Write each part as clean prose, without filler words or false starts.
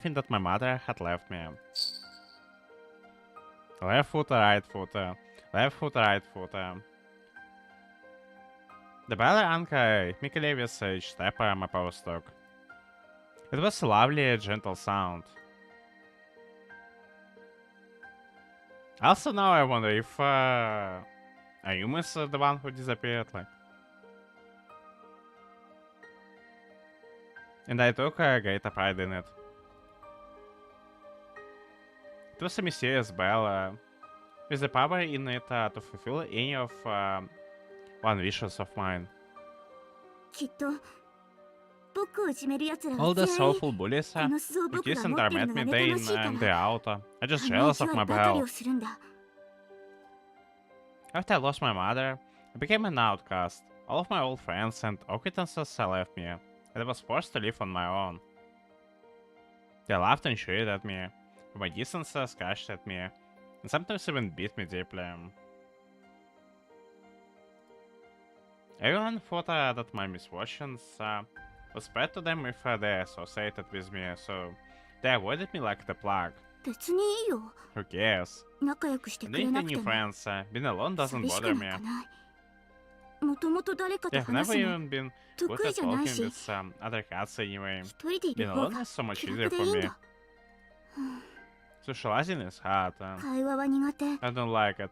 think that my mother had left me. Left foot, right foot, left foot, right foot. The better anchor Mikelevi's each step my power stroke. It was a lovely, gentle sound. Also now I wonder if Ayuma is the one who disappeared, like. And I took a great pride in it. It was a mysterious bell with the power in it to fulfill any of one wishes of mine. All the soulful bullies who kiss and torment me day in and day out are just jealous of my bell. After I lost my mother, I became an outcast. All of my old friends and acquaintances left me, and I was forced to live on my own. They laughed and cheered at me, from my distance scratched at me, and sometimes even beat me deeply. Everyone thought that my misfortunes was spread to them if they associated with me, so they avoided me like the plague. Who cares? Making new friends, being alone doesn't bother me. I've never even been good at talking with other cats anyway. Being alone is so much easier for me. Socializing is hard. I don't like it.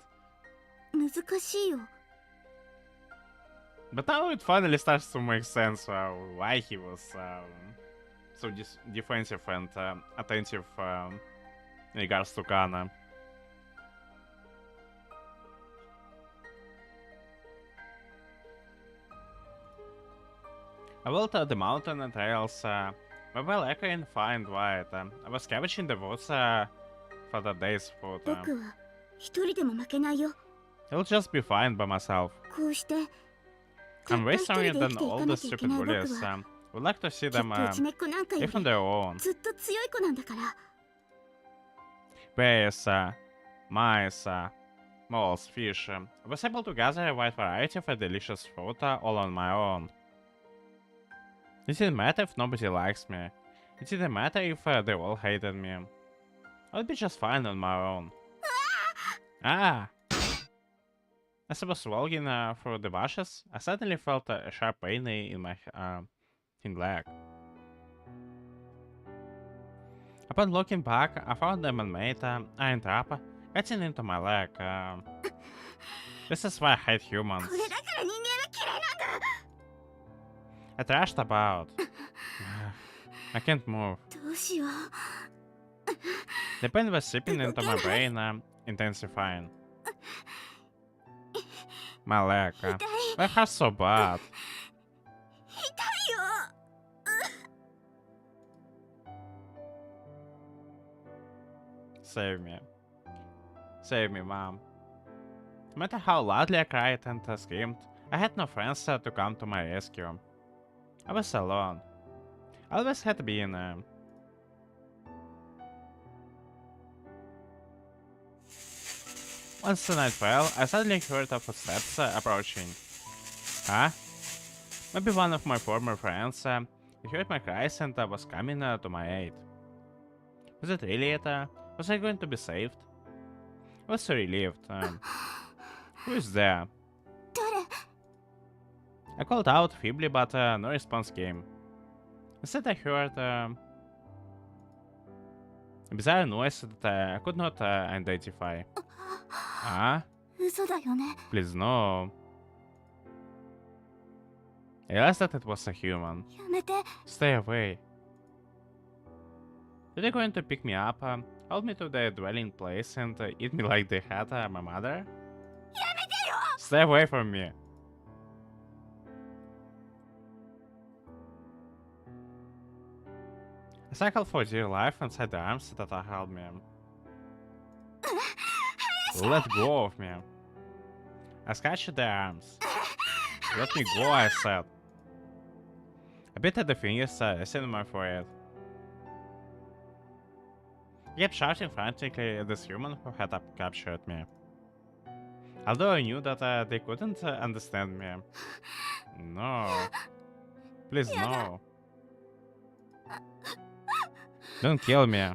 But now it finally starts to make sense why he was so defensive and attentive in regards to Kana. I walked the mountain and trails, but while I couldn't find White, I was scavenging the woods for the day's food. I'll just be fine by myself. I'm way stronger than all the stupid bullies. Would like to see them live on their own. Bears, mice, moles, fish. I was able to gather a wide variety of delicious food all on my own. It didn't matter if nobody likes me. It didn't matter if they all hated me. I'd be just fine on my own. Ah! As I was walking through the bushes, I suddenly felt a sharp pain in my hind leg. Upon looking back, I found a man-made iron trap cutting into my leg. This is why I hate humans. I thrashed about. I can't move. The pain was seeping into my brain, intensifying. My leg. That hurts so bad. Save me. Save me, Mom. No matter how loudly I cried and screamed, I had no friends to come to my rescue. I was alone. I always had been. Once the night fell, I suddenly heard footsteps approaching. Huh? Maybe one of my former friends. He heard my cries and was coming to my aid. Was it really it? Was I going to be saved? I was so relieved. Who is there? I called out feebly, but no response came. Instead, I heard a bizarre noise that I could not identify. Huh? Please no. I realized that it was a human. Stay away. Are they going to pick me up, hold me to their dwelling place, and eat me like they had my mother? Stay away from me. I cycled for dear life inside the arms that held me. Let go of me. I scratched their arms. Let me go, I said. I bit at the fingers resting on my forehead. I kept shouting frantically at this human who had captured me. Although I knew that they couldn't understand me. No. Please, no. Don't kill me. お願い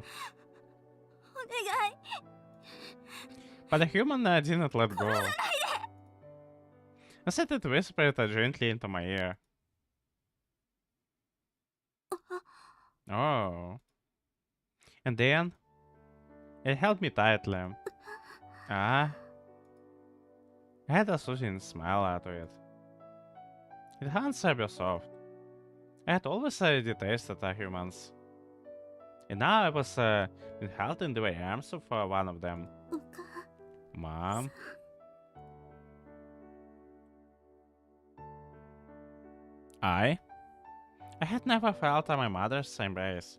But the human didn't let go. Instead, it whispered gently into my ear. Oh. And then, it held me tightly. Ah. I had a soothing smile out of it. It hadn't super soft. I had always detested humans. And now I was being held in the very arms of one of them. お母 Mom. I had never felt my mother's embrace.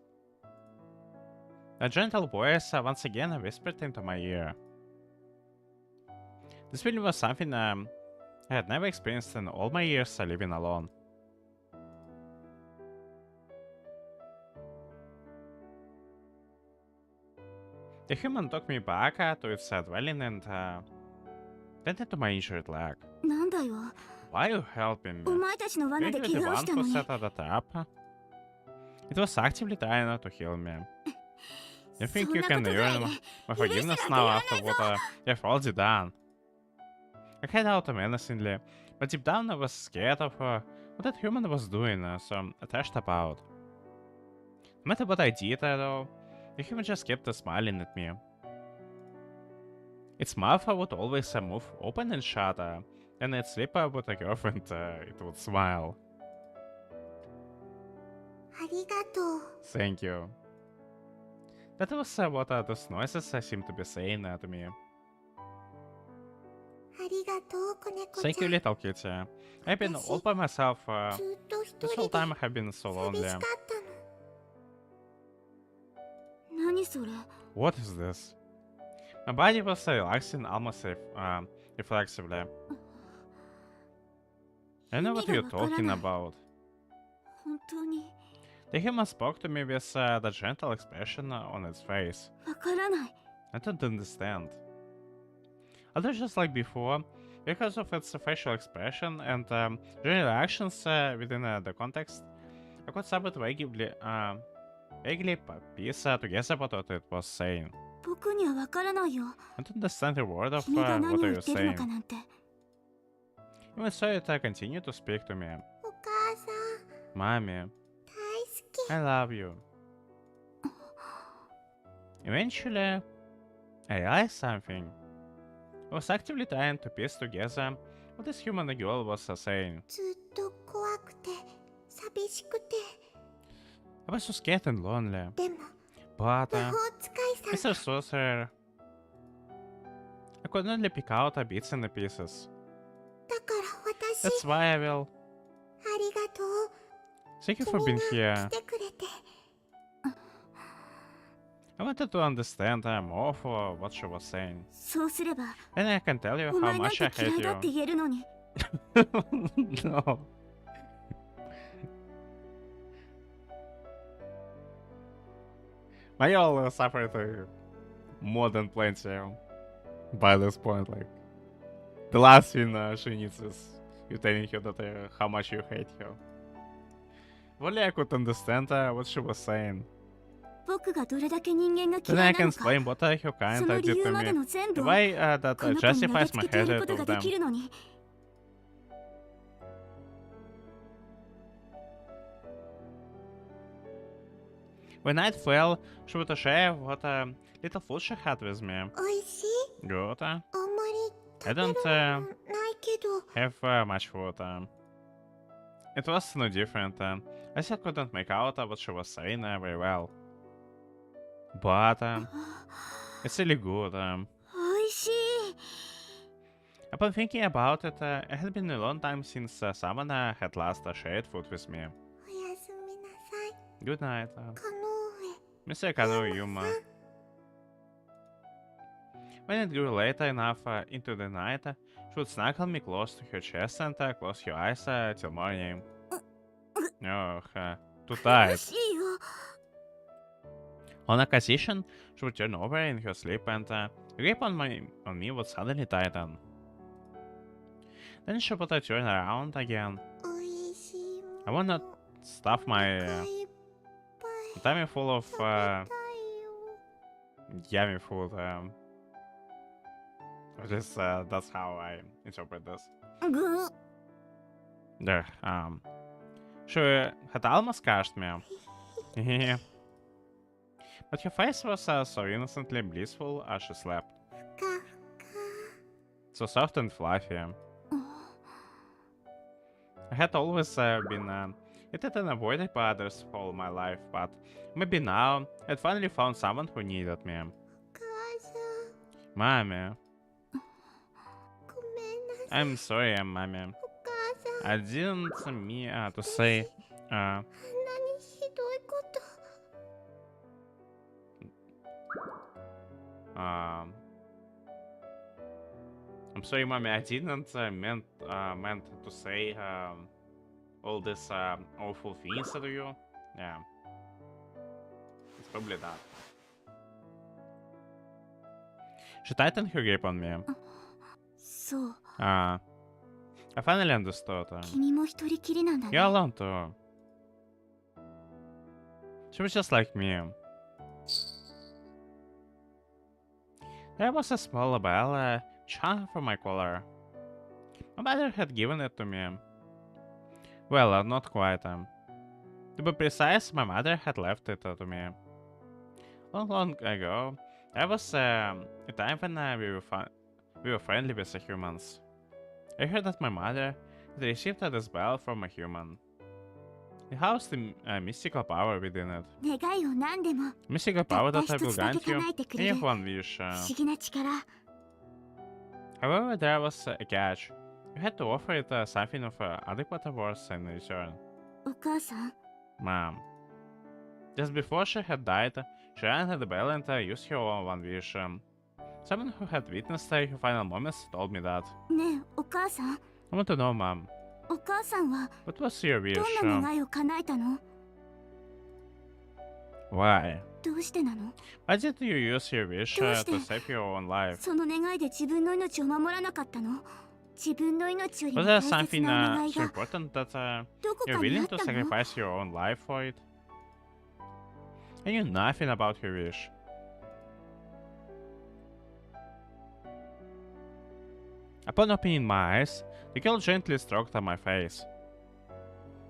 A gentle voice once again whispered into my ear. This feeling was something I had never experienced in all my years living alone. The human took me back to its dwelling and then into my injured leg. なんだよ Why are you helping お me? 前たちの罠 Were で you 怪 the 我を one した who のに set the trap? It was actively trying to heal me. You そ think ん you なこ can とない earn で my 許して forgiveness なんて now やら after ないぞ what you've already done? I cried out menacingly, but deep down I was scared of what that human was doing, so I thrashed about. No matter what I did, though, the human just kept smiling at me. Its mouth would always move open and shut, and its lip would curve and it would smile. ありがとう Thank you. That was what those noises seemed to be saying to me. ありがとう子猫 Thank ちゃ you, ん little kitty. I've been all by myself. ずっと一 This 人 whole で time I've been so 寂 lonely. しかったの何それ What is this? My body was relaxing almost reflexively. I know what you're talking about. 本当に The human spoke to me with the gentle expression on its face. わからない I don't understand. Although just like before, because of its facial expression and general actions within the context, I could somewhat vaguely piece together what it was saying. 僕にはわからないよ I don't understand a word of 君が what 何を言 you're ってるの saying. かなんて Even so, it continued to speak to me. お母さん Mommy, 大好き I love you. Eventually, I realized something. I was actively trying to piece together what this human girl was saying. ずっと怖くて寂しくて I was so scared and lonely. でも But 魔法使いさん Mr. Sorcerer, I could only pick out bits and pieces. だから私 That's why I will. ありがとう Thank you for being 君が here. 来てくれて I wanted to understand more for what she was saying. そうすれば Then I can tell you お how 前なん much I て嫌 hate いだって you. 言えるのに No. My all suffered more than plenty by this point. Like the last thing she needs is you telling her that how much you hate her. If only I could understand what she was saying. 僕がどれだけ人間が Then 嫌 I いな can のか explain what her そ kind の did 理由 to まで me. の全部 The を way that この子に投げ justifies つ my けてやる hatred ことが of で them. きるのに When night fell, she would share what little food she had with me. おいしい Good. あんまり I 食べる don't のないけど have much food. It was no different. I still couldn't make out what she was saying very well. But it's really good. おいしい Upon thinking about it, it had been a long time since someone had last shared food with me. おやすみなさい Good night. カノ Mr. Kano Yuma. When it grew late enough into the night, she would snuggle me close to her chest and close her eyes till morning. Oh, too 苦 tight. しいよ On occasion, she would turn over in her sleep and grip on me would suddenly tighten. Then she would turn around again. おいしい I wanna stuff お my 腹いっぱい tummy full of 食べたいよ yummy food. That's how I interpret this. ぐ There. She had almost cashed me. But her face was so innocently blissful as she slept. ふかふか So soft and fluffy. I had always been hated and avoided by others all my life, but maybe now I'd finally found someone who needed me. お母さん Mommy. ごめんなさい I'm sorry, Mommy. お母さん I didn't mean to say. あんなにひどいこと I'm sorry, Mommy. I didn't meant to say all these awful things to you. Yeah, it's probably that. She tightened her grip on me. そう I finally understood. 君も一人きりなんだ You're ね alone too. She was just like me. There was a small bell which hung from my collar. My mother had given it to me. Well, not quite. To be precise, my mother had left it to me. Long ago, there was a time when we were friendly with the humans. I heard that my mother had received this bell from a human. It housed a mystical power within it. 願いを何でも Mystical power that た I った will 一つだけ grant you 叶えてくれ any る one wish. 不思議な力 However, there was a catch. You had to offer it something of adequate worth in return. お母さん Mom. Just before she had died, she ran the bell and used her own one wish. Someone who had witnessed her final moments told me that. ねえお母さん I want to know, Mom. お母さんは What was your wish? どんな願いを叶えたの Why? どうしてなの Why did you use your wish どうして to save your own life? その願いで自分の命を守らなかったの自分の命よりも Was 大 there 切 something なお願い so が important that どこ you're かにあ willing っ to たの sacrifice your own life for it? I knew nothing about your wish. Upon opening my eyes, the girl gently stroked my face.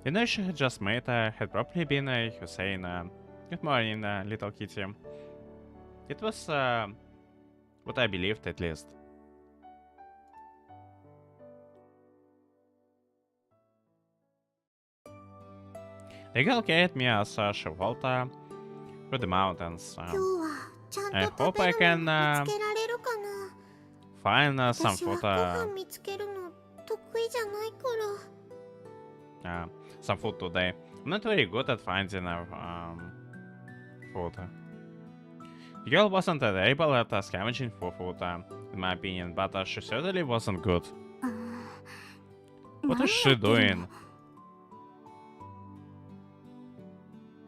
The noise she had just made had probably been her saying, "Good morning, little kitty." It was what I believed, at least. The girl carried me as she walked through the mountains. 今日はちゃん I と hope 食 I べる can の見つけられるかな find some 私は food, ご飯見つけるの得意じゃないから some food today. I'm not very good at finding food. The girl wasn't able at scavenging for food, in my opinion, but she certainly wasn't good. あー What 何 is や she ってるの doing?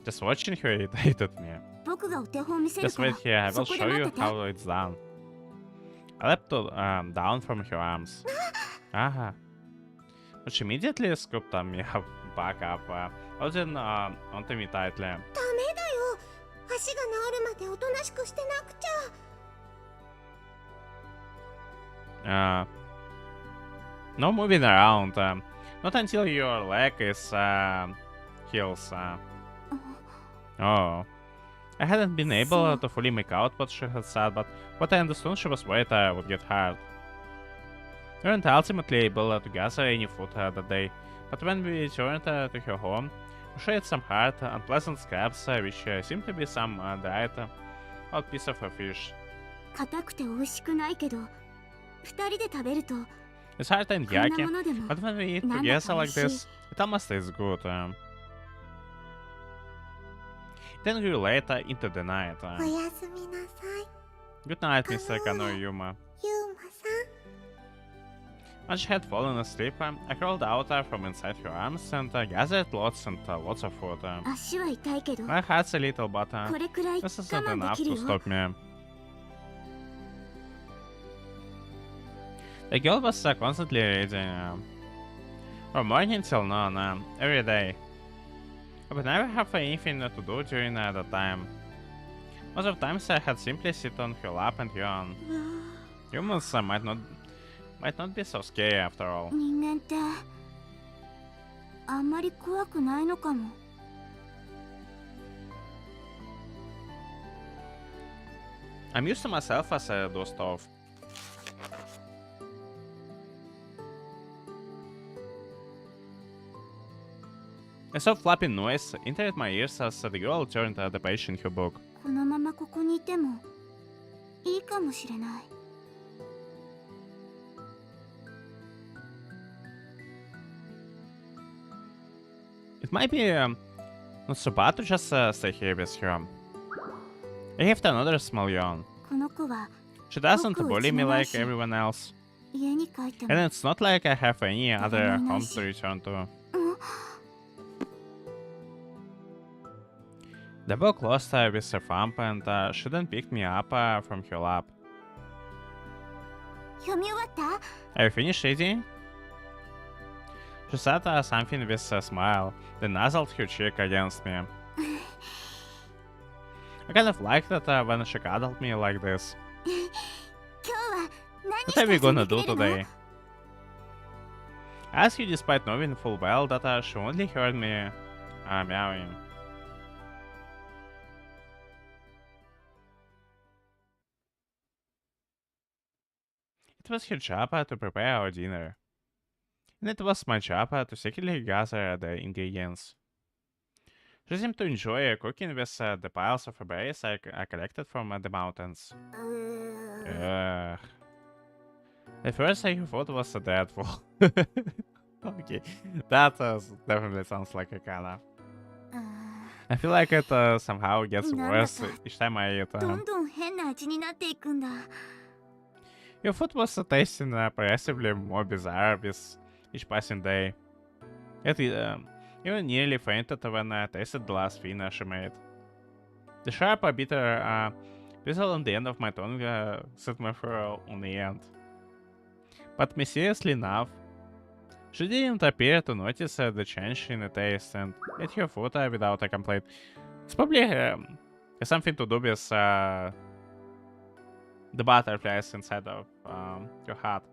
Just watching her irritated me. 僕がお手本見せる Just から wait here, I そ will こで show 待 you ってて how it's done. I leapt down from her arms. But she immediately scooped me back up, holding onto me tightly. ダメだよ足が治るまでおとなしくしてなくちゃ No moving around. Not until your leg is heals. Oh. I hadn't been able to fully make out what she had said, but what I understood she was worried I would get hurt. We weren't ultimately able to gather any food that day, but when we returned to her home, we shared some hard, unpleasant scraps, which seemed to be some dried out piece of a fish. 硬くて美味しくないけど二人で食べると It's hard and こんな yucky, ものでも but when we eat なんだ together か美 like 味しい this, it almost tastes good. Then grew later into the night. おやすみなさい Good night, Mr. Kanoyuma. ユーマさ When she had fallen asleep, I crawled out from inside her arms and gathered lots and lots of food. ん足は痛いけど My heart's a little, but これくらい this 我 isn't 慢で enough きる to よ stop me. The girl was constantly reading from morning till noon, every day. I would never have anything to do during that time. Most of the times I had simply sit on her lap and yawn. Humans might not be so scary after all. 人間ってあんまり怖くないのかも。 I'm used to myself as a do stuff. A soft flapping noise entered my ears as the girl turned the page in her book. このままここにいてもいいかもしれない。 It might be not so bad to just stay here with her. I have another small yawn. この子は She doesn't bully me like everyone else. 家に帰っても And it's not like I have any other home to return to. The book lost with her thumb and she then picked me up from her lap. 読み終わった？ Are you finished reading? She said something with a smile, then nuzzled her cheek against me. I kind of liked it when she cuddled me like this. 今日は何 What して are we 遊ん gonna でく do れるの？ today? I asked you despite knowing full well that she only heard me meowing. It was her job to prepare our dinner. And it was my job to secretly gather the ingredients. She seemed to enjoy cooking with the piles of berries I collected from the mountains. Ugh. At first I thought it was a deadfall. Okay, that definitely sounds like a Kana. I feel like it somehow gets worse each time I eat. どんどん変な味になっていくんだ。 Your food was tasting progressively more bizarre with each passing day. It even nearly fainted when I tasted the last thing she made. The sharp, bitter whistle on the end of my tongue set my throat on the end. But mysteriously enough, she didn't appear to notice the change in the taste and ate her food without a complaint. It's probably has something to do with the butterflies inside of your hat.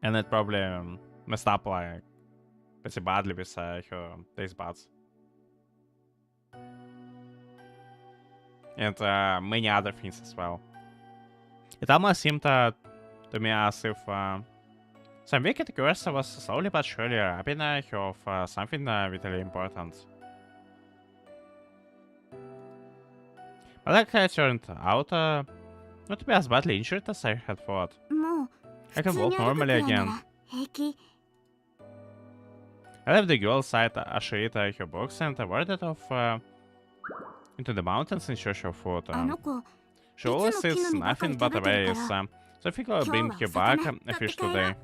And it probably messed up like pretty badly with her taste buds. And many other things as well. It almost seemed to me as if some wicked curse was slowly but surely robbing her of something vitally important. But like turned out not to be as badly injured as I had thought. もう I 普 can 通 walk に歩く normally くらいな again. ら平気。 I left the girl's side as she ate her books and wandered off into the mountains in search of food. あの子 She always いつも木の eats 実ばかり nothing 食 but べてる berries, から so I think I'll bring 今日 her は back 魚 a 取 fish って帰ろう。 today.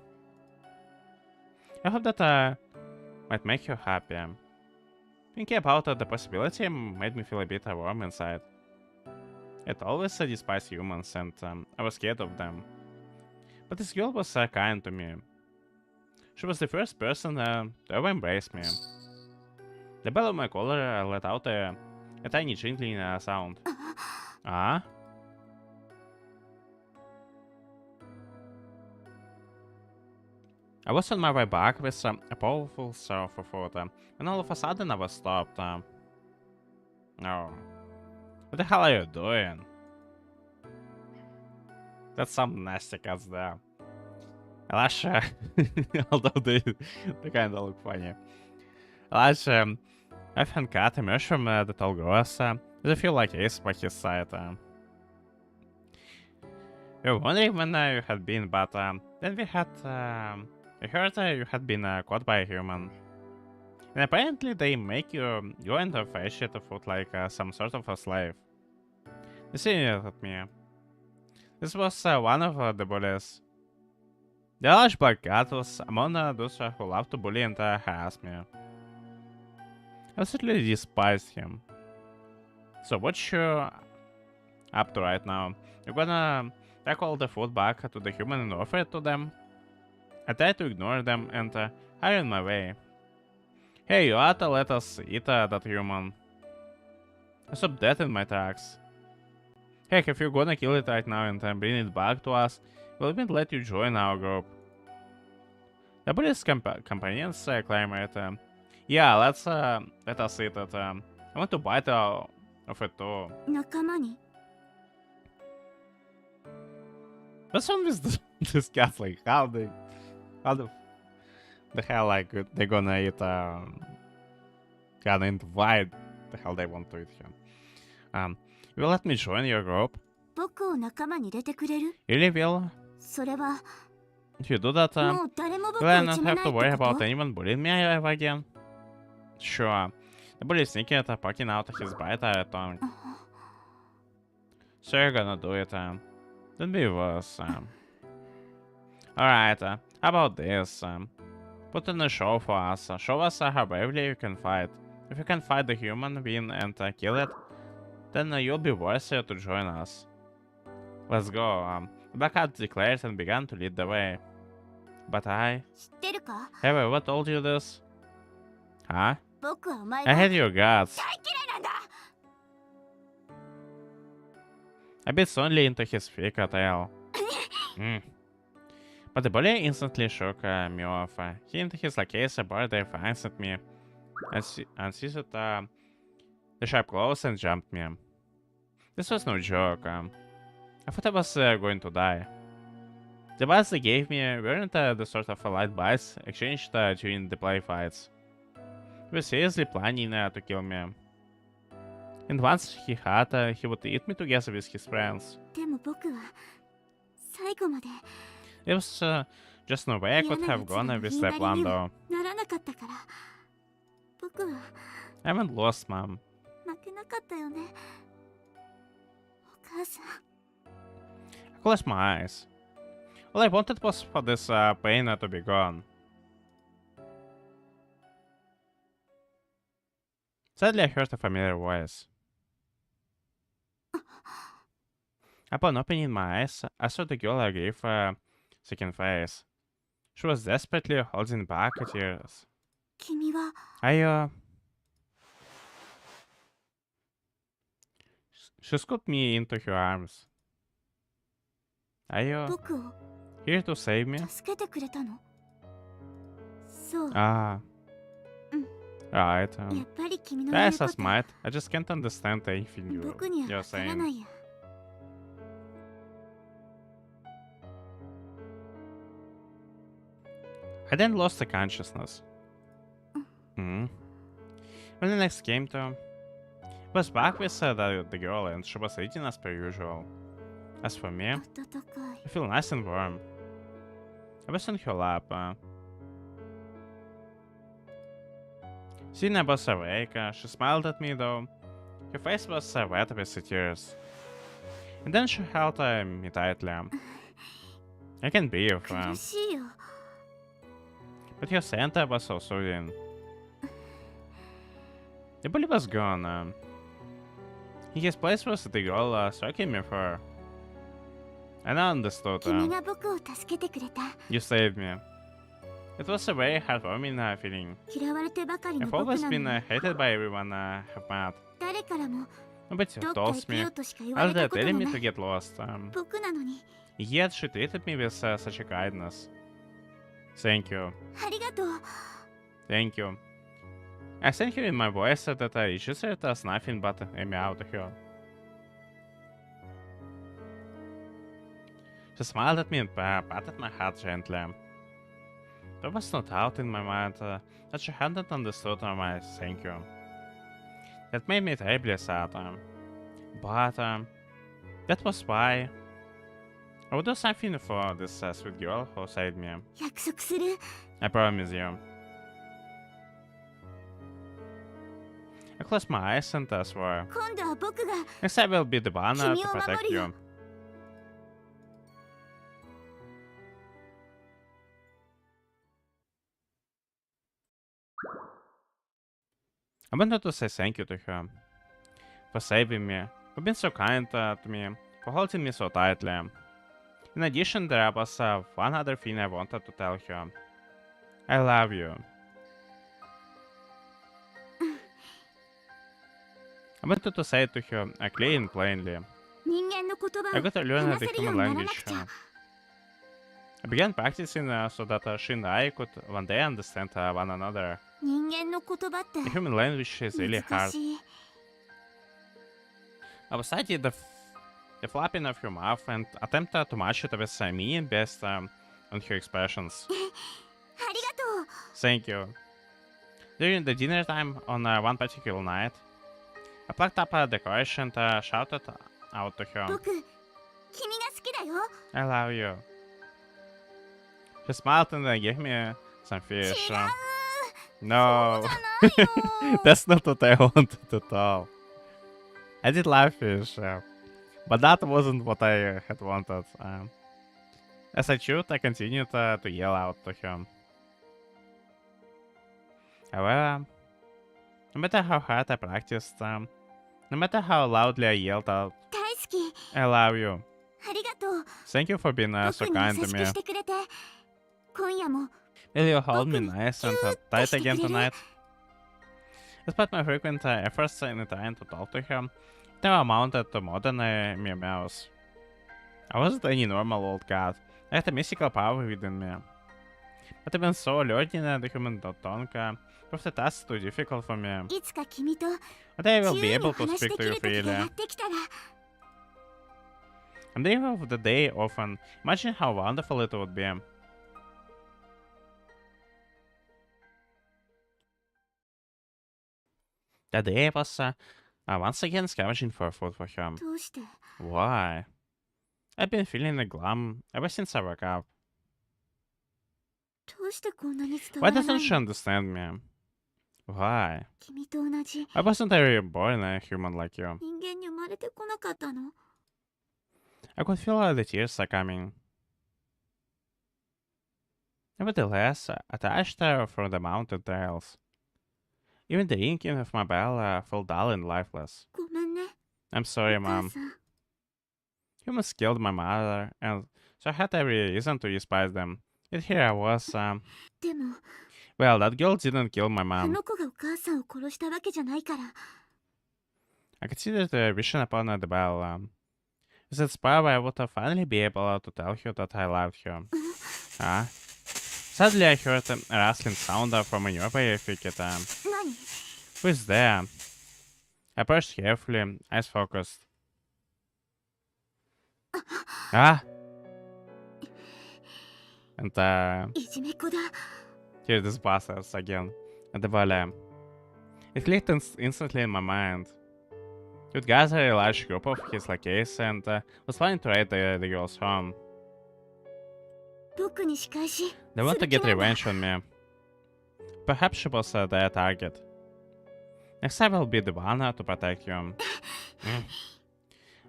I hope that might make you happy. Thinking about the possibility made me feel a bit warm inside. I'd always despised humans and I was scared of them. But this girl was kind to me. She was the first person to ever embrace me. The bell of my collar let out a tiny jingling sound. Ah? I was on my way back with a powerful surf of water, and all of a sudden I was stopped. Oh. What the hell are you doing? That's some nasty cats there. Lush, although they kinda look funny. Lush, I've had cat emerge from the tall grass with a few like ace by his side. We were wondering when you had been, but then we heard you had been caught by a human. And apparently they make you go and fetch the food like some sort of a slave. They stared at me. This was one of the bullies. The large black cat was among those who loved to bully and harass me. I certainly despised him. So what you up to right now? You're gonna take all the food back to the human and offer it to them? I tried to ignore them and hurry on my way. Hey, you oughta let us eat that human. I stopped dead in my tracks. Heck, if you're gonna kill it right now and then bring it back to us, we'll even let you join our group. The Buddhist companions claim it. Yeah, let us eat it. I want to bite of it too. 仲間に What's wrong with this cat? Like, how the hell, like, they're gonna eat, Kana invite the hell they want to eat him. You will let me join your group? 僕を仲間に入れてくれる You really will? それは If you do that, もう誰も僕 will を I 打 not ちも have ない to っ worry てこ about と anyone bullying me ever again? Sure. The bully is sneaking at poking out his bite tongue. So you're gonna do it, Don't be worse, Alright, how about this, Put on a show for us. Show us how bravely you can fight. If you can fight the human, win, and kill it, then you'll be worthy to join us. Let's go. The Black Hat declared and began to lead the way. But I... 知ってるか Have I ever told you this? Huh? 僕はお前 I が hate your guts. 大嫌いなんだ I bit suddenly into his thick tail. But the bully instantly shook me off. He and his lackeys brought their fangs at me and seized the sharp claws and jumped me. This was no joke. I thought I was going to die. The bites they gave me weren't the sort of light bites exchanged during the play fights. He was seriously planning to kill me. And once he had, he would eat me together with his friends. でも僕は最後まで There was just no way I could have gone with that plan though. ならなかったから僕は I haven't lost, Mom. 負けなかったよねお母さん I closed my eyes. All I wanted was for this pain to be gone. Suddenly I heard a familiar voice. Upon opening my eyes, I saw the girl I gave second face. She was desperately holding back tears. 君は She scooped me into her arms. Are you 僕を here to save me? 助けてくれたのそう Ah. Right. やっぱり君の Yes, 言う I こと smart. I just can't understand anything 僕に you're はわから saying. ないや I then lost the consciousness. When the next came to, I was back with the girl and she was eating as per usual. As for me, 温かい I feel nice and warm. I was on her lap. Seeing I was awake, she smiled at me though. Her face was wet with tears. And then she held me tightly. I can breathe, 苦しいよ but her scent was so soothing. The bully was gone. In his place was the girl stroking me for. I now understood. 君が僕を助けてくれた You saved me. It was a very heartwarming feeling. 嫌われてばかりの I've 僕 always なの been に hated by everyone I've met. 誰からも But you どっか told 行け me, よとしか言わ as れた they're こと telling も me な to い get lost. 僕なのに Yet she treated me with such a kindness. Thank you. ありがとう Thank you. I sent her in my voice that she said it as nothing but a meow to her. She smiled at me and patted my head gently. There was no doubt in my mind that she hadn't understood my thank you. That made me terribly sad. But that was why I would do something for this sweet girl who saved me. 約束する I promise you. I closed my eyes and swore. 今度は僕が Next I will be the one to 君を protect 守るよ you. I wanted to say thank you to her for saving me, for being so kind to me, for holding me so tightly. In addition, there was one other thing I wanted to tell her. I love you. I wanted to say to her clearly and plainly. 人間の言葉 I を got to learn 話 the せるよ human うにならな language. くちゃ。 I began practicing so that she and I could one day understand one another. 人間の言葉って The human language is really 難 hard. しい。 I was studying the flapping of her mouth and attempted to match it with meaning based on her expressions. ありがとう。 Thank you. During the dinner time on one particular night, I plucked up a decoration and shouted out to her, 僕、君が好きだよ。 I love you. She smiled and gave me some fish. 違う。 No, じゃないよ。 that's not what I wanted at all. I did love fish, but that wasn't what I had wanted. As I chewed, I continued to yell out to him. However, no matter how hard I practiced, no matter how loudly I yelled out, 大好き。 I love you. ありがとう。 Thank you for being so 僕に kind 優 to し me. くしてくれて。今夜も Will you hold me 僕に nice and ぎゅーっと tight してくれ again る？ tonight? Despite my frequent efforts in trying to talk to her, they amounted to more than a mere mouse. I wasn't any normal old cat. I had a mystical power within me. But even so, learning the human tongue proved the task too difficult for me. いつか君と But I 自 will be 由に able お to 話し speak で to き you る時がや freely. ってきたら。 I'm dreaming of the day often. Imagine how wonderful it would be. That day I was once again scavenging for food for her. どうして Why? I've been feeling a glum ever since I woke up. どうしてこんなに伝 Why わらな doesn't い she の？ understand me? Why? 君と同じ Why wasn't I born a human like you? 人間に生まれてこなかったの？ I could feel the tears are coming. Nevertheless, attached from the mountain trails. Even the ringing of my bell felt dull and lifeless. ごめんね。 I'm sorry, お母 Mom. さん。 Humans killed my mother, and so I had every reason to despise them. Yet here I was, でも well, that girl didn't kill my あ mom. の子がお母さんを殺したわけじゃないから。 I considered wishing upon the bell. With its power, I would finally be able to tell her that I loved her. Ah. Suddenly, I heard a rustling sound from a nearby thicket. 何？ Who is there? I approached carefully, eyes focused. Ah! And いじめっ子だ。 here this process again. At the volume. It clicked instantly in my mind. He would gather a large group of his lackeys and was planning to raid the girl's home. 僕に仕返し They want す to る気 get なんだ。 revenge on me. Perhaps she was their target. Next I will be the one to protect you.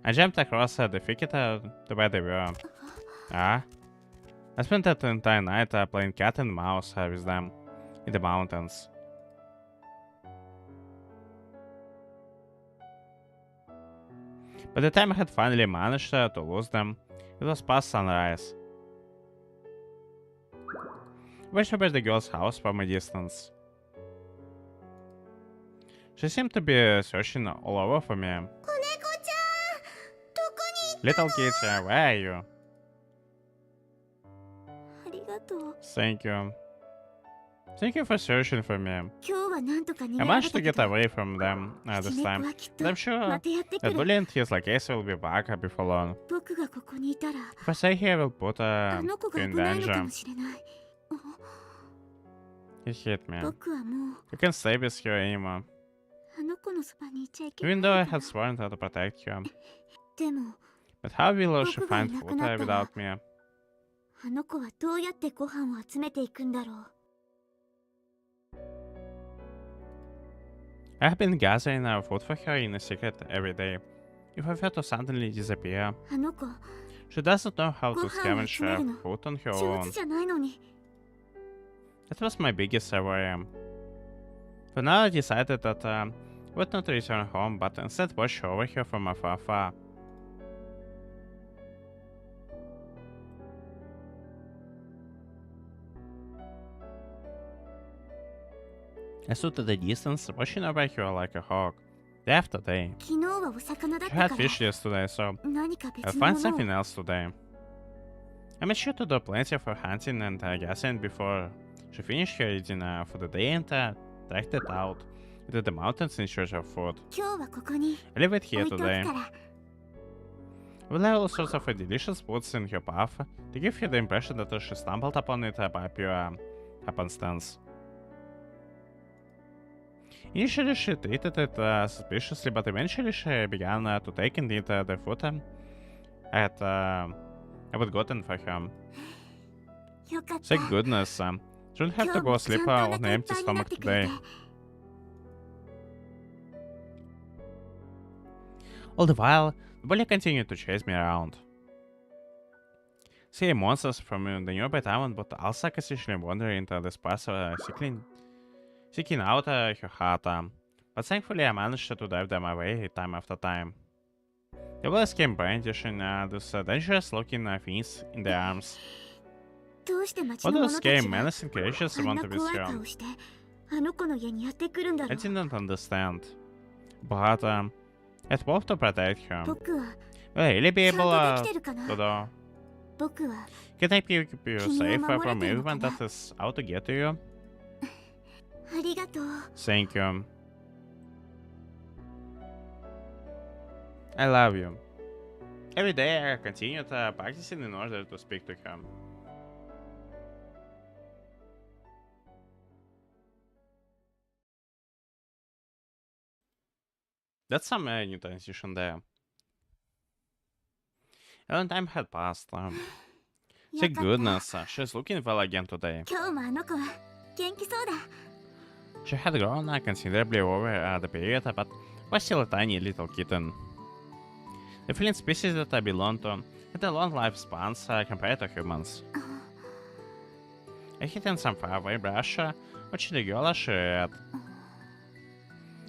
I jumped across the thicket to where they were. Ah. I spent the entire night playing cat and mouse with them in the mountains. By the time I had finally managed to lose them, it was past sunrise. I watched over the girl's house from a distance. She seemed to be searching all over for me. 子猫ちゃん、どこに？ Little kitty, where are you? ありがとう。 Thank you. Thank you for searching for me. 今日はなんとか逃げ I られ managed た to け get ど、 away from them い this じめっ time. 子はきっ But と I'm ま sure たやってく that る。 Bully and his lackeys will be back before long. 僕がここにいたら、 If I stay here, we'll put あの子が you in 危ないのか danger. もしれない。 You hit me. 僕はもう You can't stay with her anymore. あの子のそばにいちゃいけない Even の though I かな。 had sworn to protect you. でも But how will she 僕がい find な food くなったら、 without me? あの子はどうやってご飯を集めていくんだろう。 I have been gathering food for her in a secret every day. If I were to suddenly disappear, あの子、 she doesn't know how to ご飯を scavenge 集めるの food on her 上 own. 手じゃないのに。 That was my biggest worry. For now, I decided that I would not return home, but instead watch over her from afar. I stood at a distance, watching over her like a hawk. Day after day. 昨日はお魚だっ You た had から fish yesterday, so 何か I'll 別の find ものを something else today. I made sure to do plenty for hunting and gathering before she finished her eating for the day and trekked it out into the mountains in search of food. 今日はここに I leave it 置 here いておく today. から We lay all sorts of delicious foods in her path to give her the impression that she stumbled upon it by pure happenstance. Initially, she treated it suspiciously, but eventually she began to take and eat the food I had gotten for her. よかった Thank goodness. Shouldn't have to go sleep on an empty stomach today. All the while, the bully continued to chase me around. Seeing monsters from the nearby town, but also occasionally wandering into the space, seeking out her heart. But thankfully, I managed to drive them away time after time. The boys came brandishing those dangerous-looking things in their arms. どうして町 What の those 者た scary ちが menacing creatures あん want な to 怖い visit? 顔してあの子の家にやってくるんだろ I う didn't understand. But I thought to protect her. 僕は Will I really be ちゃん able とできてるかな to do? 僕は Can I keep you safe from 君を守れてるのか everyone な that is out to get to you? ありがとう Thank you. I love you. Every day I continued practicing in order to speak to him. That's some new transition there. A long time had passed. よ Thank かった goodness, she's looking well again today. 今日もあの子は元気そうだ She had grown considerably over the period, but was still a tiny little kitten. The feline species that I belong to had a long lifespans compared to humans. I hid in some faraway brush, watching the girl as she ate.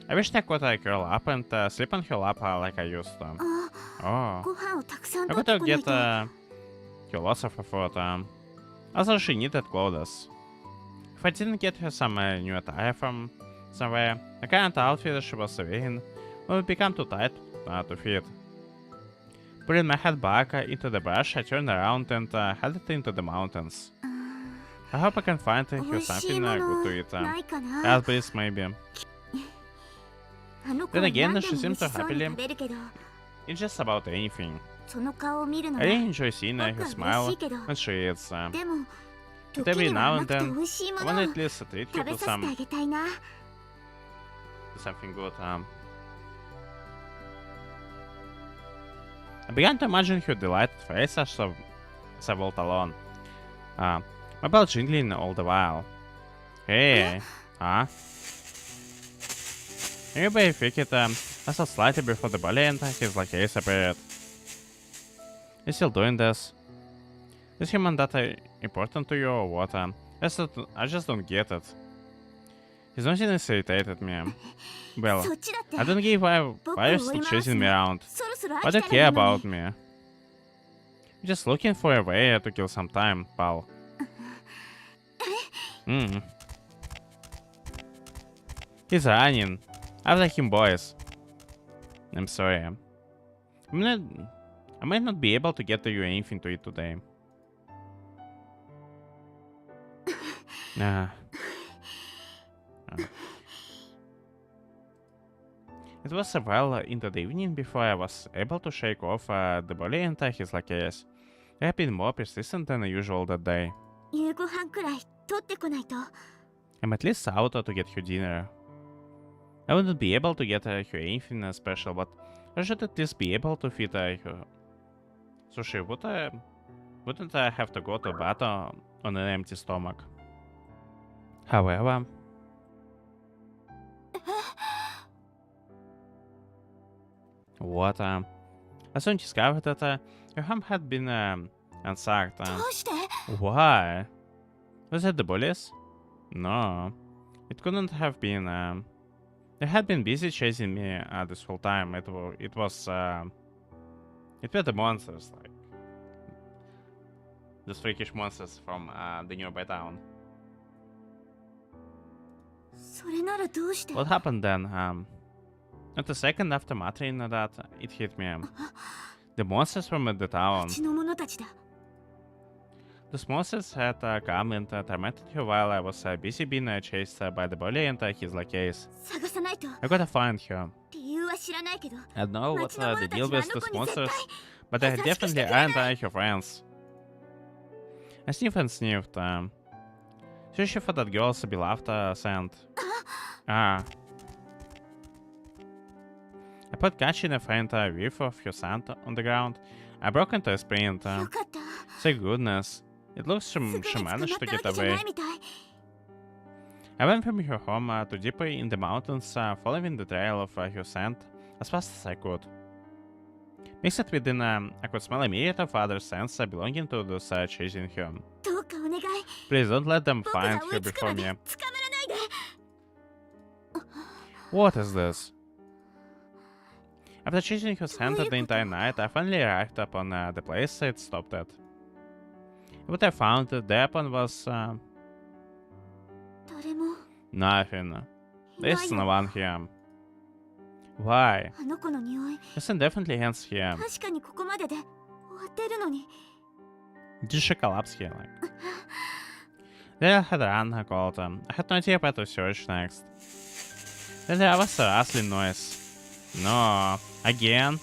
I wished I could curl up and sleep on her lap like I used to. あ Oh, ご飯をたくさん I 取っ got て to こない get と her lots of food. Also, she needed clothes. If I didn't get her some new attire from somewhere, the current outfit she was wearing would become too tight to fit. Putting my head back into the brush, I turned around and headed into the mountains. I hope I can find her 美味しい something も good の to eat. ないかな Yes, please, maybe. あの子 Then は again, 何で she も美 seemed 味し to そうに happily 食べるけど eat just about anything. その顔を見るの I は really enjoy seeing her 僕は smile 嬉しいけど when she eats. でも But 時 every には now 甘 and くて then, 美味しいも I の want を to at least treat you 食べ to させてあ something げたいな good. I began to imagine her delighted face as I walked along. My bell jingling all the while. Hey, huh? Anybody think it I saw slightly before the bully and his lackey appeared. He's still doing this. Is human data important to you or what? I just don't get it. His nonsense irritated me. Well, そっちだって I don't give why you're still chasing me around. そろそろ飽 Why き do た you ら care いいの about に me? I'm just looking for a way to kill some time, pal. He's running. After him, boys. I'm sorry. I might not be able to get you anything to eat today. Ah. It was a while into the evening before I was able to shake off the bully and his lackeys. They have been more persistent than usual that day. 夕ご飯くらい取ってこないと I'm at least out to get her dinner. I wouldn't be able to get her anything special, but I should at least be able to feed her. So she wouldn't have to go to bed on an empty stomach. However, what? I soon discovered that her home had been unsacked. どうして Why? Was it the bullies? No. It couldn't have been. They had been busy chasing me this whole time. It was. It were the monsters, like. Those freakish monsters from the nearby town. それならどうして What happened then? And the second after muttering that, it hit me. The monsters from the town. 町の者たちだ。 Those monsters had come and tormented you while I was busy being chased by the bully and his lackeys. 探さないと。 I gotta find her. 理由は知らないけど。 I don't know what 町の the 者た deal ちは with あの those 子に絶対 monsters, but they 優しくして definitely くれない。 aren't your friends. I sniffed and sniffed. Searching for that girl's beloved scent. Ah. I put catch in a faint whiff of her scent on the ground. I broke into a sprint. よかった。 Thank goodness. It looks すぐに she 捕まっ managed to たわ get けじゃな away. いみたい。 I went from her home to deeper in the mountains, following the trail of her scent as fast as I could. Mixed it within, I could smell a myriad of other scents belonging to those chasing her. どうかお願い。 Please don't let them 僕が find 追 her いつく before まで me. 捕まらないで。 What is this? After chasing her scent the entire night, I finally arrived upon the place it stopped at. What I found there upon was 誰も nothing. いない There's no よ。 one here. Why? あの子の匂い。 There's definitely hands here. 確かにここまでで終わってるのに。 Did she collapse here? Like? Then I had run, I called them. I had no idea where to search next. Then there was a rustling noise. No, again?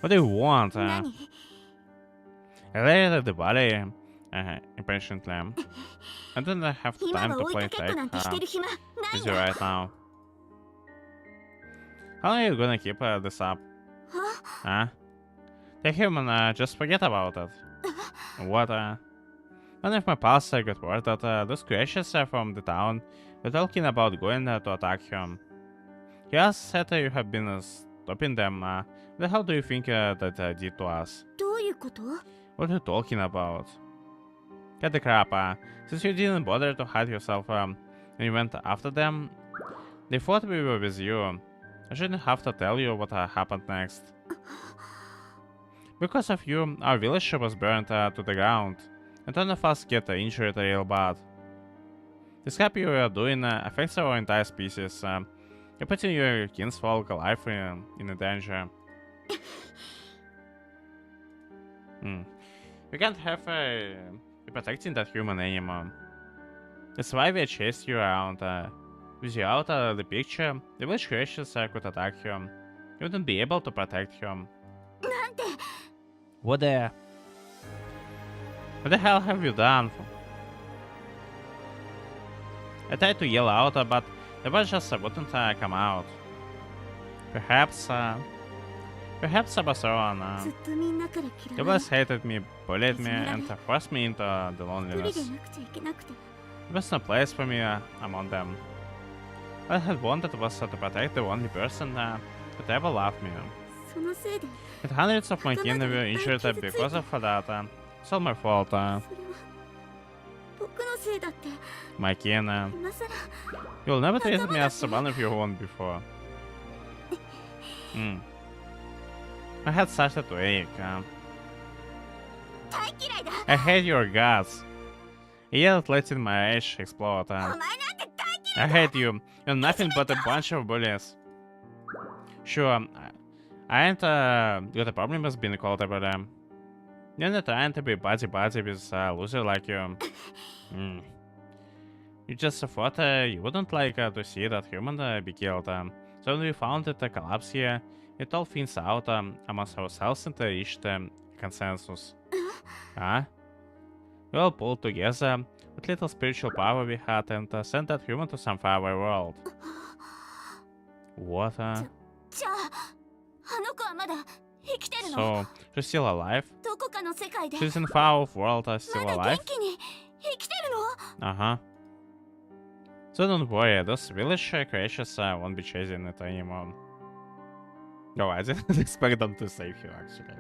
What do you want? 何 I laid at the body impatiently. I don't have 今 time は to 追い play かけっこなんてして tag る暇ない with ん you だ。 right now. How are you gonna keep this up? は Huh? The human, just forget about it. What, One of my pals got word that those creatures from the town were talking about going to attack him. He asked that you have been stopping them. But how do you think that did to us? どういうこと？ What are you talking about? Get the crap, since you didn't bother to hide yourself and you went after them, they thought we were with you. I shouldn't have to tell you what happened next. Because of you, our village was burned to the ground, and none of us get injured real bad. This crap you are doing affects our entire species. You're putting your kinsfolk life in danger. You can't have you protecting that human anymore. That's why we chased you around. With you out of the picture, the village creatures could attack you. You wouldn't be able to protect him. なんて What the hell have you done? I tried to yell out, but the words just wouldn't come out. Perhaps I was wrong. ずっとみんなから The 嫌われ boss hated me, bullied me, and forced me into the 一人 loneliness. でなくちゃいけなくて There was no place for me among them. What I had wanted was to protect the only person that ever loved me. そのせいで And hundreds of my kin were injured because of that. It's all my fault. それは僕のせいだって My kin. 今さら You'll never treated me as one of your own before. My head started to ache. 大嫌いだ I hate your guts. I yelled, letting my rage explode. お前なんて大 I hate you. You're nothing but a bunch of bullies. Sure, I ain't got a problem with being called a bully. You're not trying to be buddy-buddy with a loser like you. You just thought you wouldn't like to see that human be killed. So when we found it collapse here, we told things out amongst ourselves and reached consensus. Huh? We all pulled together what little spiritual power we had and sent that human to some faraway world. What? じゃああの子はまだ生きてるの So, she's still alive? どこかの世界で She's in far off world, ま still だ alive? 元気に生きてるの Uh-huh. So don't worry, those village creatures won't be chasing it anymore. No, I didn't expect them to save you, actually.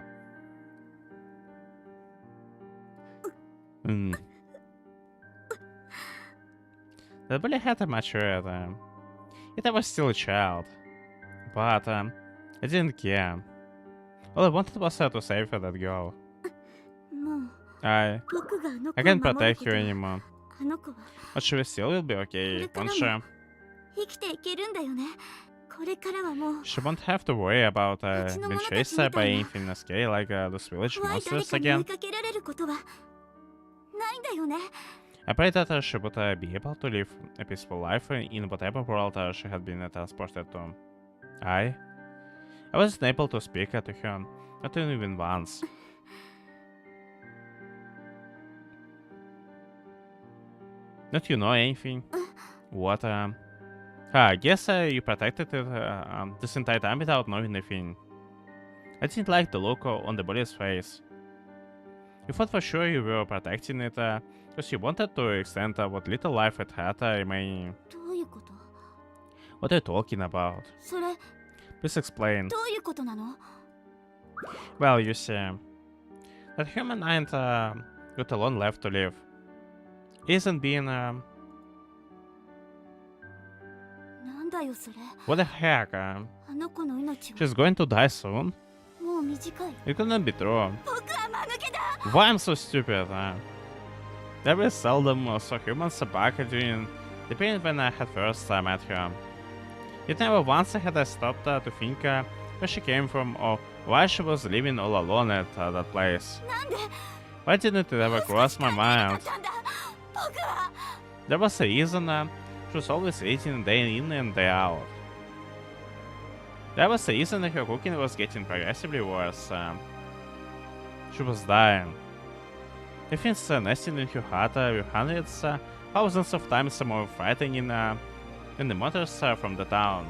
That bully had matured. Yet I was still a child. But I didn't care. All I wanted was to save that girl. もう I 僕があの子 I を can't 守る protect こ you と anymore. あの子は But she still will be okay, won't she? 生きていけるんだよね。これからはもう She won't have to worry about being chased by anything scary like those village 怖い誰 monsters かに追い again. かけられることはないんだよね。 I pray that she would be able to live a peaceful life in whatever world she had been transported to. I wasn't able to speak to her, not even once. Don't you know anything? What? I guess you protected it this entire time without knowing anything. I didn't like the look on the body's face. You thought for sure you were protecting it because you wanted to extend what little life it had remaining. どういうこと？ What are you talking about? それ Please explain. どういうことなの？ Well, you see, that human ain't got alone left to live. Isn't being なんだよそれ。 what the heck? あの子の命は She's going to die soon? もう短い。 It couldn't be true. 僕は間抜けだ。 Why I'm so stupid? Very seldom saw humans back during the period when I had first met her. Yet never once had I stopped to think where she came from or why she was living all alone at that place. なんで Why didn't it ever cross my な mind? ったんだ。僕は There was a reason she was always eating day in and day out. There was a reason her cooking was getting progressively worse. She was dying. The things nesting in her heart were hundreds, thousands of times more frightening than the monsters from the town.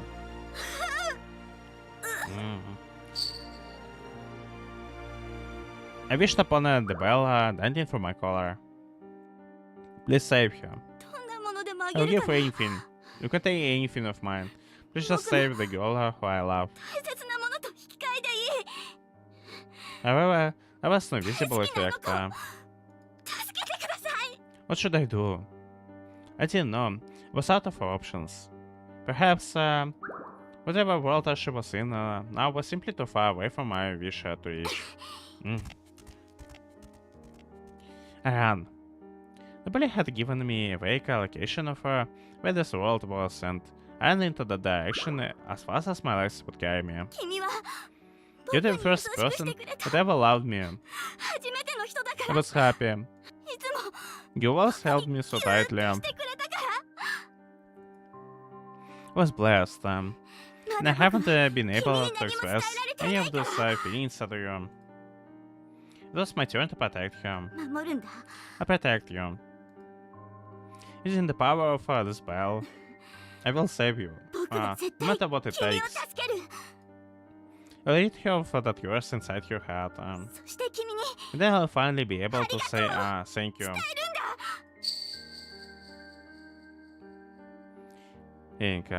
I wished upon the bell danting for my collar. Please save her. どんなものでもあ I'll げる give か her ら。 anything. You can take anything of mine. Please just save the girl who I love. 大切なものと引き換えでいい。 However, that was no visible 好きなの effect. か助けてください。 What should I do? I didn't know. I was out of options. Perhaps whatever world she was in now was simply too far away from my wish to reach. I ran. The bully had given me a vague allocation of where this world was, and I ran into that direction as fast as my legs would carry me. 君は You're 僕 the に優 first しくし person てくれた。 that ever loved me. 初めての人だか I ら。 was happy. いつも You always held me so ぎゅーっ tightly. としてくれたから。 I was blessed, and ま I だ僕 haven't は been 君 able に to 何も伝え express られて any な of いか those ら。 feelings to you. It was my turn to protect him. 守るんだ。 I protect you. Using the power of this bell, I will save you. 僕は絶 No 対 matter what it 君を takes. 助ける。 I'll rid her of that curse inside your head, そして君に and then I'll finally be able to say thank you. 伝えるんだ。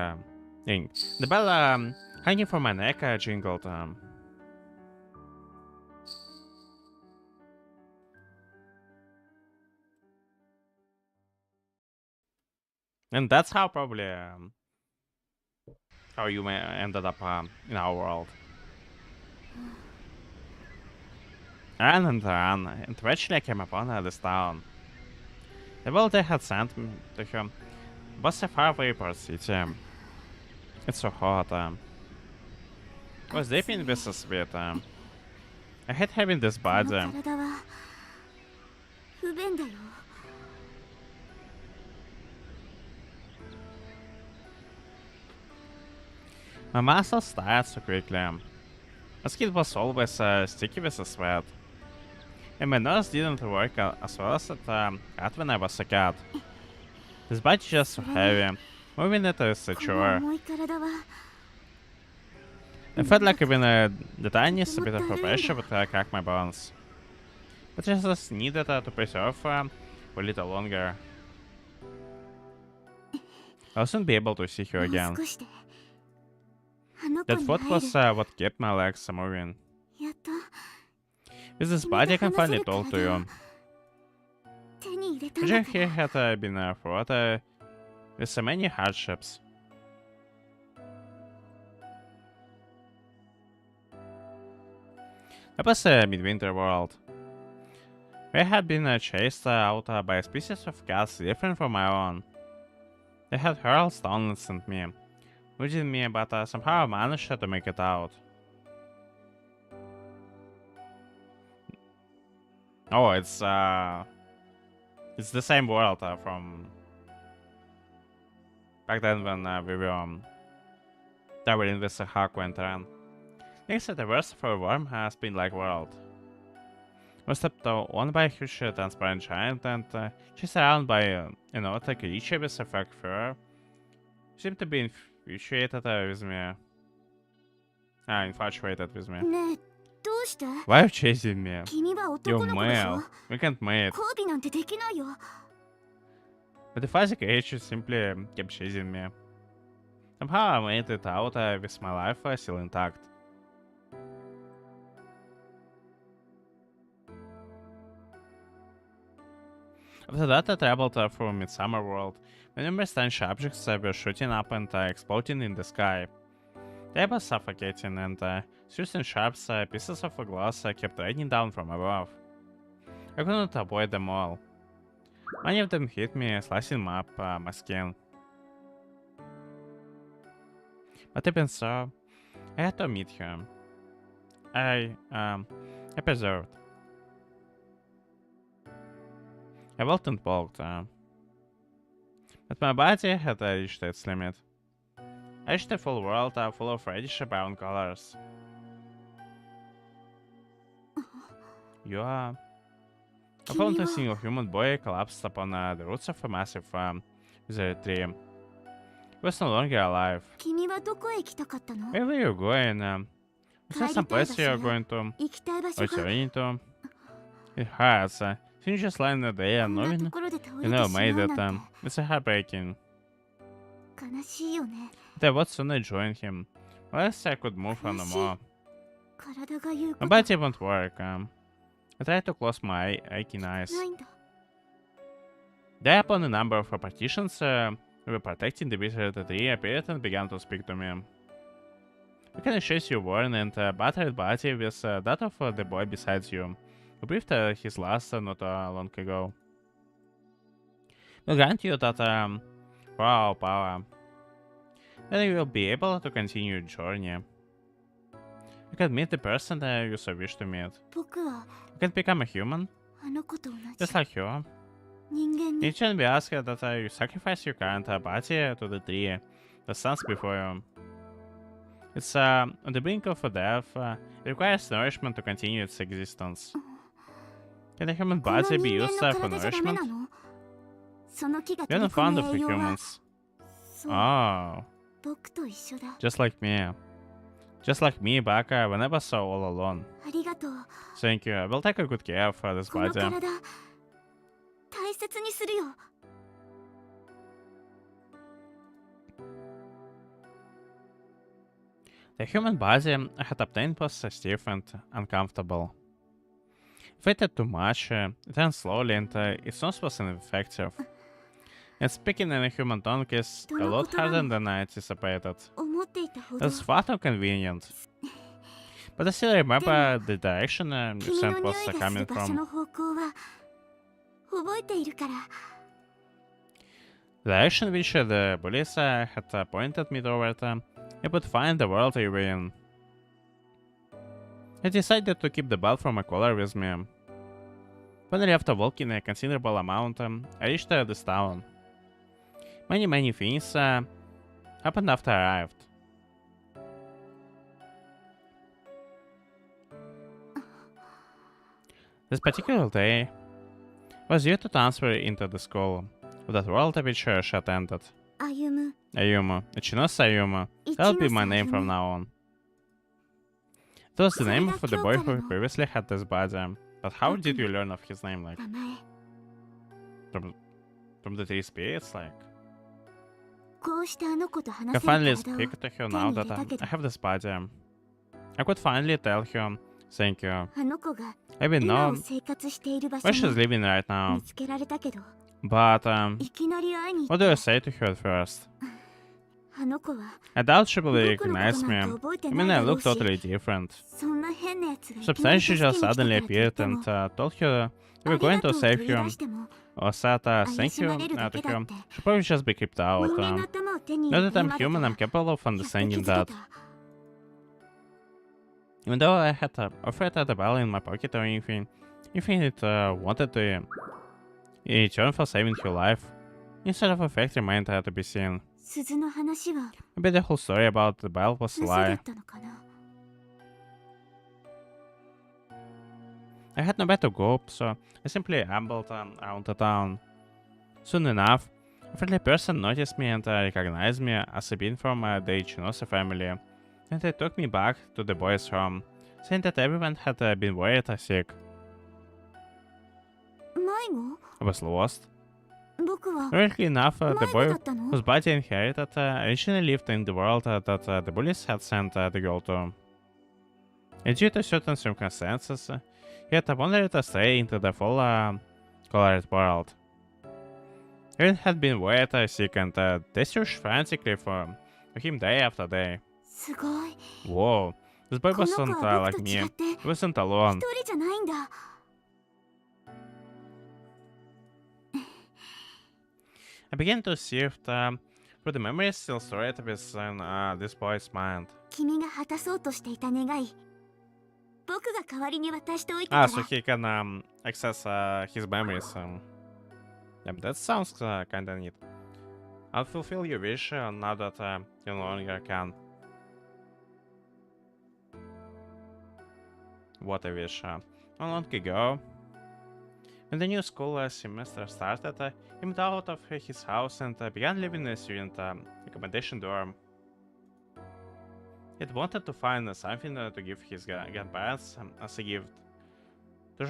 Ink. The bell hanging from my neck jingled. And that's how probably how you ended up in our world. And eventually I came upon this town. The world they had sent me to her was a faraway city. It's so hot. I was deep in this sweat. I hate having this こ body. の体は不便だよ。 My muscles tired so quickly. My skin was always sticky with sweat. And my nose didn't work as well as it had when I was a cat. This body is just so heavy. Moving it is a この chore. 重い体は I felt like even the tiniest bit of pressure would crack my bones. But I just needed to preserve for a little longer. I'll soon be able to see her もう again. 少しであの子 That に thought 会え was る。 what kept my legs moving. やっと With this body, I can finally talk to you. 手に入れたん Imagine だか he ら。 had been fraught with so many hardships. That was a midwinter world. We had been chased out by a species of cats different from my own. They had hurled stones at me, wounding me, but somehow I managed to make it out. Oh, it's the same world from back then when we were traveling with Haku and Ren. Next, the worst of our worm has been like world. We stepped on by a huge transparent giant and she's surrounded by a creature with a fake fur. She seemed to be infatuated with me. Infatuated with me. ねえどうして Why are you chasing me? 君は You're 男の子でしょ male. We can't mate. 交尾なんてできないよ But the physical creature simply kept chasing me. Somehow I made it out with my life still intact. After that, I traveled through Midsummer World, when numerous strange objects were shooting up and exploding in the sky. They were suffocating, and shooting sharp pieces of glass kept raining down from above. I couldn't avoid them all. Many of them hit me, slicing up my skin. But even so, I had to meet her. I persevered. I walked and walked, but my body had reached its limit. I reached a full world full of reddish brown colors. You are... I found a single human boy collapsed upon the roots of a massive withery tree. He was no longer alive. 君はどこへ行きたかったの Where were you going? Is there some place you're going to? 行きたい場 Or 所が returning to? It hurts. Can you just lying there こんな knowing ところで倒 you れて never しま made う it? なんて It's heartbreaking. 悲しいよね But I would soon join him. Unless I could move on no more. 体が言う My こと body won't work. I tried to close my aching eyes. ないんだ There upon a number of partitions we were protecting the withered tree appeared and began to speak to me. You can chase your worn and battered body with that of the boy beside you, who breathed his last not long ago. We'll grant you that raw power. Then you will be able to continue your journey. You can meet the person you so wish to meet. 僕は You can become a human, あの子と同 just じ like you. 人間に It shouldn't be asked that you sacrifice your current body to the tree that stands before you. It's on the brink of death. It requires nourishment to continue its existence. Can a human この body be 人 used 間の for 体じゃダメ nourishment? なのその木が You're 取り not 込 fond む of the 栄養は humans. そう Oh, 僕と一緒だ just like me. Just like me back when I was so all alone. ありがとう Thank you. I will take a good care of this この body. 体大切にするよ The human body I had obtained was stiff and uncomfortable. If I ate too much, it ran slowly and its nose was ineffective. And speaking in a human tongue is a lot harder than I anticipated. 思っていたほど It's far too convenient. But I still remember the direction your 君の scent 匂 was いがす coming る場所 from. の方向は覚えているから The direction which the police had pointed me toward, I would find the world you were in. I decided to keep the belt from my collar with me. Finally, after walking a considerable amount, I reached this town. Many things happened after I arrived. This particular day was due to transfer into the school of that world which she attended. 歩む Ayuma. Ichinosa Ayuma. That'll be my name from now on. It was the name of the boy who previously had this body. But how did you learn of his name, like, 名前 from the three spirits, like? こうしてあの子と I 話 can せる finally 体を speak to her now that I have this body. I could finally tell her, thank you. あの子が I will 今 know を生活している場所 where she's も living right now. 見つけられたけど But, いきなり会いに行 what っ do you て say to her at first? あの子は I doubt she will 僕のこと recognize なん me. か覚えて I ない mean, だ I ろう look し totally different. そんな変なやつがいきなり Sometimes 助 she け just に来たから suddenly といっ appeared て and も told her we あ were り going がと to うと save 言い出 you しても or said 怪 thank しま you れるだ to けだ you. って She probably just be creeped 人 out. 間の頭を手に Now 入れ that た I'm 今だ human, から I'm capable of やっと気 understanding づけ that. た Even though I had offered her the bell in my pocket or anything, if it wanted to in return for saving her life, instead of a fact remained to be seen. 鈴の話は Maybe the whole story about the bell was a 嘘だ lie. ったのかな I had nowhere to go, so I simply ambled around the town. Soon enough, a friendly person noticed me and recognized me as a being from the Ichinosa family, and they took me back to the boys' home, saying that everyone had been worried or sick. 迷子 I was lost. 僕は Ironically enough, the 迷子 boy だったの whose body I inherited originally lived in the world that the bullies had sent the girl to. And due to certain circumstances, he had wandered astray into the full colored world. Erin had been worried sick and they searched frantically for him day after day. すごい Whoa, this boy この子 wasn't は僕 like と me. 違って He wasn't 一 alone. 人じゃないんだ I began to sift through the memories still stored within this boy's mind. 君が果たそうとしていた願い僕が代わりに渡しておいたか Ah, ら so he can access his memories. Yeah, that sounds kinda neat. I'll fulfill your wish now that you no longer can. What a wish. Not long ago, when the new school semester started, he moved out of his house and began living in a student accommodation dorm. He had wanted to find something to give his grandparents as a gift. To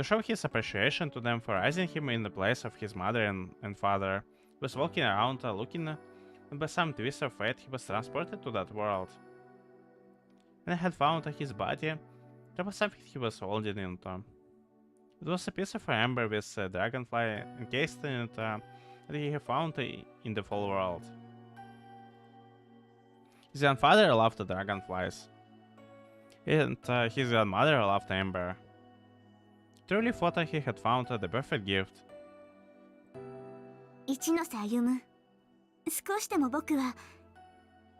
show his appreciation to them for raising him in the place of his mother and father, he was walking around looking, and by some twist of fate, he was transported to that world. When I had found his body, there was something he was holding into. It was a piece of amber with a dragonfly encased in it that he had found in the full world. His grandfather loved the dragonflies, and his grandmother loved amber. Truly thought that he had found the perfect gift. 一ノ瀬歩少しでも僕は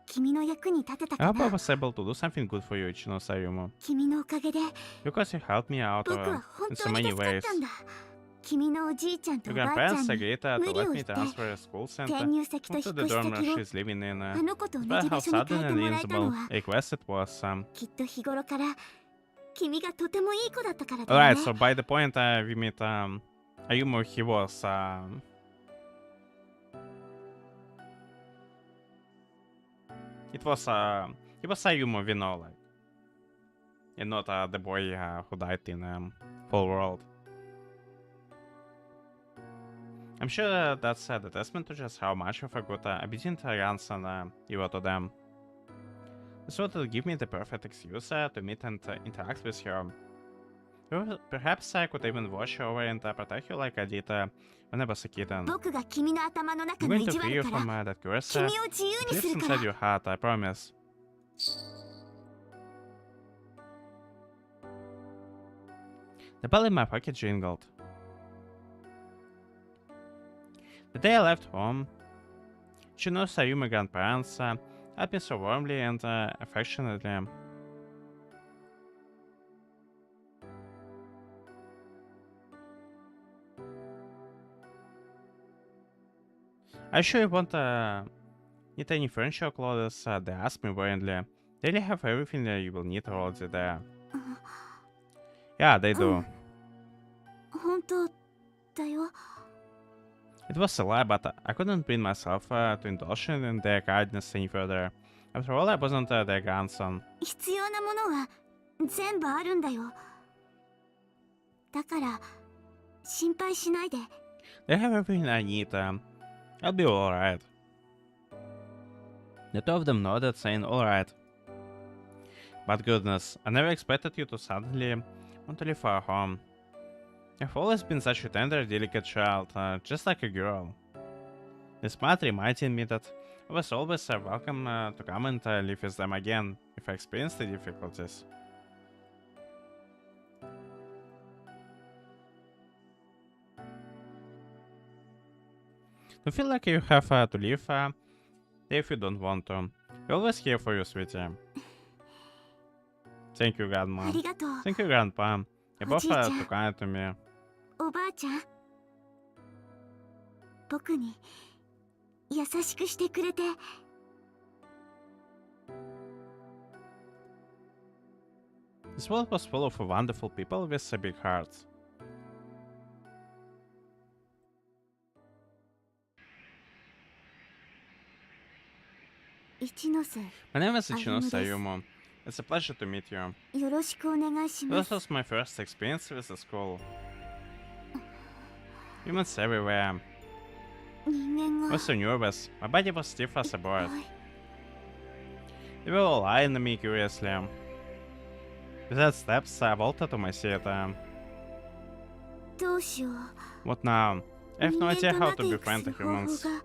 君の役に立てた I か hope I な was able to do something good for you, Ichino Sayumo. 君のおかげで Because you helped me out 僕は本 in 当 so に many 助かっ ways. たんだ君のおじいちゃんと Your おばあちゃ grandparents んに agreed to 無理 let を me 言って transfer school 転 center 入先と引 to っ the 越し dorm 先を she's living in. あの子と同 But じ how 場所に sudden 変えて and もらえたの invincible は request it was. きっと日頃から君がとてもいい子だったからだ Alright, よ so ね by the point we meet Ayumu, he was it was he was Ayumu we know, like, and not the boy who died in full world. I'm sure that's the testament to just how much of a good obedient grandson you were to them. This would give me the perfect excuse to meet and interact with her. Perhaps I could even watch over and protect her like I did when I was a kitten. 僕が君の頭の中 I'm の going 意 to 地 free you 悪から from that curse 君を自由 that にす lives るから inside your heart, I promise. The bell in my pocket jingled. The day I left home, Ichino Sayuma's grandparents had me so warmly and affectionately. I sure won't need any furniture or clothes, they asked me worriedly. They really have everything that you will need already there. Yeah, they do. 本当だよ It was a lie, but I couldn't bring myself to indulge in their kindness any further. After all, I wasn't their grandson. 必要なものは全部あるんだよだから心配しないで They have everything I need. I'll be alright. The two of them nodded, saying alright. But goodness, I never expected you to suddenly want to leave our home. You've always been such a tender, delicate child, just like a girl. Despite reminding me that I was always welcome to come and live with them again if I experienced the difficulties. Don't feel like you have to leave if you don't want to. We're always here for you, sweetie. Thank you, Grandma. ありがとう Thank you, Grandpa. You're both Oji-chan. too kind to me. おばあちゃん僕に優しくしてくれて This world was full of wonderful people with big hearts. My name is Ichinose Ayumu. It's a pleasure to meet you. よろしくお願いしま This す was my first experience with the school. Humans everywhere. 人 I 間 was so nervous. My body was stiff as a が board. They were all eyeing me curiously. Without steps, I vaulted to my seat. どうしよう What now? I have no 人 idea 間と how 仲 to 良く befriend す the る方法 humans. が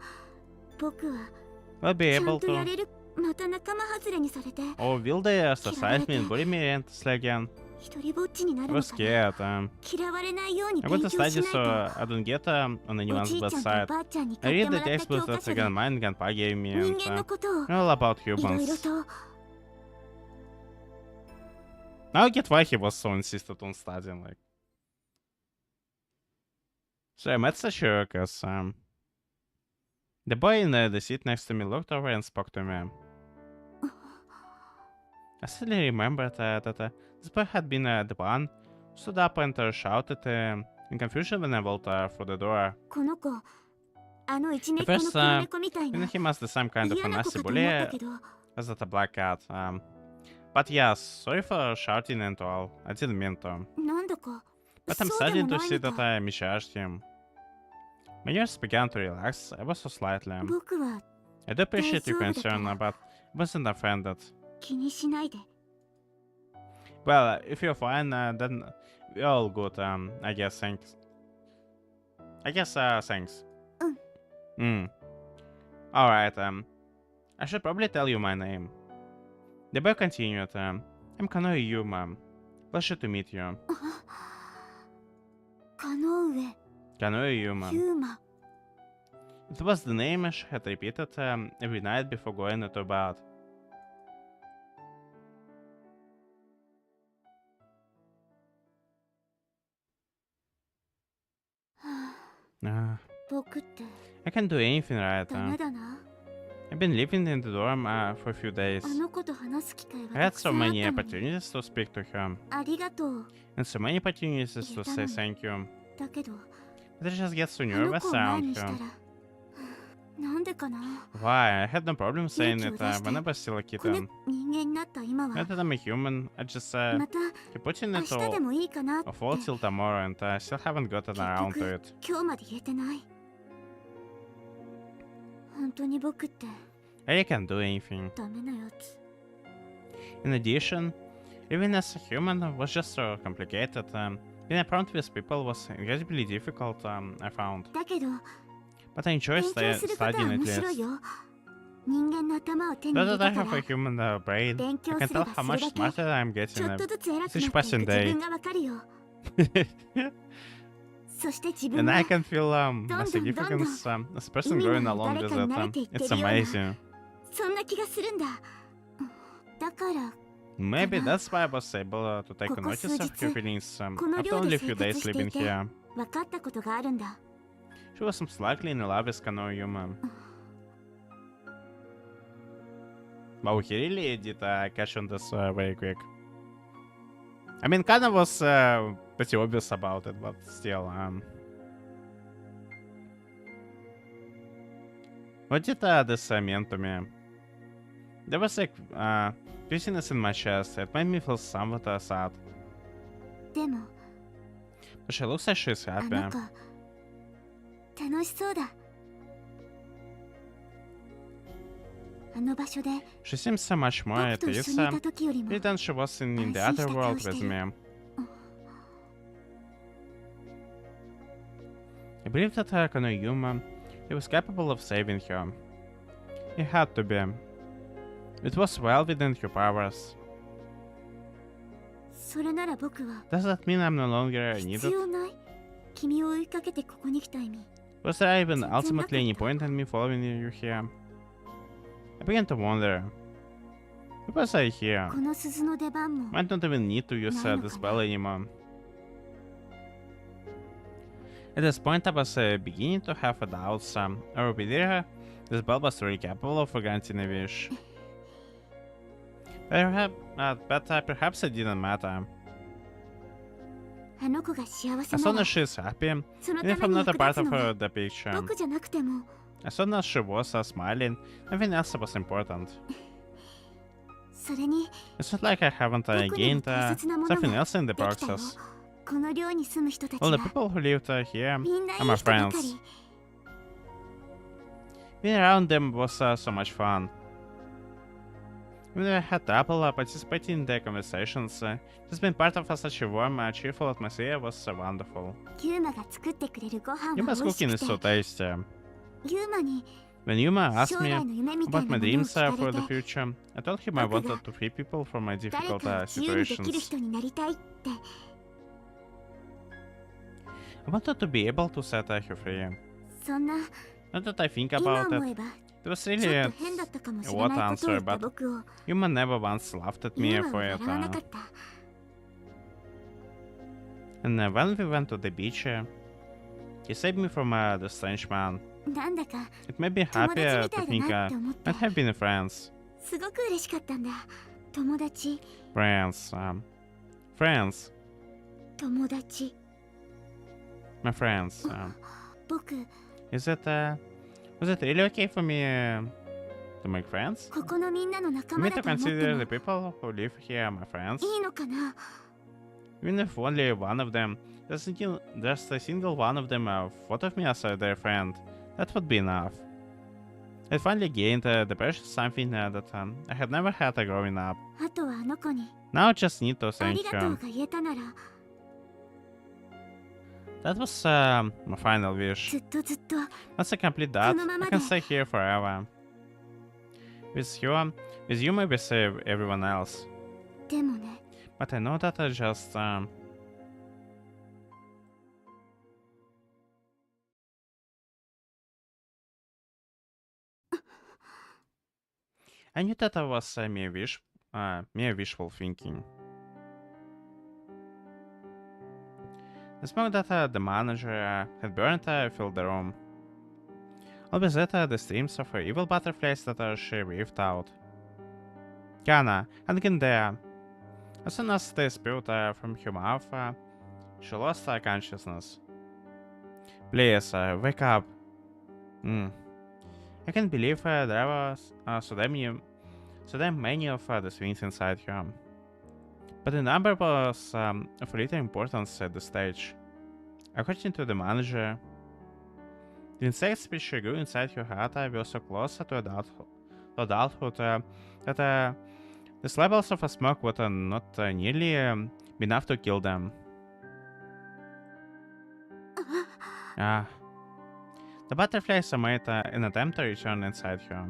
僕は Will I be ちゃ able んとや to? れるまた仲間外れにされて Or will they ostracize me and bully me relentlessly again? 一人ぼっちにな I るの was かな scared. 嫌われないように I 勉 want to 強し study ない so と I don't get on お anyone's じいちゃん bad とお side. ばあちゃんに I 買っ read ても the らった textbooks 教科 that 書で again mine and Grandpa gave me 人 and 間のことを all about いろいろ humans. と Now I get why he was so insistent on studying. Like, so I met Sashiro because the boy in the seat next to me looked over and spoke to me. I suddenly remembered that this boy had been the one who stood up and shouted in confusion when I walked through the door. この子あの一年 At 子の first, 黒猫みたい I な think he must be some kind of a 嫌な子 nasty かと思った bully けど as that a black cat. But yes, sorry for shouting and all. I didn't mean to. なんだか But I'm そうで saddened も to ない see みた that い I misjudged him. My ears began to relax ever so slightly. 僕は I do appreciate your 大丈夫だから。 concern, but I wasn't offended. 気にしないで Well, if you're fine, then we're all good. I guess. Thanks. Thanks. All right. I should probably tell you my name. The boy continued. I'm Kana Yuma. Pleasure to meet you. カノウエ Kana Yuma. ユーマ It was the name she had repeated every night before going to bed. Ah, 僕って I can't do anything right. ダメだな I've been living in the dorm for a few days. あの子と話す機会 I は had たく so さんあっ many たのに opportunities to speak to him, ありがとう and so many opportunities to say thank you. だけど But I just get so あの nervous 子を前 around にしたら him. なんでかな Why? I had no problem saying it 勇気を出して when I was still a これ kitten. 人間になった今 Now は that I'm a human, I just また keep putting 明 it 日で all もいいかなって off all till tomorrow, and I still haven't gotten around to it. 今日まで言えてない本当に僕って I can't do anything. ダメなやつ In addition, living as a human was just so complicated. Being around with people was incredibly difficult, I found. だけど But I enjoy 勉強することは studying at 面白い least. よ人間の頭を手に Now 入れ that た I か have a ら human brain, 勉 I 強 can すれ tell ば how する much だけ smarter I'm ちょ getting っとずつ偉くなってい each く passing 自 day. 分がわかるよそして自分 And が I can feel the Dun, dun, significance as a person 意味 growing の along ない with 誰かに慣れ it. ていって It's るような amazing. そんな気がするんだだから Maybe that's why I was able to take ここ notice 数 of 日 her feelings この after 寮 only で a few 生 days 活して living いて here. 分かったことがあるんだ She was most likely in love with Kanoyuma. Wow, he really did catch on this very quick. I mean, Kana was pretty obvious about it, but still. What did this mean to me? There was like dizziness in my chest. It made me feel somewhat sad. でも But she looks like she's あ happy. の子楽しそうだあの場所で She seems so much more 僕 at と一緒 ease にいた時よりも than she was in the 安 other 心した顔 world して with る me. I believe that Konoyuma He was capable of saving her. He had to be. It was well within her powers. それなら僕は Does that mean I'm no longer 必 needed? 要ない。君を追いかけてここに来た意味。 Was there even ultimately any point in me following you here? I began to wonder. Why was I here? この鈴の出番も I don't even need to use the spell anymore. At this point, I was beginning to have doubts. Or whether this spell was really capable of granting a wish. But perhaps it didn't matter. あの子が幸せ As な long ら as she's happy, その even た if め I'm に not a 役 part 立つ of の the は picture. 僕じゃなくても As long as she was smiling, nothing else was important. それに It's not like I haven't 僕にも gained 大切なもの something が else in the できたよ。 process. この寮に住む人たち All the は people who lived here みんない are い my 人ばか friends. り。 Being around them was so much fun. Even though I had trouble participating in their conversations, just being part of such a warm, cheerful atmosphere was wonderful. ユーマが作ってくれるご飯 Yuma's は美味し cooking く is so て、 tasty. ユーマに When Yuma asked 将 me 来の夢みたい about な my ものを dreams 聞か for れ the て、 future, I told him I 僕が wanted to free people from my 誰 difficult かを自由にできる situations. 人になりたいって。 I wanted to be able to set her free. そんな Not that I think 今 about 思 it, えば it was ちょ really っと変だったかもしれ what ないことを言 answer, った but 僕を Yuma never once laughed at me ユーマは for 笑 it. わなかった。 And when we went to the beach, he saved me from the strange man. なんだか It made me 友達 happy みた to い think だなって思って might have been friends. すごく嬉しかったんだ。友達、 Friends, 友達。 my friends. 僕、 Was it really okay for me to make friends? ここのみんなの仲 For 間 me だ to と思って consider も the people who live here my friends? いいのかな。 Even if only one of them, just a single one of them thought of me as their friend, that would be enough. I finally gained the precious something that I had never had growing up. あとはあの子に Now I just need to あ thank りがとう her. が言えたなら That was my final ず wish. っとずっと Once I complete that, このまま I で can stay here forever. With you maybe save everyone else. でもね But I know that I just I knew that I was mere wishful thinking. The smoke that the manager had burned filled the room. All with it the streams of evil butterflies that she waved out. Kana, hang in there. As soon as they spilled from her mouth, she lost consciousness. Please, wake up. I can't believe there was so damn many of the swings inside her. But the number was of little importance at this stage. According to the manager, the insects which grew inside her heart were so close to adulthood that these levels of smoke would not nearly be enough to kill them. The butterflies made an attempt to return inside her.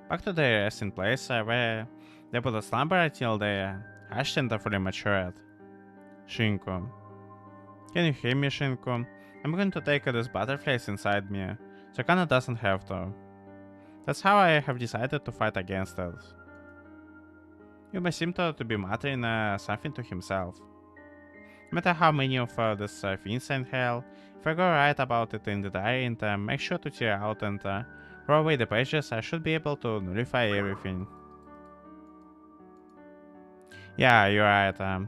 Back to their resting place where they would slumber until they hatched and fully matured. Shinku. Can you hear me, Shinku? I'm going to take these butterflies inside me, so Kana doesn't have to. That's how I have decided to fight against it. You may seem to be muttering something to himself. No matter how many of these fiends in hell, if I go write about it in the diary and make sure to tear out and throw away the pages, I should be able to nullify everything. Yeah, you're right.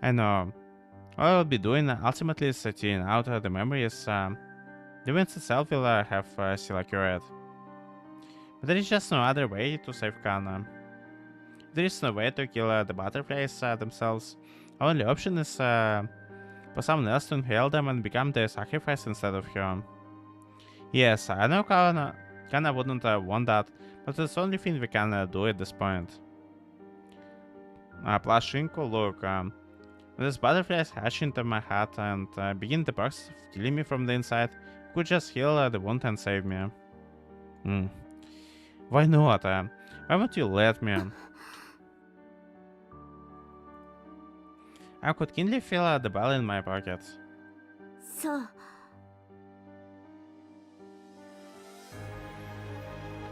I know. All I'll be doing ultimately is tearing out the memories. The event itself will have still occurred. But there is just no other way to save Kana. There is no way to kill the butterflies themselves. Our only option is for someone else to inhale them and become the sacrifice instead of her. Yes, I know Kana wouldn't want that, but it's the only thing we can do at this point. Plus, Shinku, look, these butterflies hatch into my heart and begin the process of killing me from the inside. could just heal the wound and save me. Hmm. Why not? Why won't you let me? I could keenly feel the bell in my pocket. そう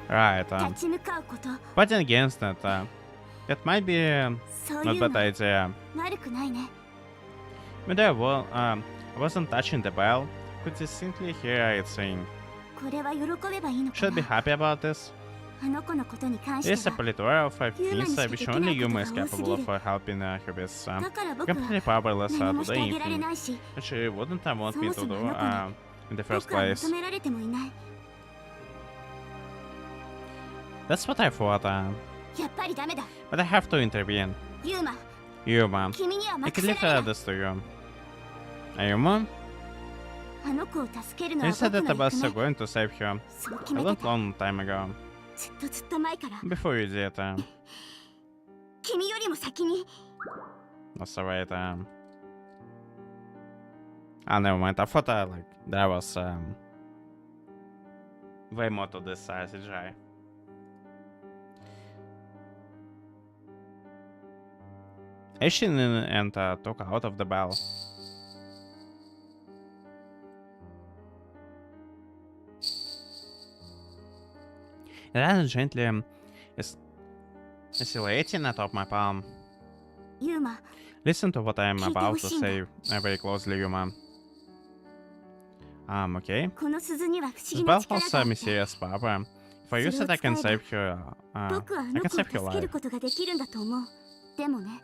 Right. 立ち向かうこと Fighting against it. That might be そうい not う bad の idea. 悪くないね When I wasn't touching the bell, I could distinctly hear it saying, これは喜べばいいのか "Should be な happy about this." あの子のことに関 It し is て a は plethora of Human things which only Yuma is しかできないことが多すぎる。 capable of helping her with. だから僕は Completely powerless 何 to もし do てあげられ anything, ないし which she wouldn't want そ me も to そも do あの子に in the first 僕は place. 求められてもいない That's what I thought, やっぱりダメだ but I have to intervene. ユーマ Yuma, 君には I 任 can せ leave られない this to you. Yuma, あの子を助けるの you は said 僕 that の I 役 was 目 going to save her そう決 a めて long, た long time ago. ずっと前から Before you did, 君よりも先に that's alright. Never mind. I thought like there was way more to this CGI. Ashin and took out of the bell. It landed gently, oscillating atop my palm. ユーマ Listen to what I am Keep about to pushing. say very closely, Yuma. Okay. この鈴には不 This 思議な bell 力 has があって mysterious power. If I use it, I can save her. 僕はあ I の can 子を save her 助ける life. ことができるんだと思うでもね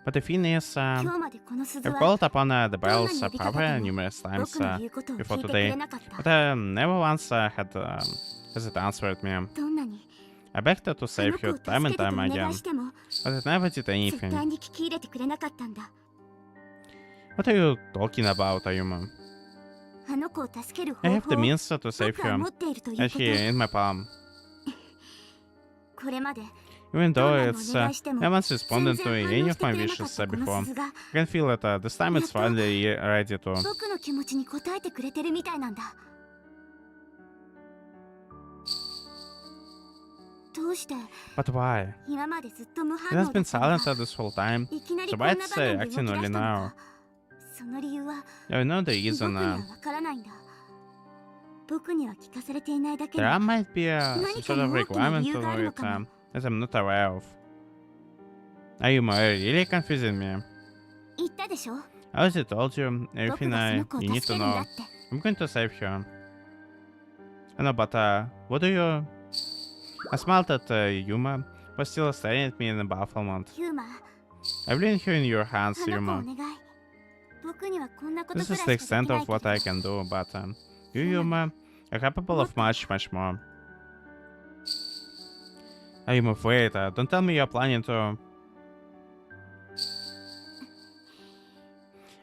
But the thing is, 今日までこの鈴 I've は called upon the どんな bell's に呼びかけ power ても numerous times 僕の言うことを before 聞いてく today, れなかった but never once has it answered me. どんなに I begged her to あの save 子を you 助 time け and てと time お願 again, いしても but it never did 絶 anything. 対に聞き入れてくれなかったんだ What are you talking about, Ayuma? あの子を助ける I 方 have the 法を means to save 僕は her, 持っているという and こと she in my palm. これまで Even どん though なに it's お願いしても I once 全 responded 然 to 反 any 応 of してく my れなかっ wishes たこの before, 鈴が I can feel it. This time it's finally ready to. 僕の気持ちに応えてくれてるみたいなんだどうして But why? 今までずっと無 It 反 has 応だ been ったの silent が this whole time. いきなり So こんな why 場 it's 面で acting 動き出 only したの now? かその理由は I know the 僕 reason. にはわからないんだ僕には聞かされていないだけに There might be some 何 sort かの of 大きな requirement 理由がある to の it かも that I'm not aware of. Ayuma, you're really confusing me. 言ったでしょ I already told you 僕 everything がその子を you need 助 to けるんだ know. って I'm going to save her. I know, but what do you? I smiled at Yuma, but still staring at me in bafflement. ユーマ I leave her in your hands, あの子お Yuma. 願い僕にはこんなこと This く is ら the いしかで extent きない of け what ど I can do, but you, Yuma, are capable of much, much more. Yuma, wait, don't tell me you're planning to.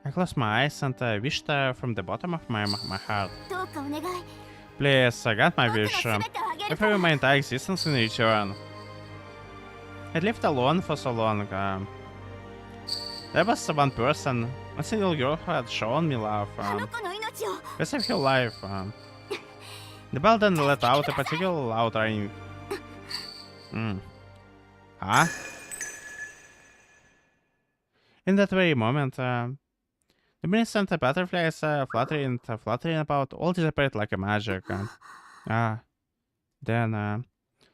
I closed my eyes and wished from the bottom of my heart. どうかお願い Please, I got my 僕の wish. 全てをあげる If か I ら were my entire existence in return. I'd lived alone for so long. There was one person, a single girl who had shown me love. あの子の命を To save her life. The bell then let out a particular loud ring. Huh? In that very moment, the innocent butterflies fluttering about all disappeared like a magic. Then,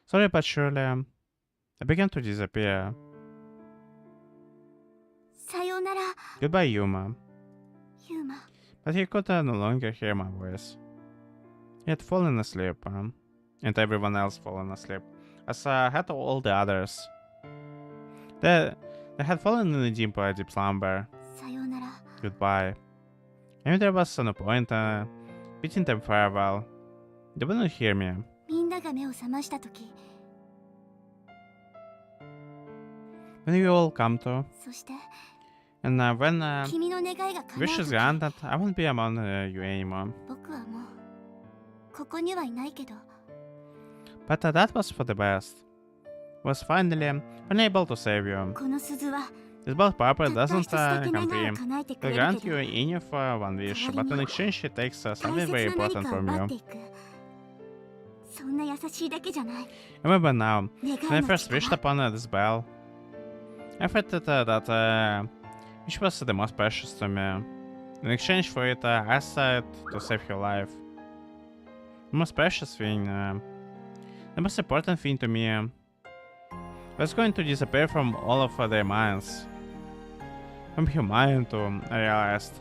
slowly but surely, I began to disappear. さようなら Goodbye, Yuma. ユーマ But he could no longer hear my voice. He had fallen asleep, and everyone else fallen asleep, as had all the others. They had fallen in a deep slumber. さようなら Goodbye. I knew there was no point bidding them farewell. They wouldn't hear me. みんなが目を覚ましたとき When you all come to, そして and when 君の願いが叶う wish と is き granted, I won't be among you anymore. 僕はもうここにはいないけど But that was for the best. Was finally unable to save you. この鈴は His bald purpose たった doesn't 一つだけ願い complete. を叶えてく He'll れる grant け you ど enough one wish, but in exchange he takes 大 something 切 very な何 important かを from 奪っ you. ていく。そんな優しいだけじゃない。 Remember now, 願 when I いの first wished 力 upon this bell, I thought that which was the most precious to me. In exchange for it, I asked it to save your life. The most precious thing, the most important thing to me, was going to disappear from all of their minds. From human too, I realized.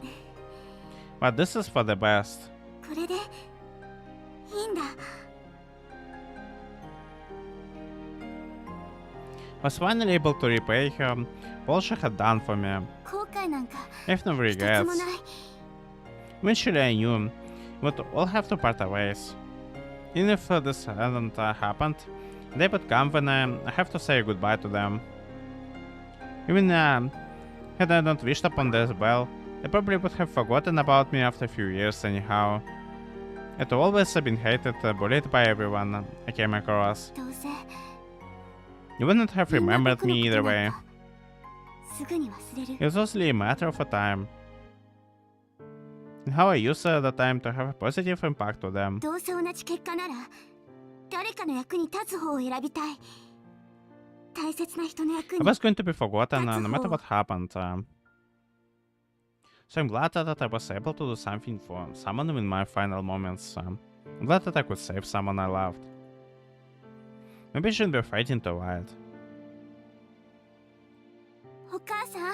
But this is for the best. これでいいんだ。 Was finally able to repay her all she had done for me. 後悔なんか I have no 一つも regrets. ない。 Eventually I knew we would all have to part our ways. Even if this hadn't happened, the day would come when I have to say goodbye to them. Even had I not wished upon this bell, they probably would have forgotten about me after a few years anyhow. I'd always been hated, bullied by everyone I came across. どうせ You wouldn't have みんな remembered 僕の me こと either な way. んかすぐに忘れる。 It was mostly a matter of time. And how I used the time to have a positive impact to them. どうせ同じ結果なら誰かの役に立つ方を選びたい。大切な人の役 I に was going to be forgotten That's no matter all. what happened. So I'm glad that I was able to do something for someone in my final moments. I'm glad that I could save someone I loved. Maybe I shouldn't be fighting too wild. お母さん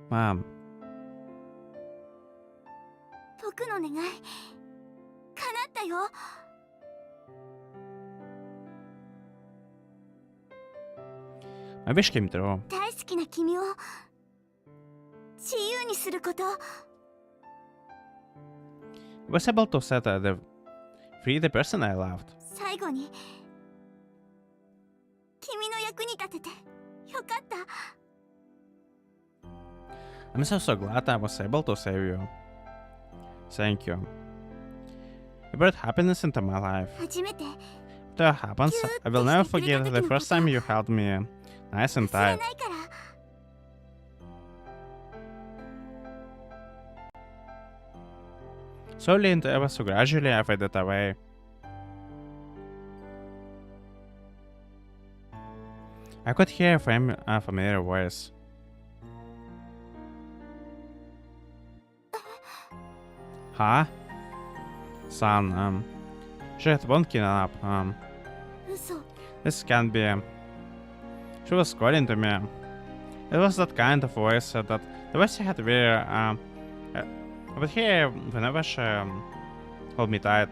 Mom, 僕の願い叶ったよ。 my wish came true. 大好きな君を自由にすること。 I was able to free the person I loved. 最後に君の役に立ててよかった。 I'm so glad I was able to save you. Thank you. You brought happiness into my life. 初めて If that happens, I will never forget the first time you held me nice and 忘れ tight. ないから。 Slowly and ever so gradually I faded away. I could hear a familiar voice. Huh? Son, she had woken up. 嘘。 This can't be. She was calling to me. It was that kind of voice that the voice I had very I would hear whenever she hold me tight.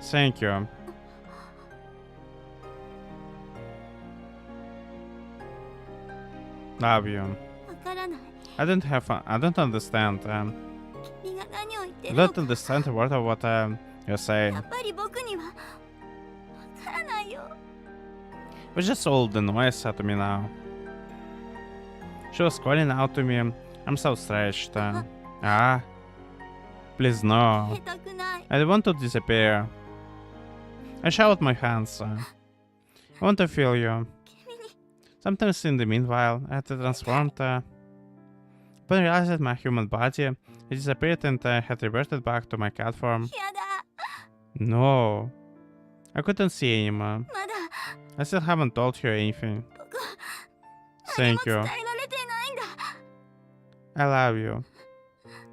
Thank you. Love you. わからない。 I don't understand. 君が何を言って I るの don't か。 understand a word of what you're saying. やっぱり僕にはわからないよ。 It was just all the noise to me now. She was calling out to me. I'm so stretched. Please no. 出たくない。 I want to disappear. I shout my hands. I want to feel you. 君に Sometimes in the meanwhile, I had transformed. But I realized that my human body had disappeared and had reverted back to my cat form. やだ。 No. I couldn't see anymore. まだ I still haven't told you anything. 僕は Thank 何 you. も伝えられてないんだ。 I love you.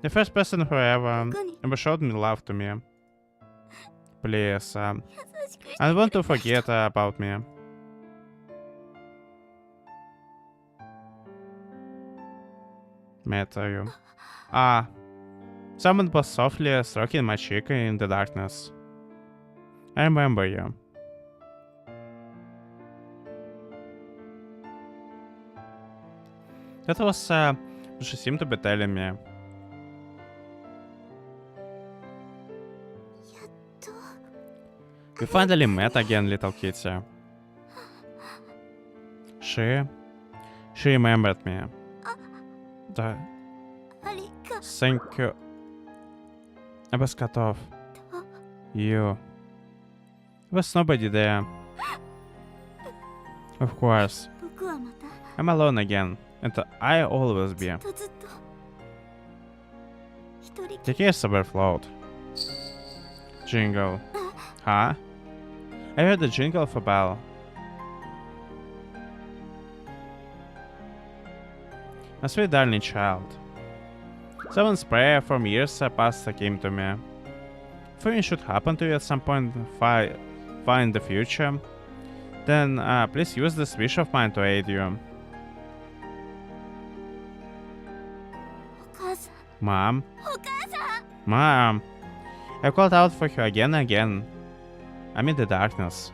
The first person who ever 僕に showed me love to me. Please, 優しくして I want to forget about me. Met you. Someone was softly stroking my cheek in the darkness. I remember you. That was what she seemed to be telling me. やっと We finally met again, little Kitty. She remembered me.ありが Thank you. I was cut off. とう。 You. There was nobody there. Of course. 僕はまた I'm alone again, and I always be. ずっとずっと一人き The り keys overflowed. Jingle. Huh? I heard the jingle of a bell. My sweet darling child. Someone's prayer from years past came to me. If anything should happen to you at some point far in the future, then please use this wish of mine to aid you. お母さん Mom? お母さん Mom! I called out for you again and again. I'm in the darkness.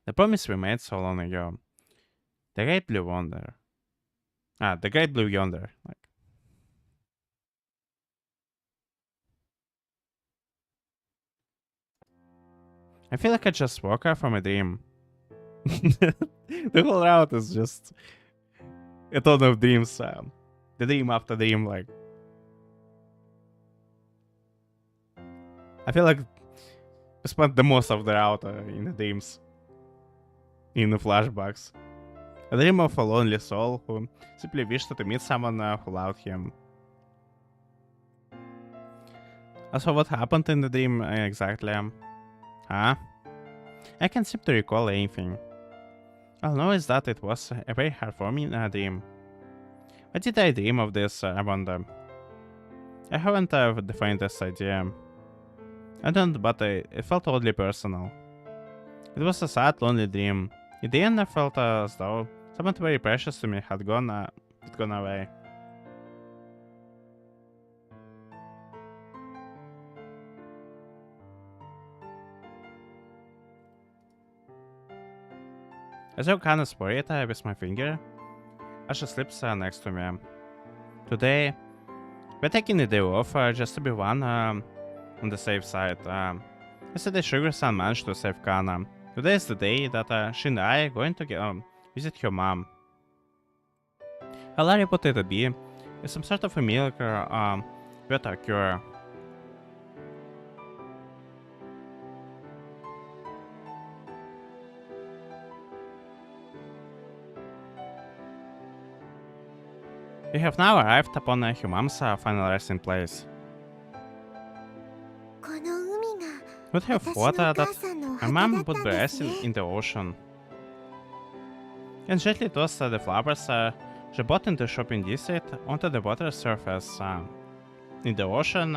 The promise we made so long ago. The great blue wonder. The great blue yonder. Like. I feel like I just woke up from a dream. The whole route is just a ton of dreams. The dream after dream, like. I feel like I spent the most of the route in the dreams. In the flashbacks. A dream of a lonely soul who simply wished to meet someone who loved him. So what happened in the dream exactly? Huh? I can't seem to recall anything. All I know is that it was a very heartwarming dream. Why did I dream of this, I wonder? I haven't defined this idea. I don't, but it felt oddly personal. It was a sad, lonely dream. In the end, I felt as though someone very precious to me had gone away. As I kind of spray it with my finger, as she sleeps next to me. Today, we're taking the day off just to be one on the safe side. Yesterday, Sugar-san managed to save Kana. Today is the day that she and I are going to visit her mom. How Larry put it to be is some sort of a miracle better cure. We have now arrived upon her mom's final resting place. この海が Would have 私 thought のお that 母さんのお my 墓 mom だった would ん be です resting ね in the ocean. And gently tossed the flowers she bought in the shopping district onto the water surface. In the ocean,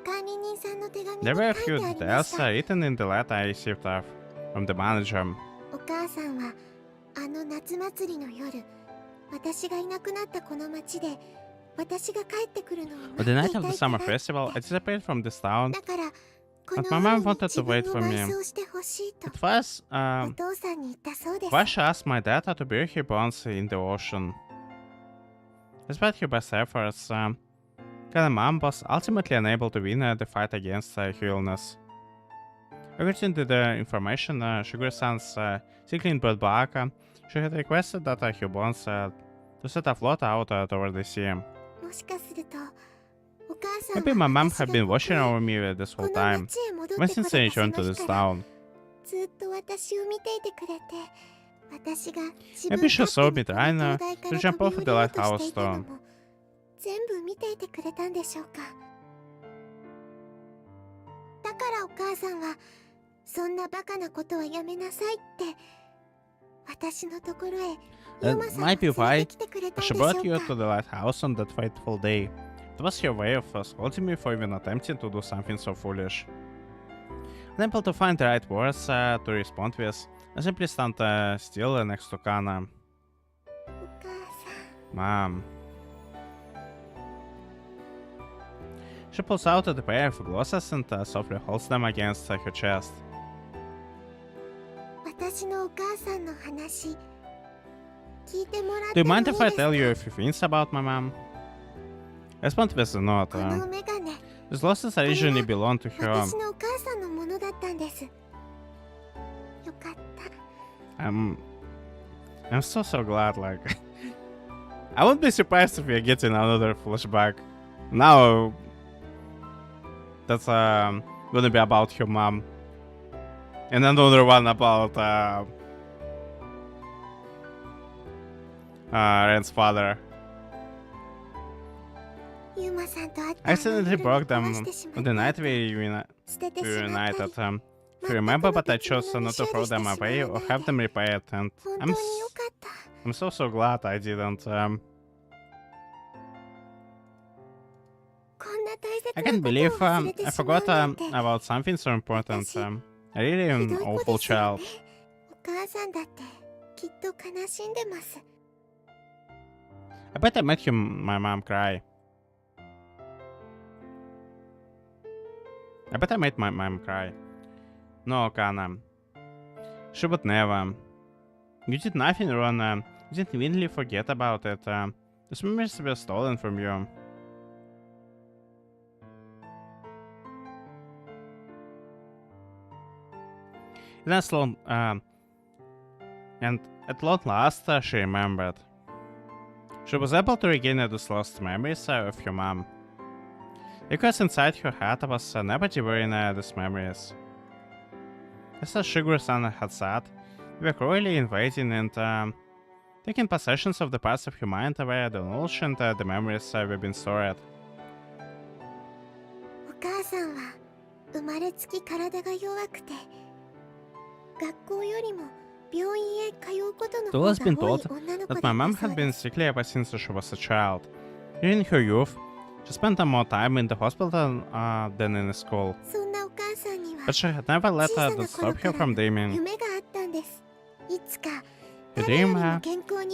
管理人さんの手紙に there 書 were a い few てありま details した。 written in the letter I received from the manager. お母さんはあの夏祭りの夜、私がいなくなったこの町で私が帰ってくるのを On the 待 night ってい of た the いから summer festival, I disappeared from this town. だからこ But の my mom 海に wanted 自 to 分 wait を for 埋 me. 葬してほしいと It was お父さんに言ったそうです。 why she asked my dad to bury her bones in the ocean. Despite her best efforts, Kana's mom was ultimately unable to win the fight against her illness. According to the information Sugar-san's sickly brought back, she had requested that her bones to set afloat out toward the sea. もしかするとお母さん Maybe my は mom 私 had が been ここ watching へ over me this こ whole の time, 町へ戻っ when てこ since I れたそ returned の to 日 this から town. ずっと私を見ていてくれて、私が自 Maybe 分 she 勝 saw 手 me にこの trying 灯 to 台か to ら jump 飛び off 降 the りようとし lighthouse ていたの stone. も全部見ていてくれたんでしょうか。だからお母さんはそんなバカなことはやめなさいって私のところへ That ヨマさん might be が連れ why てきてくれたんで she しょう brought you か。 to the lighthouse on that fateful day. It was her way of scolding me for even attempting to do something so foolish. Unable to find the right words to respond with, I simply stand still next to Kana. お母さん Mom. She pulls out a pair of glasses and softly holds them against her chest. 私のお母さんの話聞いてもらっ Do て you もいい mind で if す I か。 tell you a few things about my mom? I respond with a note. このメガネ These glasses originally belonged to her. 私のお母さんのものだったんです。よかった。 I'm so glad, like I wouldn't be surprised if we're getting another flashback. Now, that's gonna be about her mom. And another one about Ren's father. I accidentally broke them on the night we reunited. If you remember, but I chose not to throw them away or have them repaired, and I'm so glad I didn't. I can't believe I forgot about something so important. I really am an awful child. I bet I made my mom cry. I bet I made my mom cry. No, Kana. She would never. You did nothing wrong. You didn't really forget about it. Those memories were stolen from you. And at long last, she remembered. She was able to regain those lost memories of her mom. Because inside her head was never devouring these memories. As Shiguro-san had said, we were cruelly invading and taking possessions of the parts of her mind where the knowledge and the memories were being stored. It has been told that my mom had been sickly ever since she was a child. During her youth, she spent more time in the hospital than in school. But she had never let that stop her from dreaming. Her dream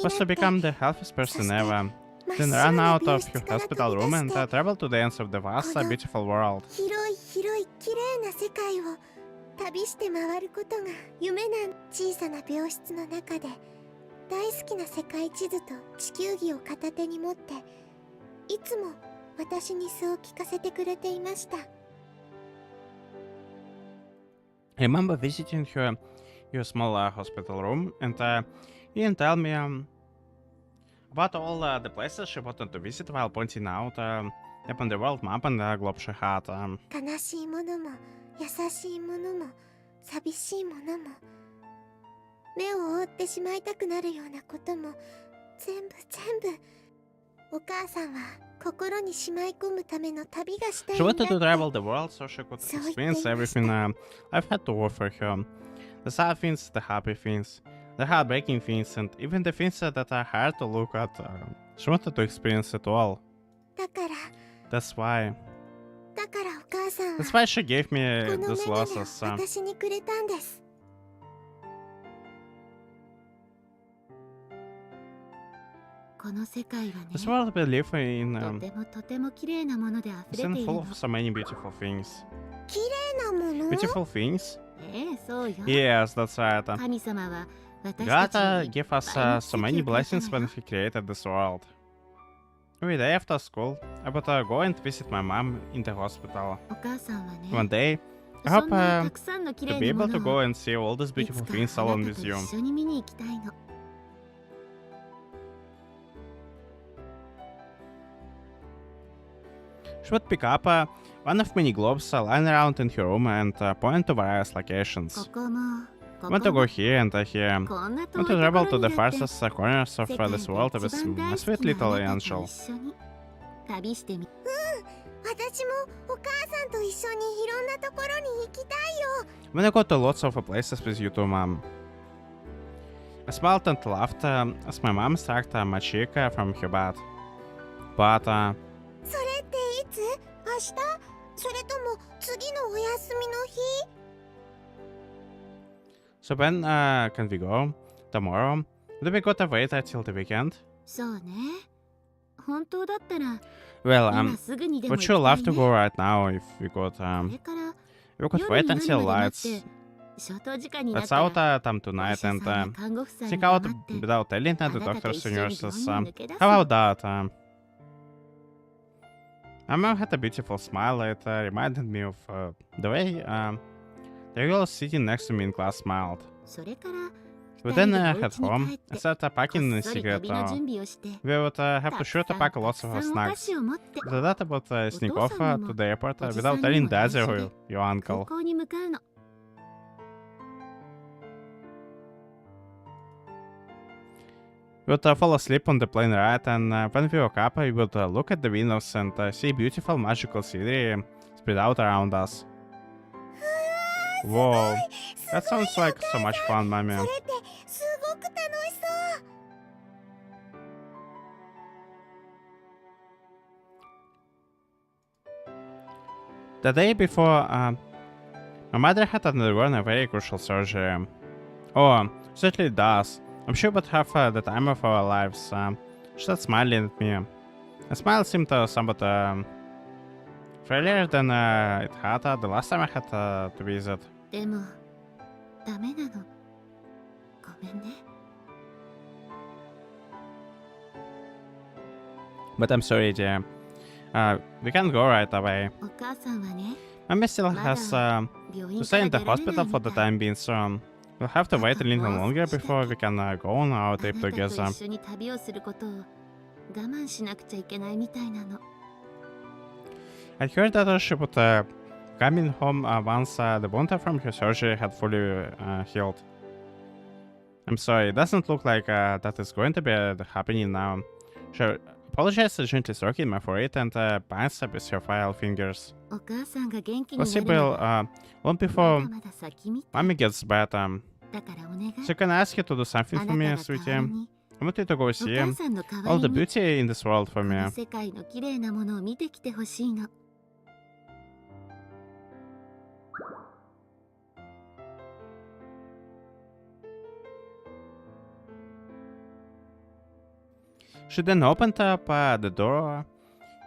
was to become the healthiest person ever, then run out of her hospital room and travel to the ends of the vast, beautiful world. I remember visiting her small hospital room, and you didn't tell me about all the places she wanted to visit while pointing out upon the world map and the globe she had. She wanted to travel the world so she could experience everything I've had to offer her. The sad things, the happy things, the heartbreaking things, and even the things that are hard to look at. She wanted to experience it all. That's why. That's why she gave me those losses. This world we live in isn't full of so many beautiful things. Beautiful things? Yes, that's right. God gave us so many blessings when He created this world. Every day after school, I would go and visit my mom in the hospital. One day, I hope to be able to go and see all these beautiful things along with you. She would pick up one of many globes lying around in her room and point to various locations. Want to go here and here. Want to travel to the farthest corners of this world with my sweet little angel. I want to go to lots of places with you too, Mom. I smiled and laughed as my mom stroked my cheek from her bed. But so when can we go? Tomorrow? Do we gotta wait until the weekend? Well, would you love to go right now if we could wait until lights out time tonight and sneak out without telling the doctors and nurses. How about that? Mom had a beautiful smile. It reminded me of the way the girl sitting next to me in class smiled. We then head home and start packing in secret. We would have to sure to pack lots of snacks. The that about sneak off to the airport without telling Daddy or your uncle. We would fall asleep on the plane ride, and when we woke up, we would look at the windows and see beautiful magical scenery spread out around us. Whoa, that sounds like so much fun, Mommy. The day before, my mother had undergone a very crucial surgery. Oh, certainly does. I'm sure we'd have the time of our lives. She started smiling at me. The smile seemed somewhat friendlier than it had the last time I had to visit. But I'm sorry, dear. We can't go right away. Mommy still has to stay in the hospital for the time being, so we'll have to wait a little longer before we can go on our trip together. I heard that she would come in home once the wound from her surgery had fully healed. I'm sorry, it doesn't look like that is going to be happening now. She apologized gently stroking my forehead and pants with her file fingers. Possible long before Mommy gets better. So can I ask you to do something for me, sweetie? I want you to go see all the beauty in this world for me. She then opened up the door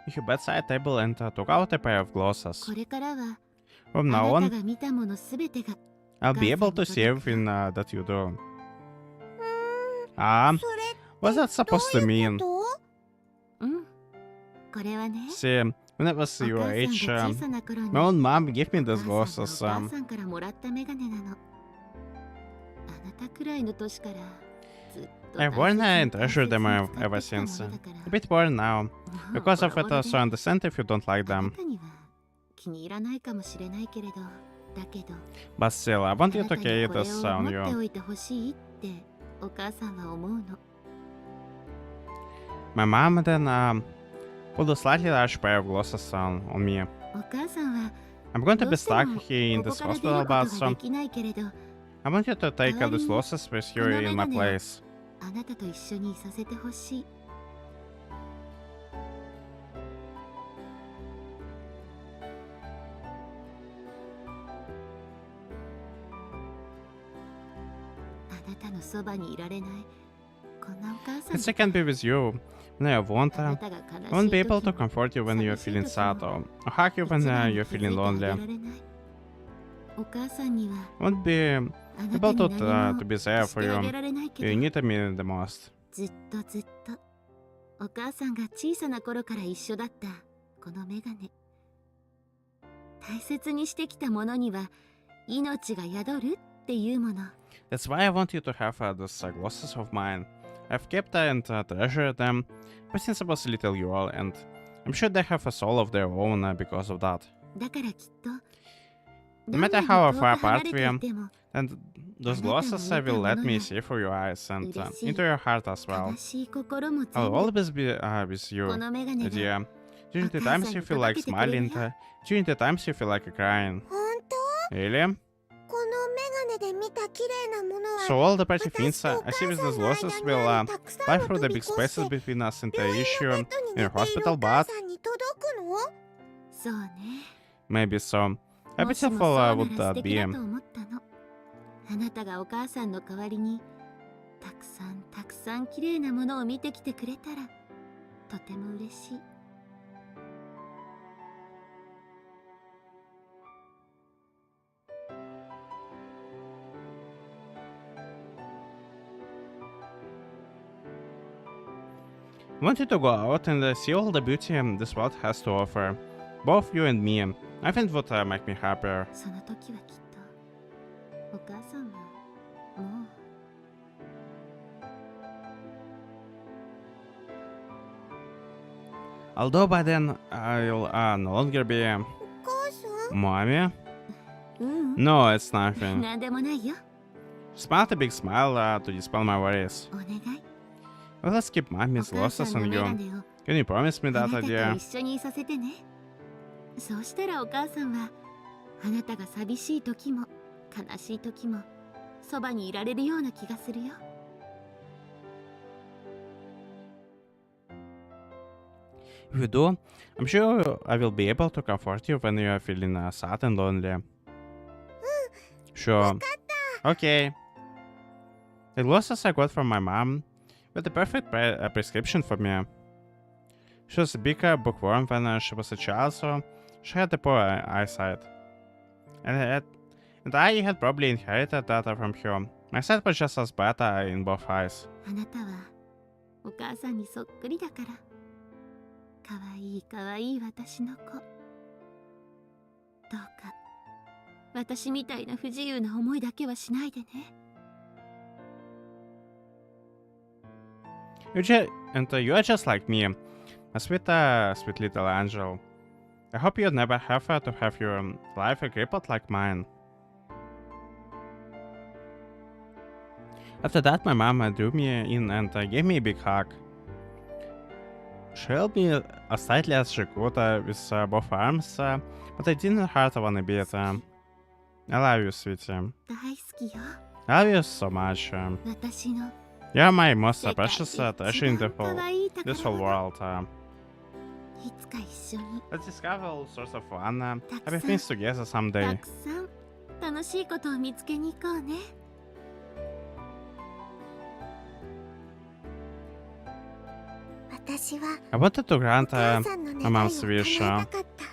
in her bedside table and took out a pair of glasses. From now on, I'll be able to see everything that you do. What's that supposed to mean? See, when I was your age, my own mom gave me those glasses. I've worn and treasured them ever since. A bit worn now, because of it, so I understand if you don't like them. But still, I want you to carry this on you. My mom then put a slightly large pair of glasses on me. I'm going to be stuck here in this hospital, but so I want you to take these glasses with you in my place. Since I can't be with you when I want, I won't be able to comfort you when you're feeling sad or hug you when you're feeling lonely. I won't be able to be there for you when you need me the most. That's why I want you to have those glasses of mine. I've kept and treasured them ever since I was a little girl, and I'm sure they have a soul of their own because of that. No matter how far apart we are, and those glasses will let me see through your eyes and into your heart as well. I'll always be with you, dear. During the times you feel like smiling, during the times you feel like crying. Really? So all the pretty things I see with these glasses will fly through the big spaces between us and the issue in your hospital, but maybe so. How beautiful would that be? I want you to go out and see all the beauty this world has to offer. Both you and me. I think would make me happier. Although by then I'll no longer be お母さん mommy. うん No, it's nothing. なんでもないよ Smiled a big smile to dispel my worries. お願い Well, let's keep お mommy's 母さ losses んの on メ you. ガネを Can you promise me あな that たと idea? 一緒にいさせてねそうしたらお母さんはあなたが寂しい時も悲しい時もそばにいられるような気がするよ If you do, I'm sure I will be able to comfort you when you are feeling sad and lonely. Sure. Okay. The glasses I got from my mom were the perfect prescription for me. She was a big bookworm when she was a child, so she had the poor eyesight. And I had probably inherited that from her. My sight was just as bad in both eyes. あなたはお母さんにそっくりだからかわいいかわいい私の子どうか私みたいな不自由な思いだけはしないでね You are just like me, a sweet little angel. I hope you never have to have your life crippled like mine. After that, my mom drew me in and gave me a big hug. She held me as tightly as she could with both arms, but I didn't hurt one a bit. I love you, sweetie. 大好きよ I love you so much. 私の You're my most 世界 precious で treasure in 一 the 番か whole わいい this 宝 whole 物 world. いつか一緒に Let's discover all sorts of fun, happy たくさん things together た someday. くさん楽しいことを見つけに行こうね 私は I wanted to お grant 母さんの my 願いを mom's 叶え wish. たかった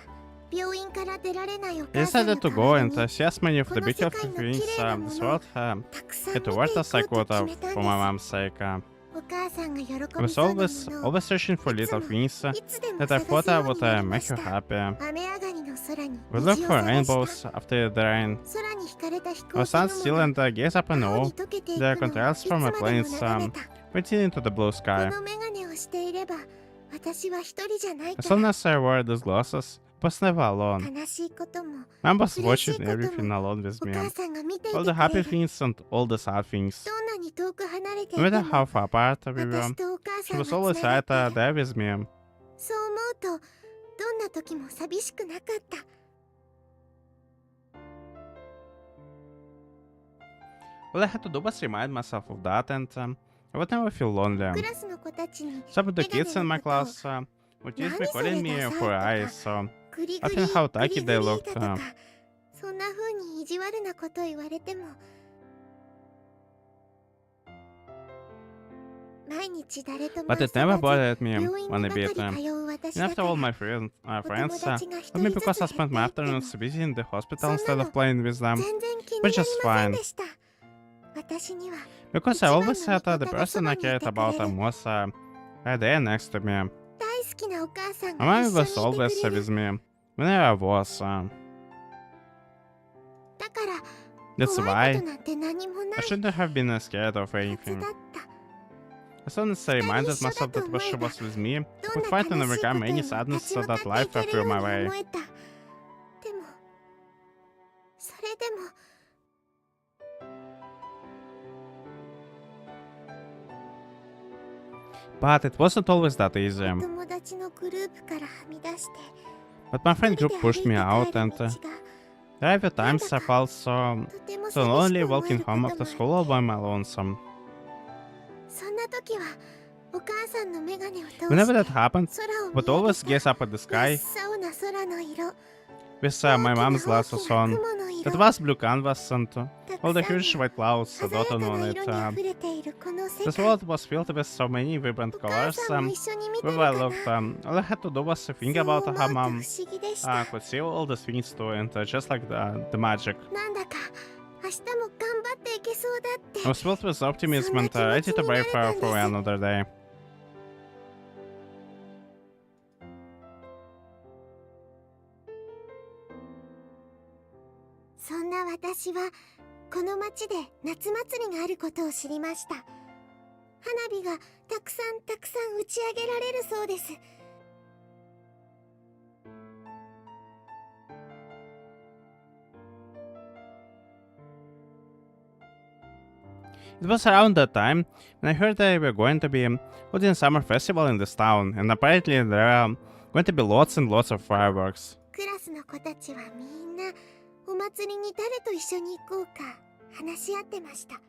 病院から出られないお I 母さんの decided to 代 go わり and に see as many of the この beauty 世 of 界 the の things 綺麗なも this のを world たくさん見 get て the い world as I こう could と決めたん for で my す mom's sake. お母さんが喜 I び was そうなも always のを searching for いつ little も things いつでも that I 探 thought すよう would になりま make し you た happy. 雨上がりの空に We 虹 look を for 探し rainbows た after the rain. 空に引かれた飛 I 行 was 機の stand も still の and gaze up and 青 all に溶けてい the くのをい contrails つ from ま a でも plane's 眺めた pointing into the blue こ sky. のメガネをしていれば私は一人じゃない As か soon ら as I wore these glasses, I was never alone. 悲しいことも Mom was 嬉しい watching こと everything も alone with お me. 母さんが見てい All て the く happy れる things and all the sad things. どんなに遠く離れてい No て matter も how far apart we 私 were, とお母 she さん was は always つなが right っている there with me. そう思うとどんな時も寂しくなかった All I had to do was remind myself of that, and I would never feel lonely. クラスの子たちに Some of the メガ kids ネ in の my ことを class would tease me, 何それ calling me ダサい for とか eyes, so グリグ I リ feel how グ tacky リグ they リ looked. だとかそんな風に意地悪なこと言われても毎日誰とも But 遊 it ば never ず bothered me 病院 one に a ばかり bit. 通う私 And だ after から all, my friends お友 told 達が一 me 人ず because つ I 減 spent って my いっても afternoons busy in the hospital そん instead な of の playing with them, 全然気に which なり is ません fine. でした私には Because I 一番の always had 味方 the が person そば I にい cared てく about れる most right there next to me. 大好きなお母さん My が mom 一緒 was にいて always くれる with me whenever I was. だから That's 怖いこ why となんて何もな I い shouldn't have been scared of はず anything. だった As soon as I reminded myself that she was with me, I could fight and overcome any sadness that life threw my way. でもそれでも But it wasn't always that easy. 友達のグループからはみ出して But my 一 friend 人 group で pushed 歩 me いて out, 帰る and 道が there were times I felt so とても so 寂し lonely く思え walking るこ home と after も school all by my lonesome. そんな時はお母さんのメガネを通して Whenever that happened, 空を I 見 would 上 always げ gaze た up at the 真っ sky 青な空の色 with my 大 mom's きな大 glasses きな on. 雲の色 It was blue canvas and たく all the さんの huge white clouds 鮮や dotted か on な it. 色に溢れているこの世 This 界 world was filled with so many vibrant お母 colors. さんも一緒に見て We る were かな loved. All I had to do was そう think 思う about と how 不 mom 思議でした could see all these things too, and just like the magic. なんだか明日も頑張っていけそうだって I was filled with optimism and ready to brave for another day. そんな私はこの町で夏祭りがあることを知りました花火がたくさん打ち上げられるそうです It was around that time when I heard they were going to be holding a summer festival in this town, and apparently there are going to be lots and lots of fireworks. クラスの子たちはみんなお祭りに誰と一緒に行こうか話し合ってました。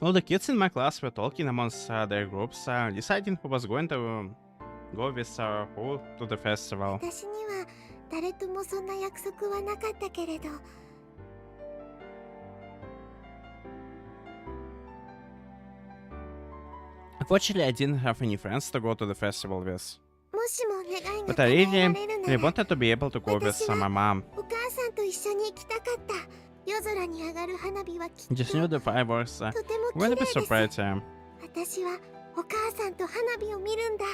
All the kids in my class were talking amongst their groups, deciding who was going to go with who to the festival. 私には誰ともそんな約束はなかったけれど。Unfortunately, I didn't have any friends to go to the festival with. もしも願いが But I 叶えら really, れるな really ら wanted to be able to go with my mom. お母さんと一緒に行きたかった。夜空に上がる花火はきっと I just knew the fireworks とても were 綺 going to 麗 be で so す。 pretty. 私はお母さんと花火を見るんだ。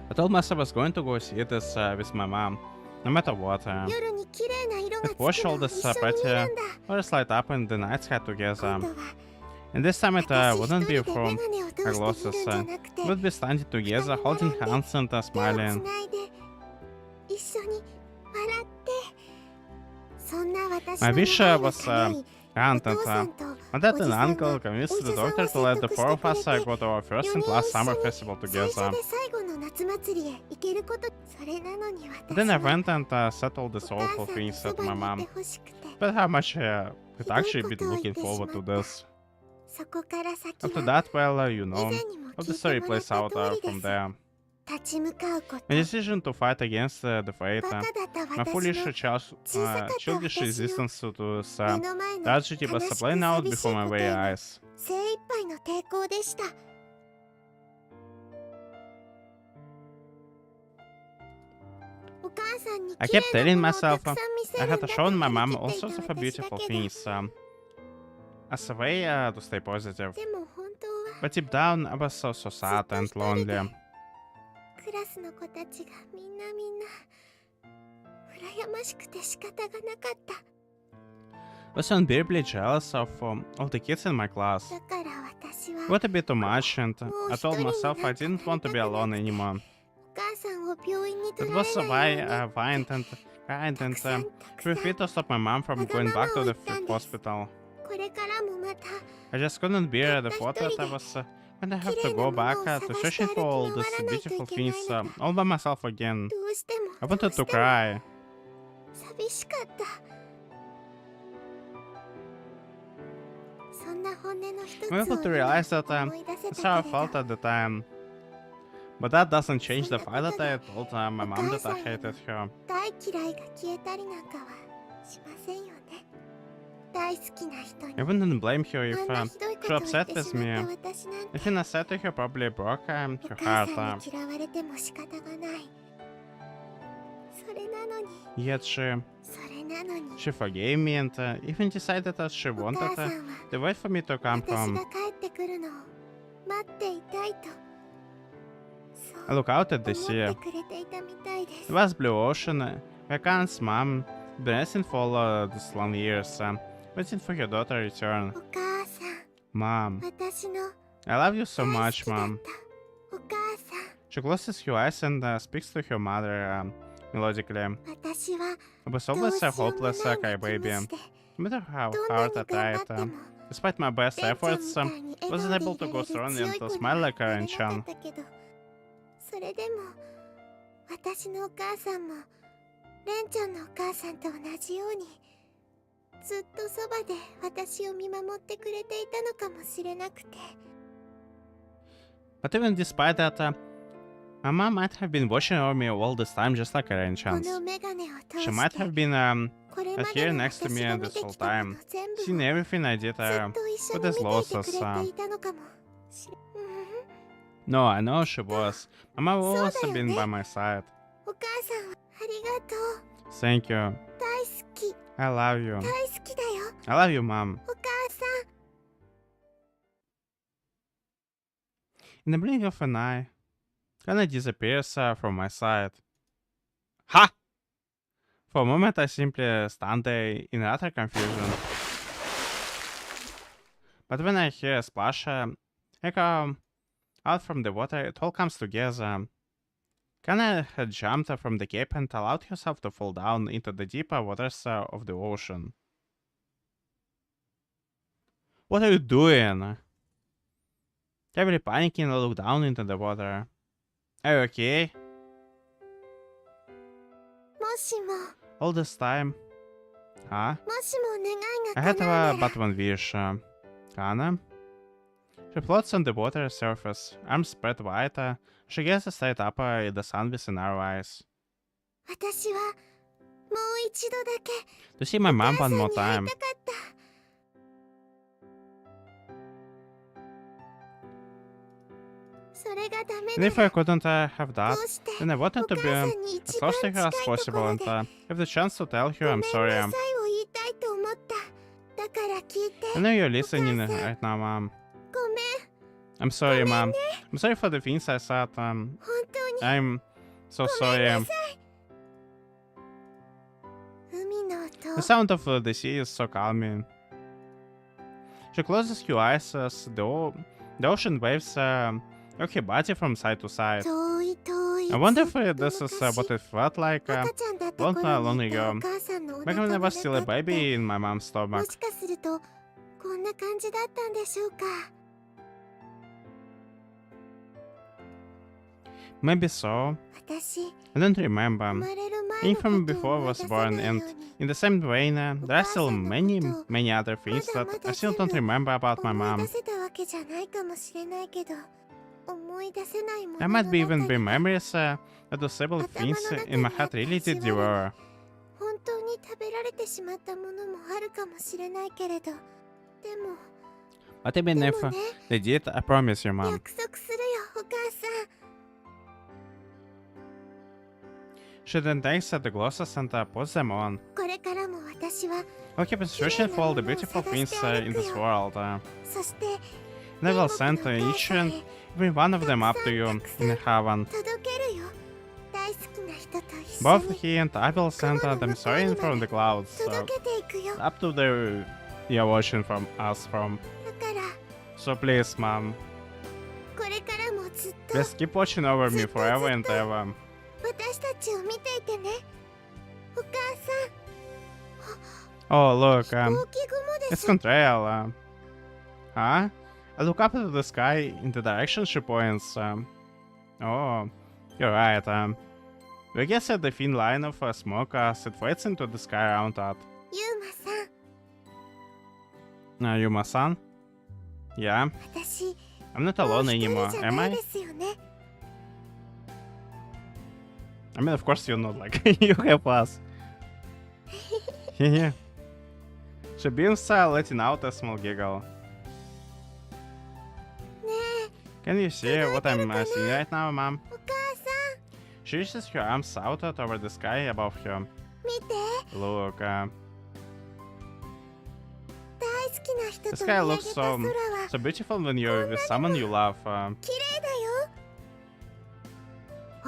I told myself I was going to go see this with my mom, no matter what. 夜に綺麗な色がつ It く was の all を this 一緒に見るんだ。 or just light up in the night sky 今 together. 度は And this time it 私一 wouldn't 人 be で from メガネを通 our して見るん glasses. じゃなくて We would be standing together, holding hands and 手をつ smiling. ないで一緒に笑って。そんな私 My の wish 願いが was 叶い、 and お父さんと my dad おじ and さん uncle が convinced お the 医者さんを doctor to 説 let the 得して four of くれ us て go to our first 4 and 人 last 一 summer 緒に festival 最 together. 初で最後の夏祭りへ行けること。それなのに But then I 私は went and said all お these 母 awful さんと things そ at ば my にい mom. てほしくて。 But how much we'd ひどい actually こ been とを言っ looking てし forward ま to った。 this. そこから先 After は that, well, you 以 know, 前にも how 聞 the いて story もらっ plays た out 通りで from す。 there. 立ち向かうこと。 My decision to fight against the fate, バカだった my 私 foolish の childish 小さかった childish 私の resistance to this 目の前の tragedy 悲 was しく playing out 寂しい before my こと very への eyes. 精一杯の抵抗でした。お母さんに I 綺 kept 麗な telling ものをた myself くさん見せ I るん had だと shown my 張り mom 切 all ってい sorts た of 私だ beautiful けど、 things as a way to stay positive. でも本当は But deep down, I was so sad and lonely. クラスの子たちがみんな羨ましくて仕方がなかった。 I was unbearably jealous of all the kids in my class. だから私は What a bit too much, and I told もう一人になっ myself ちゃ I didn't want to be alone anymore. お母さんを病院に It 取ら was れ so ないように kind and kind た and くさん free to stop my mom from going back to the hospital. これからもまた I just couldn't bear the thought that I was gonna have to go back to searching for all these beautiful things all by myself again. どうしても I ど wanted うし to ても cry. 寂しかった。そんな本音の一つを I'm able to realize that 思い出せ that's た how け I れど felt at the time. But that doesn't change the fact that I told my mom that I hated her. 大嫌いが消えたりなんかはしませんよね。大好きな人に I wouldn't blame her あ if んなひどいこと she を言っ upset て with しま me. った私なんて Anything I said to her probably broke お her 母 heart. さんに嫌われても仕方がない。それなのに Yet she それなのに she forgave me and even decided that she お wanted 母さんは to wait for me to come 私 home. が帰ってくるのを待っていたいと I look out at the 思 sea. ってくれていたみたいです The vast blue ocean, where Kana's mom had been resting for all these long years, waiting for her daughter to return. お母さん Mom, 私の I love you so 大好 much, きだった Mom. お母さん She closes her eyes and speaks to her mother melodically. 私は I was どう always しよ a うも hopeless ない Sekai 泣き baby. 虫で No matter how どんな hard に I 頑張 tried, っても despite my best レンちゃん efforts, みたいに I wasn't 笑顔 able で to い go られる strong 強い and 子 to に smile は like な a れなか Ren-chan. ったけどそれでも私のお母さんもレンちゃんのお母さんと同じようにずっとそばで私を見守ってくれていたのかもしれなくて But even despite that, my mom might have been watching over me all this time just like a こ Ren-chan's. のメガネを通 She し might て have been これま right で here の next to 私 me が and 見 this て whole きたこと time, 全部 seeing を everything I did ずっと一緒 with に these 見ていて losses. くれていたのかもしれ No, I know she was. My mom always そうだよね。 been by my side. お母さんはありがとう Thank you. 大好き I love you. 大好きだよ I love you, Mom. お母さん In the blink of an eye, Kana disappears from my side. Ha! For a moment, I simply stand there in utter confusion. But when I hear a splash echo out from the water, it all comes together. Kana had jumped from the cape and allowed herself to fall down into the deeper waters of the ocean. What are you doing? Heavily panicking, I looked down into the water. Are you okay? もしも All this time? Huh? もしも願 I いが had 叶うな but ら one wish. Kana? She floats on the water surface, arms spread wide. She gazes straight up at the sun with narrow eyes. 私はもう一度だけ To see my お mom 母さ one ん more に会い time. たかった。それがダメ And な if I ら couldn't have ど that, うして then I お wanted 母 to さ be んに as 一番 close to 近 her as いとこ possible ろ and で have the chance to tell ご her めん I'm な sorry. さいを言いたいと思った。だから聞いて。 I know you're お listening 母さん right now, Mom. ごめん。 I'm sorry, Mom. I'm sorry for the things I said. 本当に I'm so ごめん sorry. なさい。海の The 音 sound of the sea is so calming. She closes her eyes as the ocean waves rock her body from side to side. 遠い遠い I wonder ずっ if と this is 昔 what it felt like 赤ちゃんだった long, 頃 long にいたお ago. 母さんのお Back 腹 when I の was still a 中って baby in my mom's も stomach. しかするとこんな感じだったんでしょうか。 Maybe so. 私 I don't 生 remember. まれる前 Even のこと from を before I 思い was 出さ born, ないよう and に in the same vein, there are still many, many other things that まだまだ I still 全 don't 部 remember about my 思い mom. 出せたわけじゃないかもしれないけど思い出せないも There のの might be 中 even be に memories that those several things in my head really did devour. 本当に食べられてしまったものもあるかもしれないけれどでも But even で if もね they did, I promise you, Mom. 約束するよお母さん She then takes the glasses and puts them on. これからも私は I'll keep searching for all the beautiful things in this world. そして And I will send each and every one of them up to you in heaven. 届けるよ大好きな人と一緒 Both に he and I will send them soaring from the clouds 届けていくよ up to the you're watching from us from. だから So please, Mom, これからもずっと just keep watching over me forever and ever. 私たちを見ていてねお母 Oh, look, さん飛行機雲で it's しょ contrail. Huh? I look up into the sky in the direction she points. Oh, you're right. We guess that the thin line of smoke separates into the sky around that. ユーマさん You my son? Yeah, 私 I'm not もう alone 一 anymore, 人じゃ am ない I? ですよね I mean, of course you're not, like, you have us. Yeah. She beams, letting out a small giggle. ねえ Can you see what I'm seeing right now, Mom? お母さ She reaches her arms out toward the sky above her. ん見て Look, 大好きな人 the と sky 見上 looks げた空 so は so beautiful when you're with someone you love. 綺麗だよあ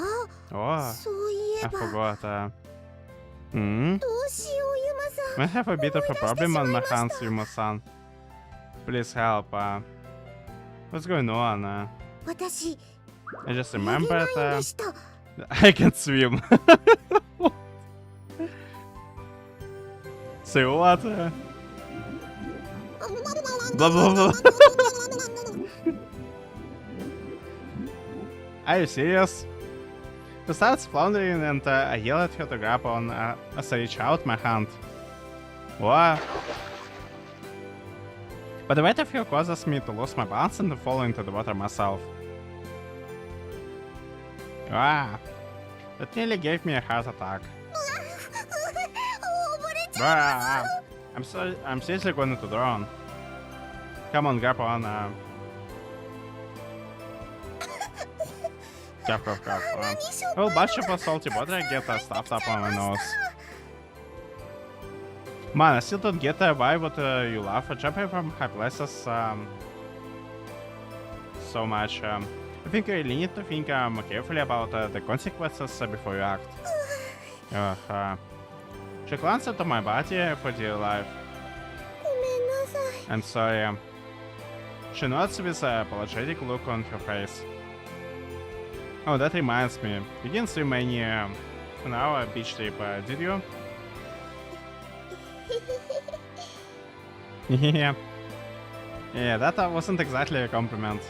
Oh, そういえ I ば forgot. Hmm? どうしようユマさん I have a bit of a problem on my hands, 思い出してしまいました。 Yumo-san. Please help. What's going on? 私 I just 泳げないん remembered でした I can swim. Say what? Blah blah blah. Are you serious? She starts floundering and I yell at her to grab on as I reach out my hand. What? But the weight of her causes me to lose my balance and to fall into the water myself. Ah, that nearly gave me a heart attack. 溺れちゃう Ah, I'm seriously going to drown. Come on, grab on. Cough. A whole bunch of salty water get stuffed up on my nose. Man, I still don't get why would you love jumping from high places so much. I think you really need to think carefully about the consequences before you act. She glanced into my body for dear life. ごめんなさい I'm sorry. She nods with an apologetic look on her face. Oh, that reminds me. You didn't swim any on our beach trip, did you? Yeah. Yeah, that wasn't exactly a compliment.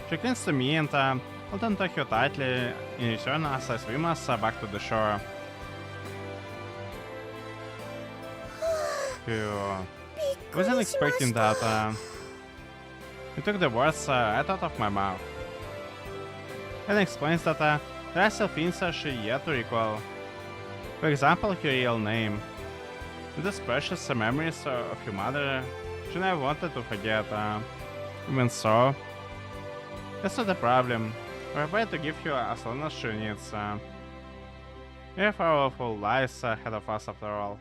She clings to me and hold on to her tightly in return as I swim us back to the shore. Phew. Wasn't expecting that. You took the words right out of my mouth. And explains that there are still things she yet to recall. For example, her real name. These precious memories of your mother she never wanted to forget. Even so, that's not the problem. We're about to give you as long as she needs. We have our full lives ahead of us after all.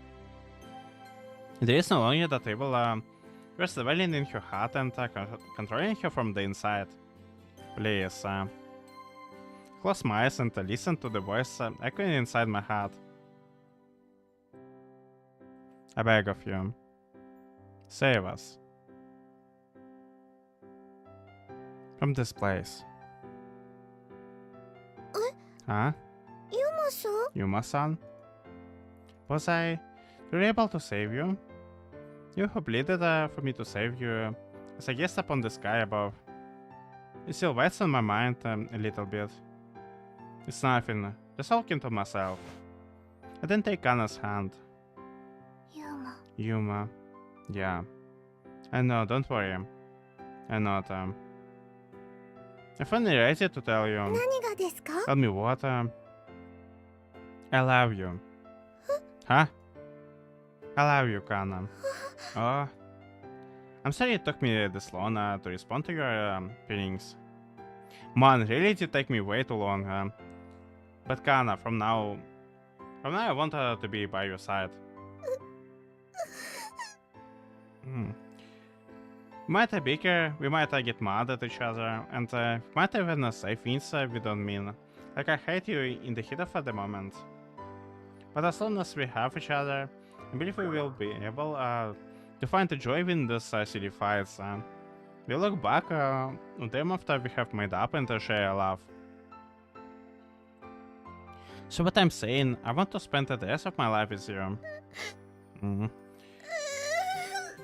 There is no longer that evil we're dwelling in her heart and controlling her from the inside. Please, close my eyes and listen to the voice echoing inside my heart. I beg of you. Save us. From this place. Huh? Yuma-san? Yuma-san? Was I really able to save you? You who pleaded for me to save you as I gazed upon the sky above. It still weighs on my mind a little bit. It's nothing, just talking to myself. I didn't take Kana's hand. Yuma. Yeah. I know, don't worry. I know that. I'm finally ready to tell you. Tell me what? I love you. Huh? I love you, Kana. Oh. I'm sorry it took me this long to respond to your feelings. Man, really did take me way too long. But Kana, from now I want to be by your side. We might bicker, we might get mad at each other, and we might even say things we don't mean. Like I hate you in the heat of the moment. But as long as we have each other, I believe we will be able to find the joy in these silly fights. We'll look back on them after we have made up and share a laugh. So what I'm saying, I want to spend the rest of my life with you.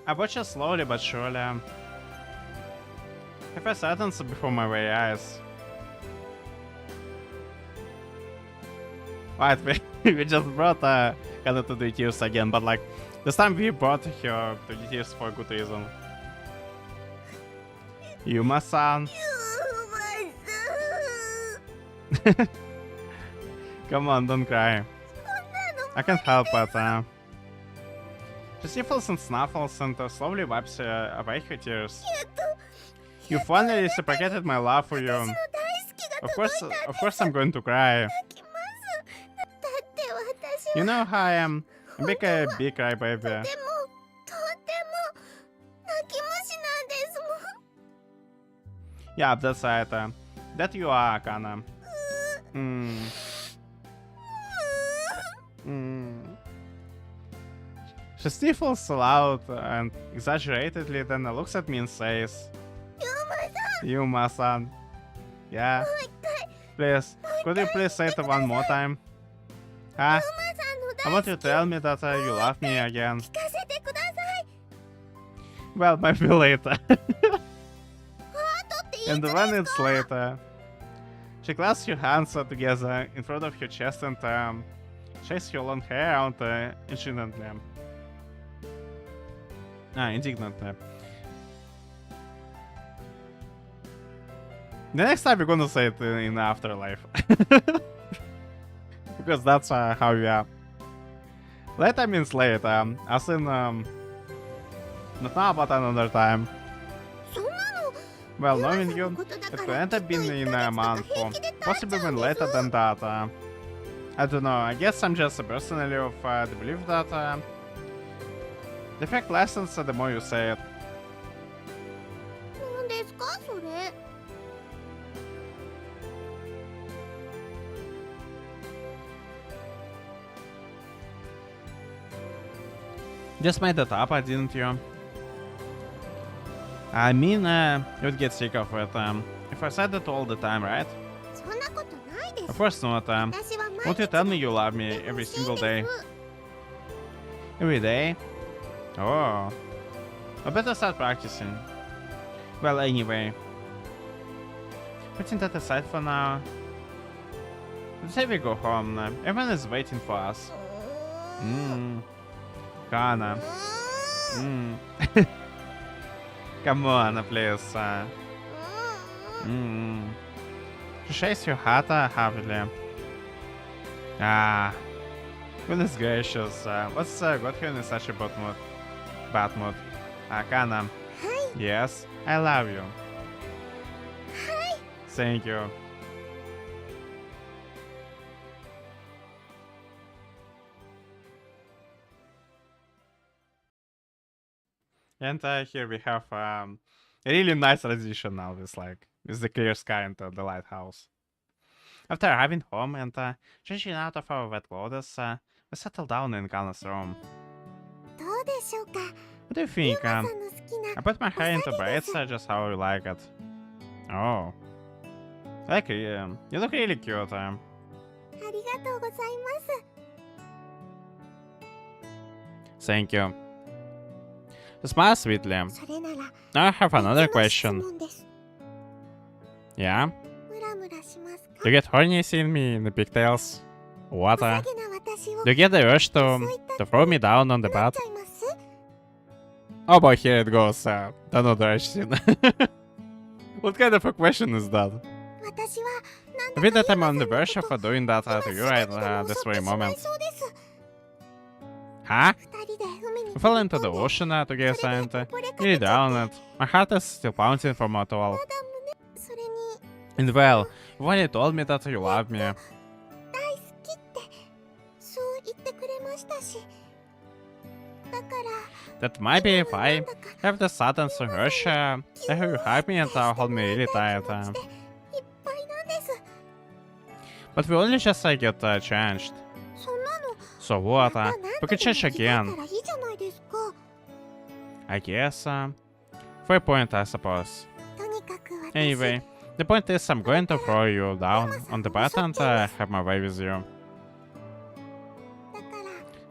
I watch you slowly but surely. Have a sentence before my very eyes. Right, we just brought Kana to the tears again, but like, this time we brought her to the tears for a good reason. Yuma-san. Come on, don't cry. I can't help it. She sniffles and snuffles and slowly wipes away her tears. You finally reciprocated my love for you. Of course I'm going to cry. You know how I am. I'm big crybaby. Yeah, that's right. That you are, Kana. She sniffles loud and exaggeratedly, then looks at me and says, Yuma-san. Yeah? Please, could you please say it one more time? Huh? I want you to tell me that you love me again. Well, maybe later. And when it's later, she clasps her hands together in front of her chest and shakes her long hair around indignantly. Indignantly. The next time we're gonna say it in afterlife. Because that's how we are. Later means late, as in, not now but another time. Well, knowing you, it could end up being in a month, or possibly even later than that. I don't know, I guess I'm just personally of the belief that the effect lessens the more you say it. Just made it up, didn't you? I mean, you'd get sick of it. If I said that all the time, right? そんなことないで Of す course not. 私は Won't you 毎 tell me 日 you love me で欲 every しい single で day? す Every day? Oh. I better start practicing. Well, anyway. Putting that aside for now. Let's say we go home. Everyone is waiting for us. Kana. Come on, please. She shakes your heart happily. Ah. Goodness gracious. What's got you in such a bad mood? Bad mood. Kana. はい Yes, I love you. はい Thank you. And here we have a really nice transition now with the clear sky and the lighthouse. After arriving home and changing out of our wet clothes, we settle down in Kana's room. どうでしょうか What do you ユ think? ーマさんの好きな I put my hair into お下げで braids す just how you like it. Oh. Like, you look really cute. ありがとうございます Thank you. She smiles sweetly. それなら Now I have another 別の質 question. 問です Yeah? ムラムラしますか Do you get horny seeing me in the pigtails? お What? 下げな私を Do you get the urge そう to いった throw me down on the なっ bed? ちゃいます Oh boy, here it goes. The another urge scene. What kind of a question is that? 私は I なんだ feel か that ユ I'm ーマ on さ the んのこ verge と of doing that 今 to す you ぐ right にでも襲 this って very しまい moment. そうです Huh? 二人で海に We fell 飛び into the 込んで ocean そ together れ and で溺れか nearly けちゃっ drowned. て My heart is still pounding from it all. まだ胸それに And well, when you told me that you love me, 大好きってそう言ってくれましたしだから that might be if 今は I なんだか have the sudden urge, I have you hug me and hold me really 大 tight. 気持ちでいっぱいなんです But we only just get changed. そんなの So what? また We 何 could 度で change も着替えた again. らいいじゃないですか I guess. Fair point, I suppose. とにかく私 Anyway, the point is I'm going to throw you down on the bed and have my way with you. だから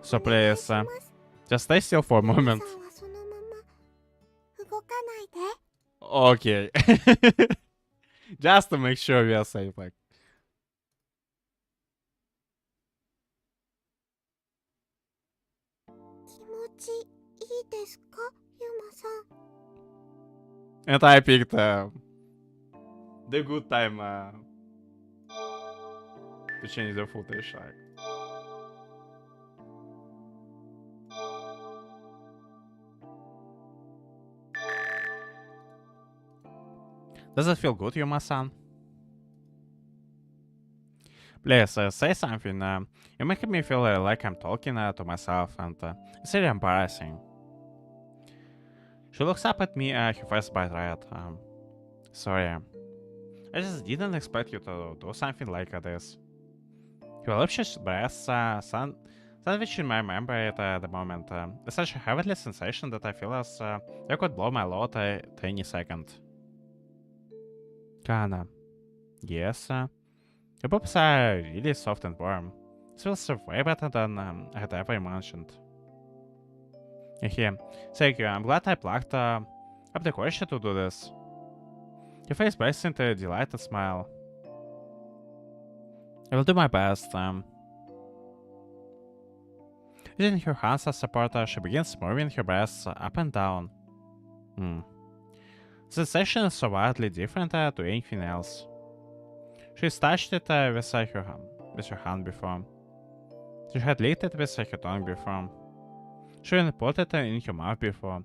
So お願い please, します just stay still for a 皆 moment. さんはそのまま動かないで Okay. Just to make sure we are safe. Like, 気持ちいいですかユマさん and I picked the good time to change the footage. Like, does it feel good, Yuma-san? Please say something. You're making me feel like I'm talking to myself, and it's really embarrassing. She looks up at me, her face bright red. Sorry. I just didn't expect you to do something like this. Your lips breasts, sandwich in my memory at the moment. It's such a heavenly sensation that I feel as I could blow my load at any second. Kana. Yes. Your boobs are really soft and warm. It feels way better than I had ever imagined. Here, thank you. I'm glad I plucked up the courage to do this. Your face breaks into a delighted smile. I will do my best. Using her hands as support, she begins moving her breasts up and down. The sensation is so wildly different to anything else. She's touched it with her hand before. She had licked it with her tongue before. She even put it in her mouth before.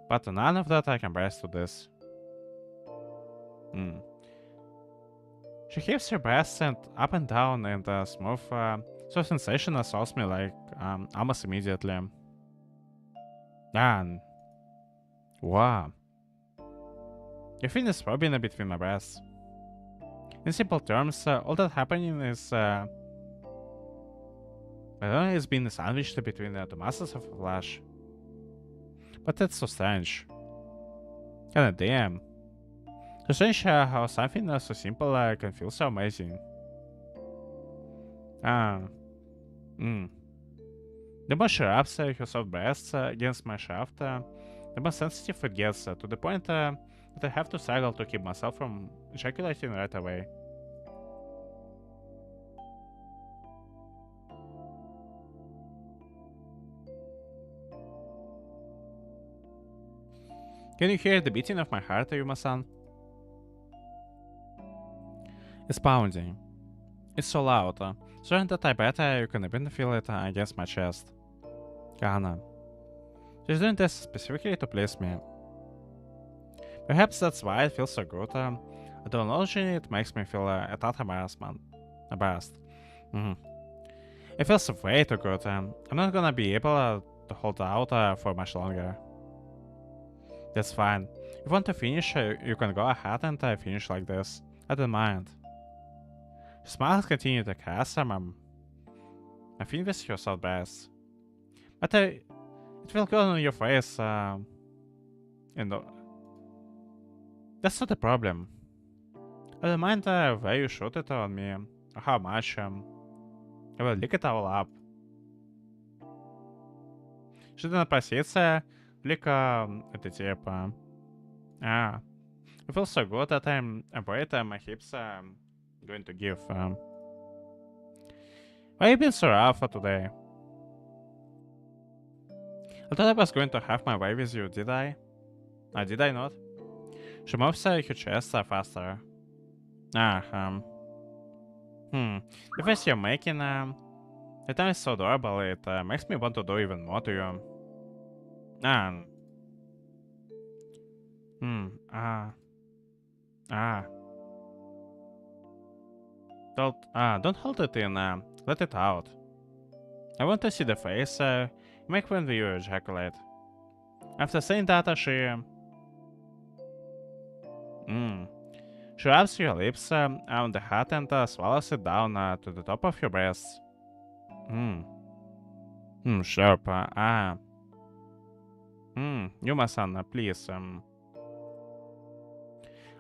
But none of that compares to this. She heaves her breasts and up and down in the smooth, sensation assaults me like almost immediately. And wow. Your fin is rubbing between my breasts. In simple terms, all that happening is I don't know, it's been sandwiched between the muscles of flesh. But that's so strange. Kinda damn. It's strange how something so simple can feel so amazing. Ah. The more she rubs her soft breasts against my shaft, the more sensitive it gets, to the point that I have to struggle to keep myself from ejaculating right away. Can you hear the beating of my heart, Yuma-san? It's pounding. It's so loud, so that I bet you can even feel it against my chest. Kana. She's doing this specifically to please me. Perhaps that's why it feels so good. Acknowledging it makes me feel a tad embarrassed. It feels way too good. I'm not gonna be able to hold out for much longer. That's fine. If you want to finish, you can go ahead and finish like this. I don't mind. Smiles continue to cast. I think this yourself best. But it will go on your face. That's not a problem. I don't mind where you shoot it on me, or how much. I will lick it all up. She then proceeds lick это типа. It feels so good that I'm afraid my hips going to give. Why you been so rough today? I thought I was going to have my way with you, did I? Did I not? She moves her chest faster. The face you're making, the time is so adorable, it makes me want to do even more to you. Don't hold it in, let it out. I want to see the face you make when you ejaculate. After saying that, she wraps your lips around the hat and swallows it down to the top of your breasts. Sharp. Yuma-san, please.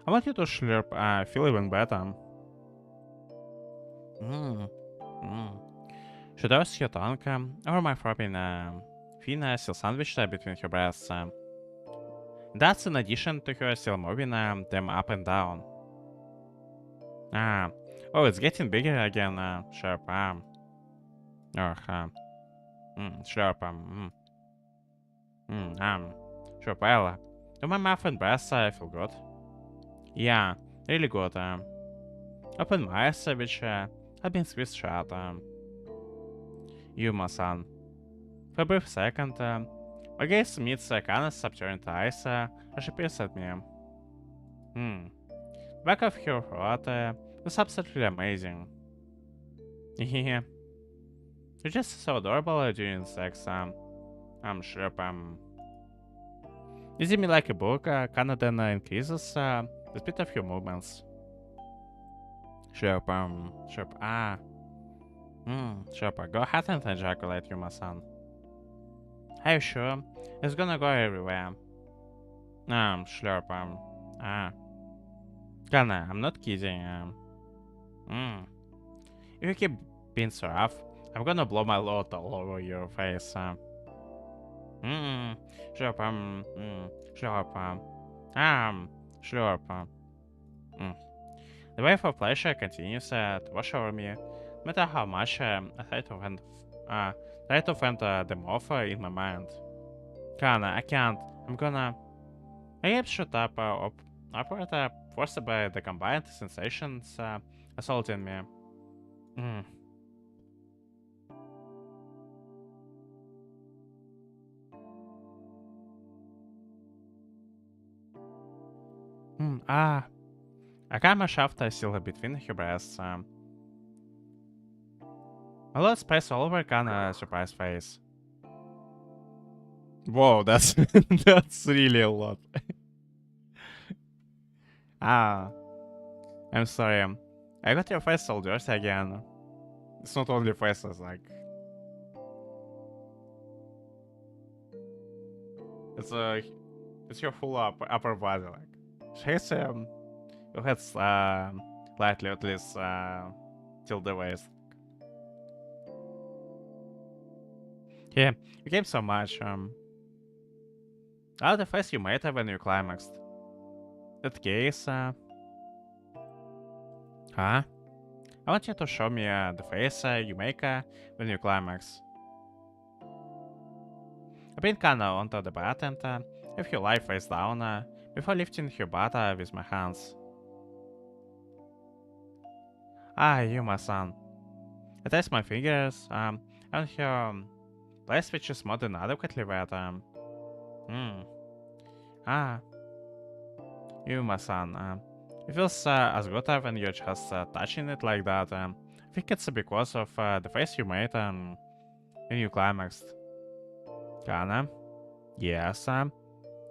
I want you to slurp, feel even better. She throws her tongue over my throbbing thin steel sandwich between her breasts. That's in addition to her still moving them up and down. Oh, it's getting bigger again, sharp. Sharp. Sharp. Well, do my mouth and breasts feel good? Yeah, really good. Open my eyes, which have been squeezed shut. Yuma-san. For a brief second, my gaze meets Kana's upturned eyes as she peers at me. Back of her throat was absolutely amazing. You're just so adorable during sex. I'm sure. You see me like a book, Kana then increases the speed of your movements. Sharp. Sharp. Go ahead and ejaculate, Yuma-san. Are you sure? It's gonna go everywhere. Slurp. Kana, I'm not kidding. If you keep being so rough, I'm gonna blow my load all over your face. Slurp. Slurp. Slurp. The wave of pleasure continues to wash over me, no matter how much I try to fend them off in my mind. Kana, I can't. My lips shut up, upward, forced by the combined sensations assaulting me. I got my shaft still between her breasts. A lot of space all over Kana's surprised face. Whoa, that's that's really a lot. I'm sorry. I got your face all dirty again. It's not only faces, like it's It's your full upper body, like. She's your head's slightly at least till the waist. Yeah, you gave so much. The face you made when you climaxed. That case, huh? I want you to show me the face you make when you climax. I bring Kana onto the bed and have you lie face down before lifting her butt with my hands. Yuma-san. I test my fingers and her place which is more than adequately wet. Ah, Yuma-san. It feels as good when you're just touching it like that. I think it's because of the face you made when you climaxed. Kana? Yes.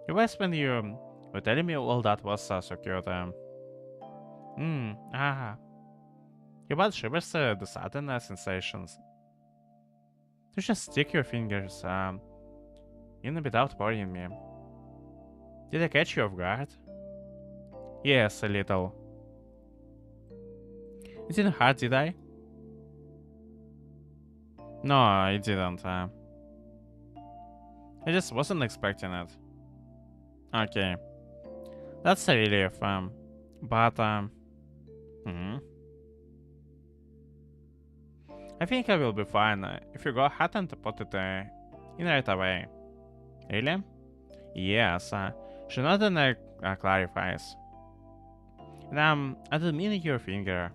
It was when you were telling me all that was so cute. Your body shivers the sudden sensations. You just stick your fingers in without worrying me. Did I catch you off guard? Yes, a little. It didn't hurt, did I? No, it didn't. I just wasn't expecting it. Okay. That's a relief. But, I think I will be fine if you go ahead and put it in right away. Really? Yes. She nodded and clarifies. And I didn't mean your finger.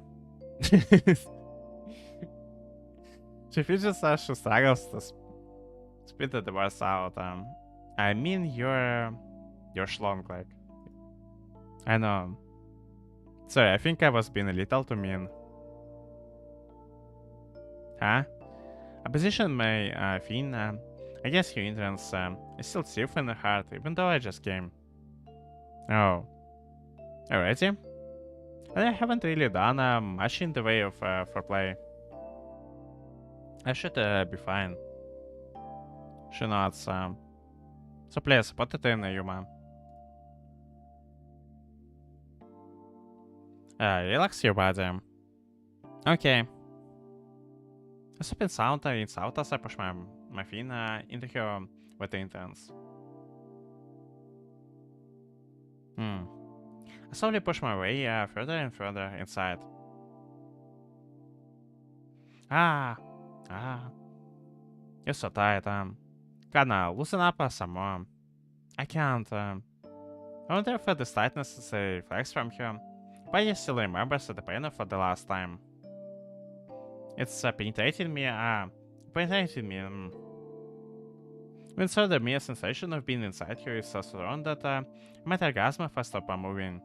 She fidgets as she struggles to spit the words out. I mean your schlong, like. I know. Sorry, I think I was being a little too mean. Huh? I positioned my fin. I guess your entrance is still safe in the heart, even though I just came. Oh. Alrighty. I haven't really done much in the way of foreplay. I should be fine. She nods. So please, put it in, Yuma. Relax your body. Okay. A sopping sound rinse out as I push my fin into her wet entrance. I slowly push my way further and further inside. You're so tight. Kana, loosen up some more. I can't. I wonder if this tightness is a reflex from her, but I still remembers the pain of the last time. It's penetrating me. When so the mere sensation of being inside her is so strong that my orgasm if I stop moving.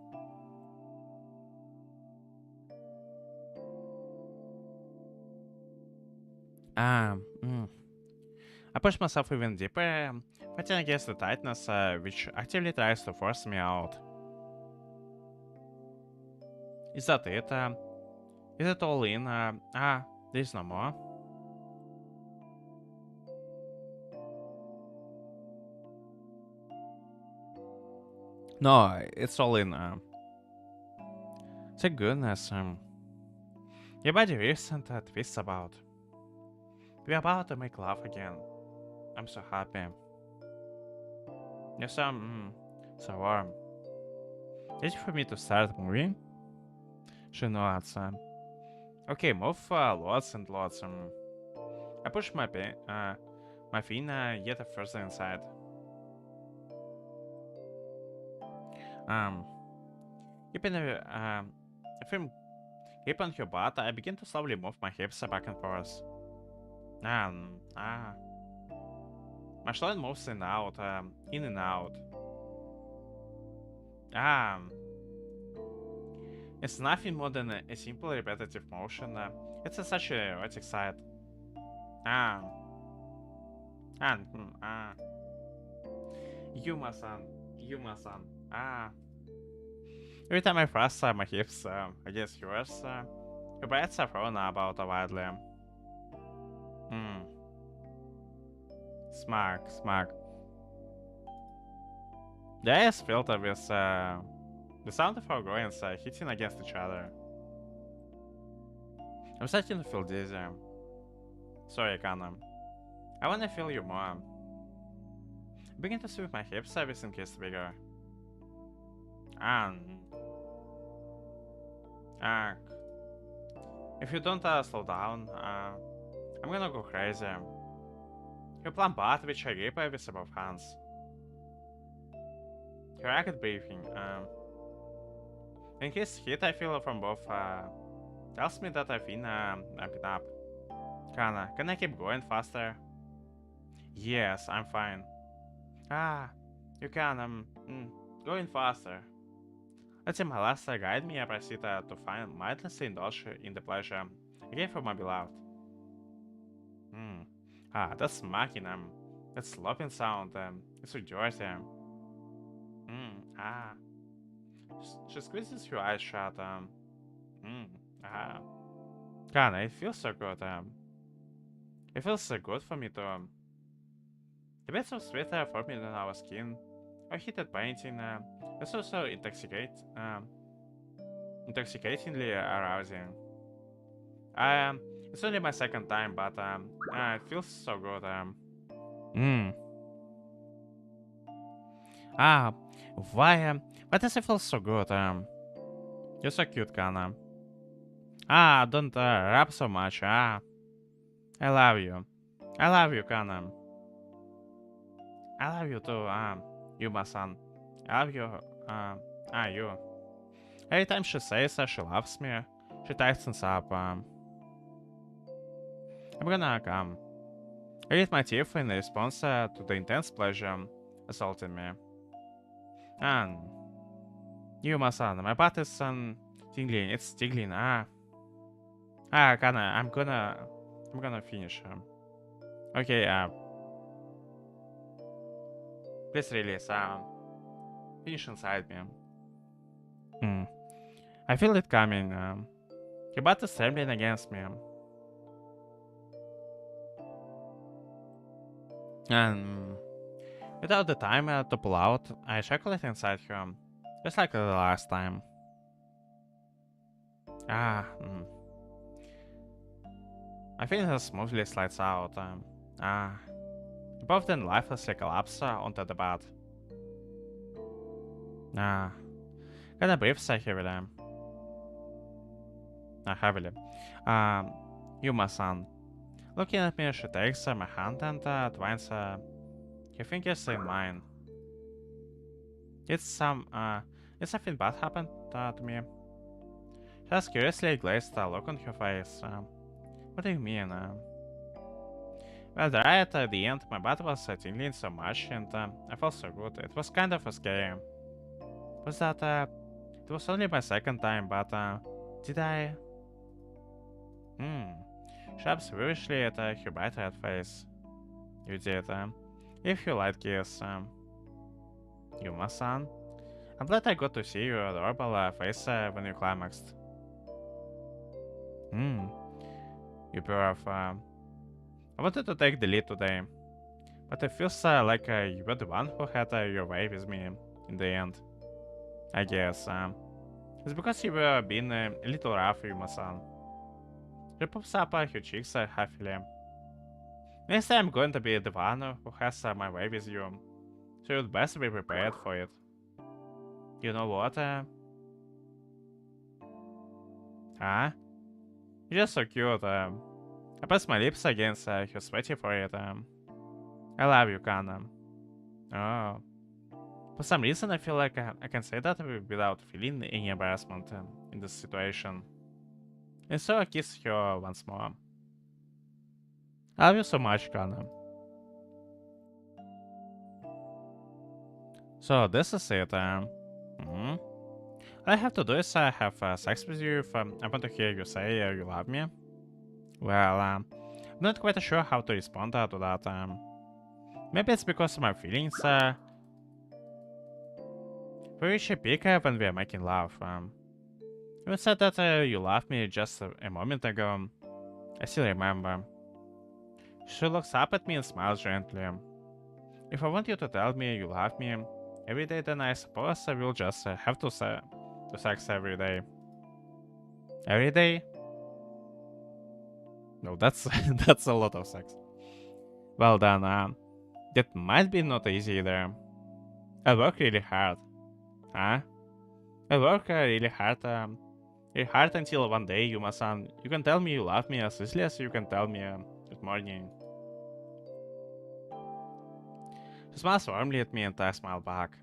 I push myself even deeper, fighting against the tightness which actively tries to force me out. Is that it? Is it all in? There's no more. No, it's all in. Thank goodness. Your body isn't twists about. We're about to make love again. I'm so happy. You're so warm. Ready for me to start moving? She nods. Okay, move lots and lots. I push my fin yet further inside. Keeping grip on her butt, I begin to slowly move my hips back and forth. My shoulder moves in and out, in and out. It's nothing more than a simple repetitive motion. It's such a erotic sight. Yuma-san. Every time I thrust my hips against yours, your breaths are thrown about wildly. Smart. The air is filled with the sound of our groins hitting against each other. I'm starting to feel dizzy. Sorry, Kana. I wanna feel you more. Begin to sweep my hips, everything gets bigger. If you don't slow down, I'm gonna go crazy. You plump butt, which I grip with both hands. Your rapid breathing, in his heat I feel from both, tells me that I've been ramping up. Kana, can I keep going faster? Yes, I'm fine. You can, going faster. Let him last guide me, I proceed to find mindlessly indulge in the pleasure again for my beloved. That's smacking, that slopping sound, it's with dirty. She squeezes her eyes shut, Kana, it feels so good, it feels so good for me to, the bits of sweat forming on our skin, our heated painting, it's also intoxicatingly arousing. It's only my second time, but it feels so good. Why does it feel so good? You're so cute, Kana. Don't rap so much. I love you. I love you, Kana. I love you too. Yuma-san. I love you. You. Every time she says she loves me, she tightens up. I'm gonna come. I grit my teeth in response to the intense pleasure assaulting me. And Yuma-san, my butt is tingling. It's tingling. Kana, I'm gonna finish. Okay. Please release. Finish inside me. I feel it coming. Your butt is trembling against me. And without the time to pull out, I ejaculate inside her, just like the last time. I feel it smoothly slides out. Both then lifelessly collapse onto the bed. Kinda breathes heavily. Heavily. Yuma-san. Looking at me, she takes my hand and twines her fingers in mine. Did something bad happen to me? She has curiously glazed look on her face. What do you mean? Well, right at the end, my butt was tingling so much and I felt so good. It was kind of scary. Was that, it was only my second time, but did I? She up feverishly at her bright red face. You did, if you like kiss, Yuma-san. I'm glad I got to see your adorable face when you climaxed. You pair of, I wanted to take the lead today, but it feels like you were the one who had your way with me in the end. I guess, it's because you were being a little rough, Yuma-san. She pops up her cheeks happily. Next time I'm going to be the one who has my way with you, so you'd best be prepared for it. You know what? You're just so cute. I press my lips against her sweaty forehead. I love you, Kana. Oh. For some reason, I feel like I can say that without feeling any embarrassment in this situation. And so I kiss her once more. I love you so much, Kana. So this is it. All I have to do is have sex with you if I want to hear you say you love me. Well, I'm not quite sure how to respond to that. Maybe it's because of my feelings. We reach a peak when we are making love. You said that you loved me just a moment ago. I still remember. She looks up at me and smiles gently. If I want you to tell me you love me, every day, then I suppose I will just have to sex every day. Every day? No, that's that's a lot of sex. Well then, that might be not easy either. I work really hard. Huh? I work really hard until one day, Yuma-san, you can tell me you love me as easily as you can tell me good morning. She smiles warmly at me and I smile back.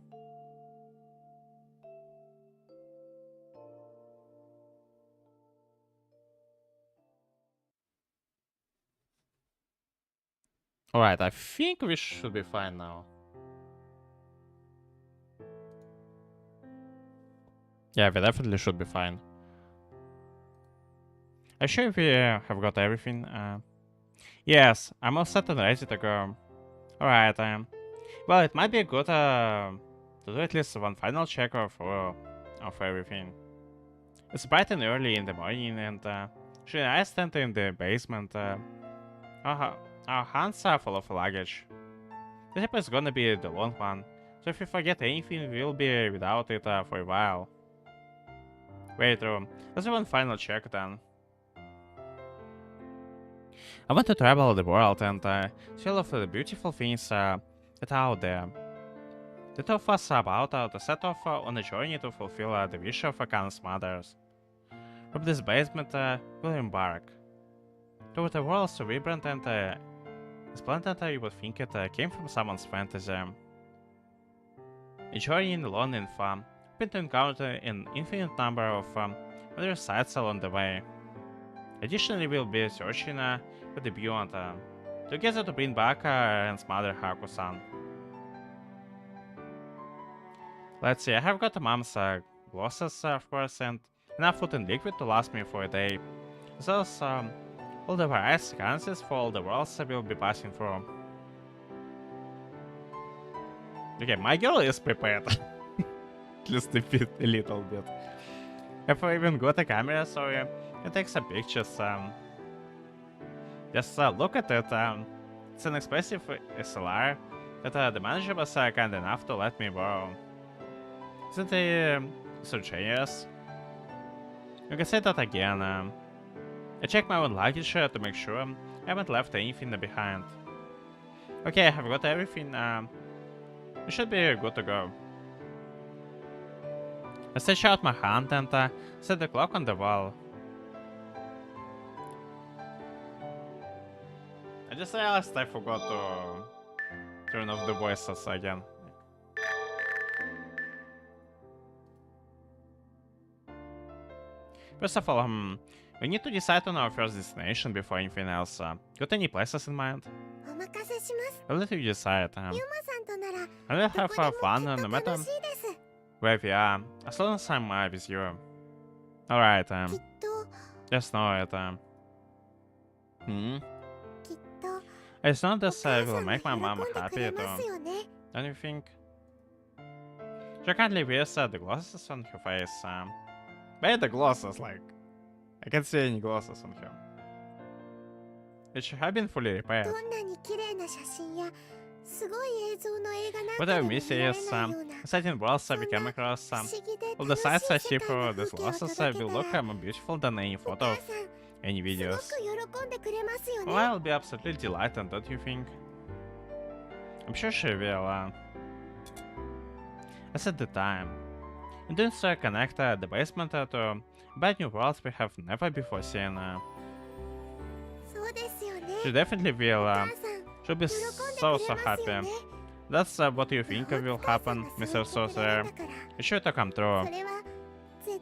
Alright, I think we should be fine now. Yeah, we definitely should be fine. I'm sure we have got everything. Yes, I'm all set and ready to go. Alright, well, it might be good to do at least one final check of everything. It's bright and early in the morning, and she and I stand in the basement. Our hands are full of luggage. The trip is gonna be the long one, so if we forget anything, we'll be without it for a while. Wait, let's do one final check then. I want to travel the world and see all of the beautiful things that are out there. The two of us are about to set off on a journey to fulfill the wish of Kana's mothers. From this basement, we'll embark toward a world so vibrant and splendid you would think it came from someone's fantasy. A journey alone and fun, hoping to encounter an infinite number of other sights along the way. Additionally, we'll be searching for the beyond, together to bring back Ren's mother, Haku-san. Let's see, I have got mom's glosses, of course, and enough food and liquid to last me for a day. Thus, all the various currencies for all the worlds I will be passing through. Okay, my girl is prepared. At least a little bit. Have I even got a camera, so I can take some pictures. Just look at it. It's an expensive SLR that the manager was kind enough to let me borrow. Isn't he so generous? You can say that again. I checked my own luggage to make sure I haven't left anything behind. Okay, I have got everything. We should be good to go. I stretched out my hand and set the clock on the wall. I just realized I forgot to turn off the voices again. First of all, we need to decide on our first destination before anything else. Got any places in mind? I'll let you decide. I will have fun no matter where we are, as long as I'm with you. Alright, just know it. It's not this will make my mom happy, don't you think? She currently wears the glasses on her face. But the glasses, like, I can't see any glasses on her. It should have been fully repaired. What I miss is certain worlds we came across. All the sights I see through these glasses will look more beautiful than any photo of any videos. Well, I'll be absolutely delighted, don't you think? I'm sure she will. I said the time. And then connect the basement to bad new worlds we have never before seen. She definitely will. She'll be so happy. That's what you think will happen, Mr. Sorcerer. It's sure to come true. You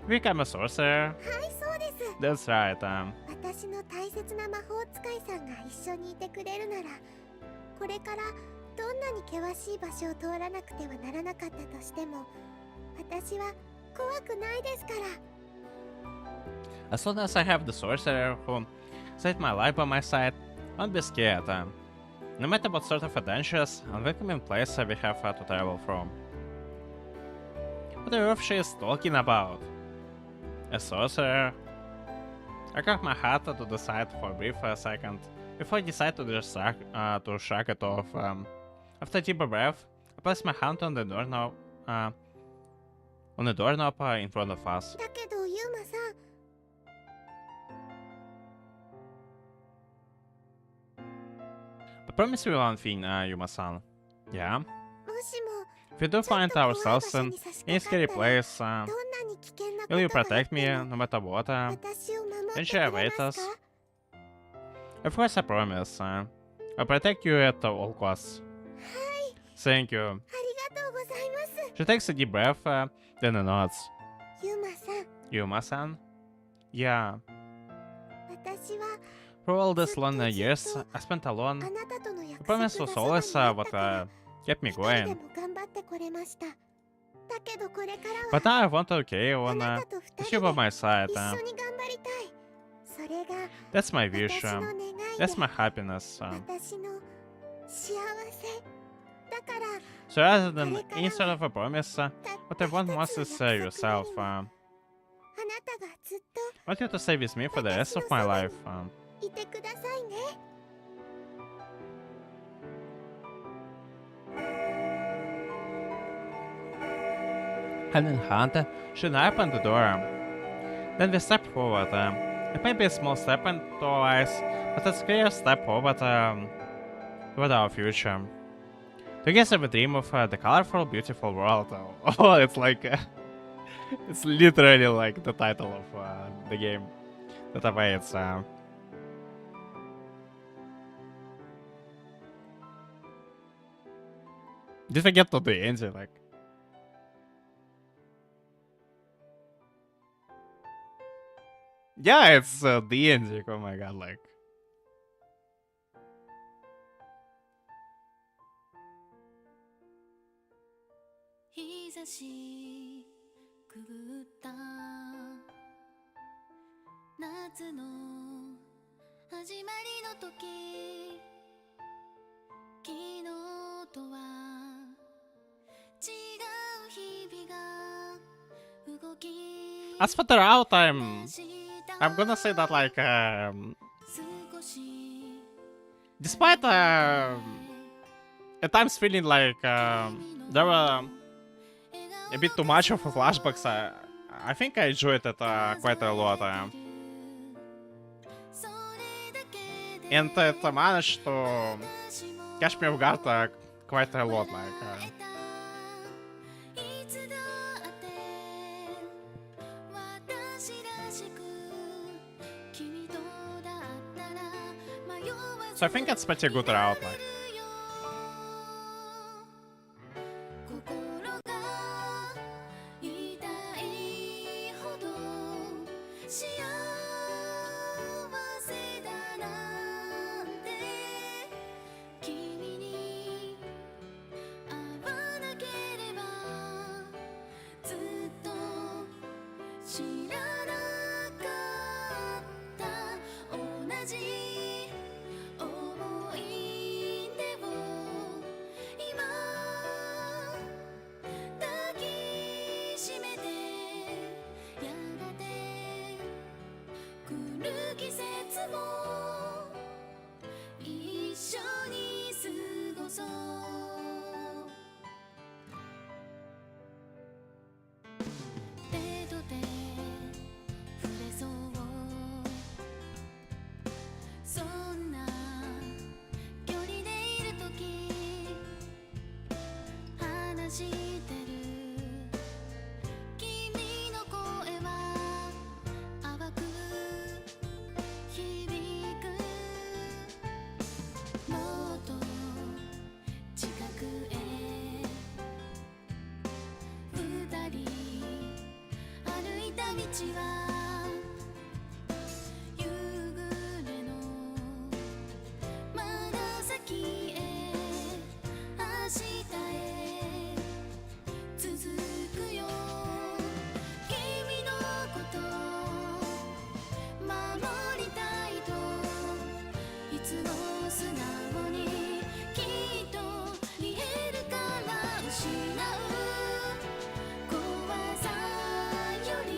think I'm a sorcerer? That's right. As long as I have the sorcerer who saved my life by my side, I won't be scared. No matter what sort of adventures and welcoming place we have to travel from. What the earth she is talking about? A sorcerer? I cocked my hat to the side for a brief second before I decided to just shrug it off. After a deeper breath, I place my hand on the doorknob, in front of us. だけどユーマさん、 But promise me one thing, Yuma-san. Yeah? もしも If we do ちょっ find と怖い場 ourselves 所 in に差し any 掛か scary ったら place, どんなに危険なこ will you とがあ protect って me も no matter what? 私を守って Don't く you れ await ます us? か？ Of course, I promise. I'll protect you at all costs. はい、 Thank you. ありがとうございます。 She takes a deep breath, then nods. ユーマさん、 Yuma-san? Yeah. 私は For all these lonely years I spent あ alone, なたとの the 約束が promise そ was ばにあ always った what から kept me 一人で going. も頑張ってこれました。だけどこれから But は now I want to carry あ on なたと二 with 人 you で by my side. 一緒に頑張りたい。それが That's my 私 wish. の願いで That's my happiness. 私の幸せだから So rather than instead of a promise, た what I want most is yourself. あなたがずっ I want you to stay with me for the rest of my life. といてくださいね。 Hand in hand, she and I opened the door. Then we stepped forward. It may be a small step into our eyes, but it's a clear step forward toward our future. Together we dream of the colorful, beautiful world. Oh, it's like... it's literally like the title of the game that awaits. Did we get to the end? Like... Yeah, it's the end. Oh my god, like... 日差しくぐった夏の始まりの時昨日とは違う日々が動き As for the route, I'm gonna say that like despite at times feeling like there were a bit too much of flashbacks, I think I enjoyed it quite a lot. And it managed to catch me off guard quite a lot. Like, so I think it's pretty good route. Like. 心が痛いほど幸せだなんて君に会わなければずっと知らなかった同じ思い出を今抱きしめてやがて来る季節も一緒に過ごそう手と手触れそうそんな距離でいるとき話してる君の声は淡く響くもっと近くへ二人歩いた道は夕暮れのまだ先へ明日へ続くよ君のこと守りたいといつも素直にきっと言えるから失う怖さより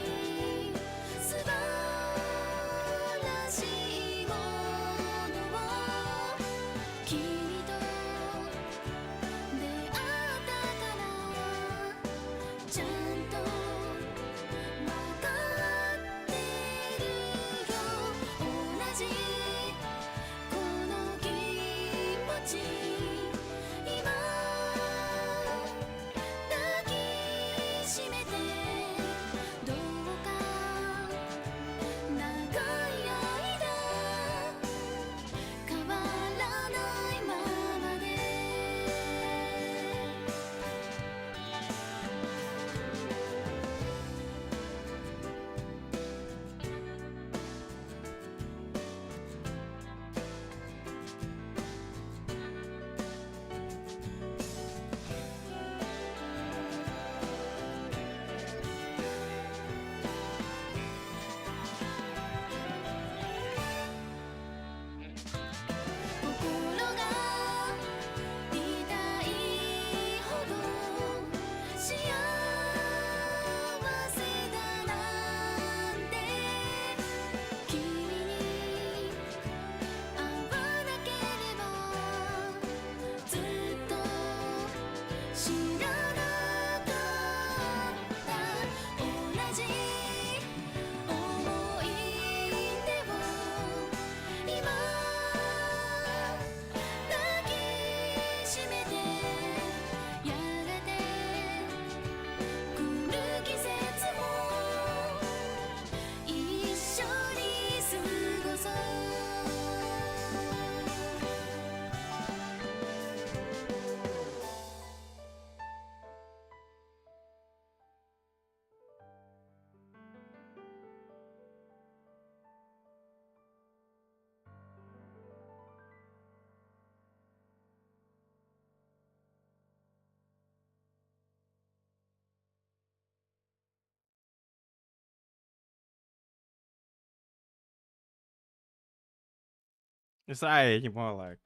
Say more like.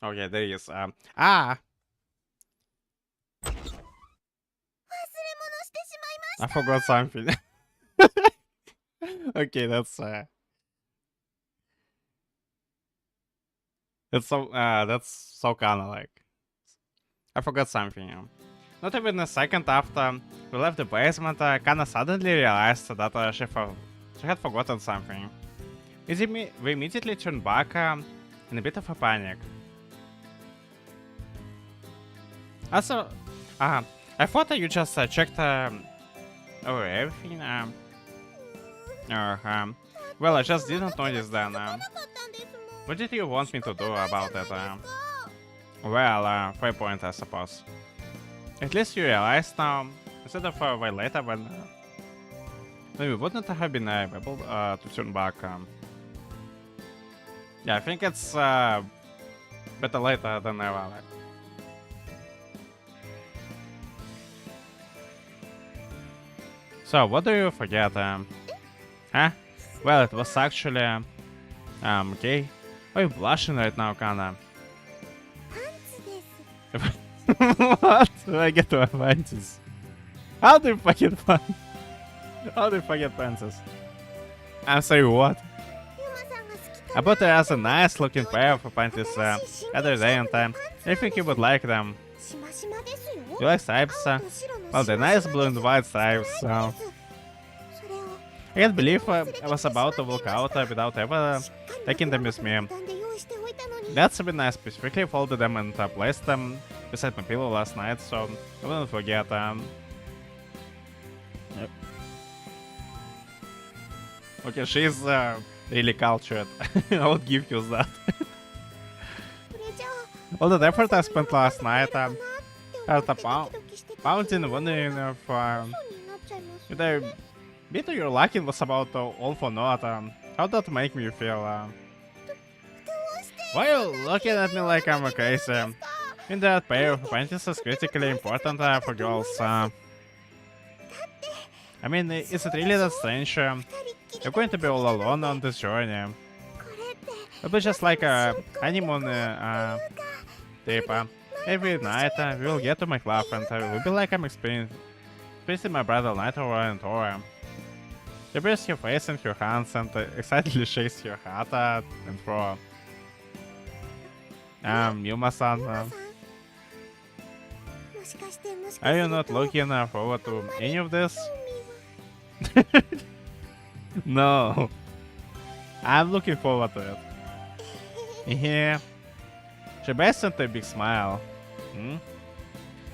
Okay, there is. Ah, 忘れ物してしまいま I forgot something. Okay, that's so kind of like. I forgot something. Not even a second after we left the basement, Kana suddenly realized that she had forgotten something. We immediately turned back in a bit of a panic. Also, I thought you just checked over everything. Well, I just didn't notice then. ったんですもん What did you want me to do about it? Well, fair point, I suppose. At least you realize now, instead of way later when we wouldn't have been able to turn back. Yeah, I think it's better later than never. So, what do you forget? Huh? Well, it was actually okay. Why are you blushing right now, Kana? パンツです What? I get to advances. How do you forget pants? How do you forget pencils? I'm sorry, what? ユマさんが好き I bought her as a nice looking pair of panties other day and I think you would like them. しましまですよ You like stripes? 青と白の Well, they're nice blue and white stripes, so それを I can't believe I was about to walk out without ever taking them with me. ボタンで用意しておいたのに That's been I specifically folded them and placed them beside my pillow last night, so I wouldn't forget. Yep. Okay, she's really cultured. I would give you that. これじゃあ All the effort I spent last night かなって思ってドキドキしてた pounding, wondering if 嘘になっちゃいます with a bit of your liking was about all for naught. How'd that make me feel? どうして Why are you looking at me like I'm crazy? In that pair of panties is critically important for girls. I mean, is it really that strange? 二人っきり You're going to be all alone on this journey. これって It'll be just like a honeymoon trip. Every night we'll get to my club and we'll be like I'm experiencing my bridal night over and over. You press your face in your hands and excitedly shakes your head and fro. Yuma-san, ユマさんもしかしてもしか are す you る not と looking forward to any of this? 興味は No. I'm looking forward to it. Yeah. She burst into a big smile.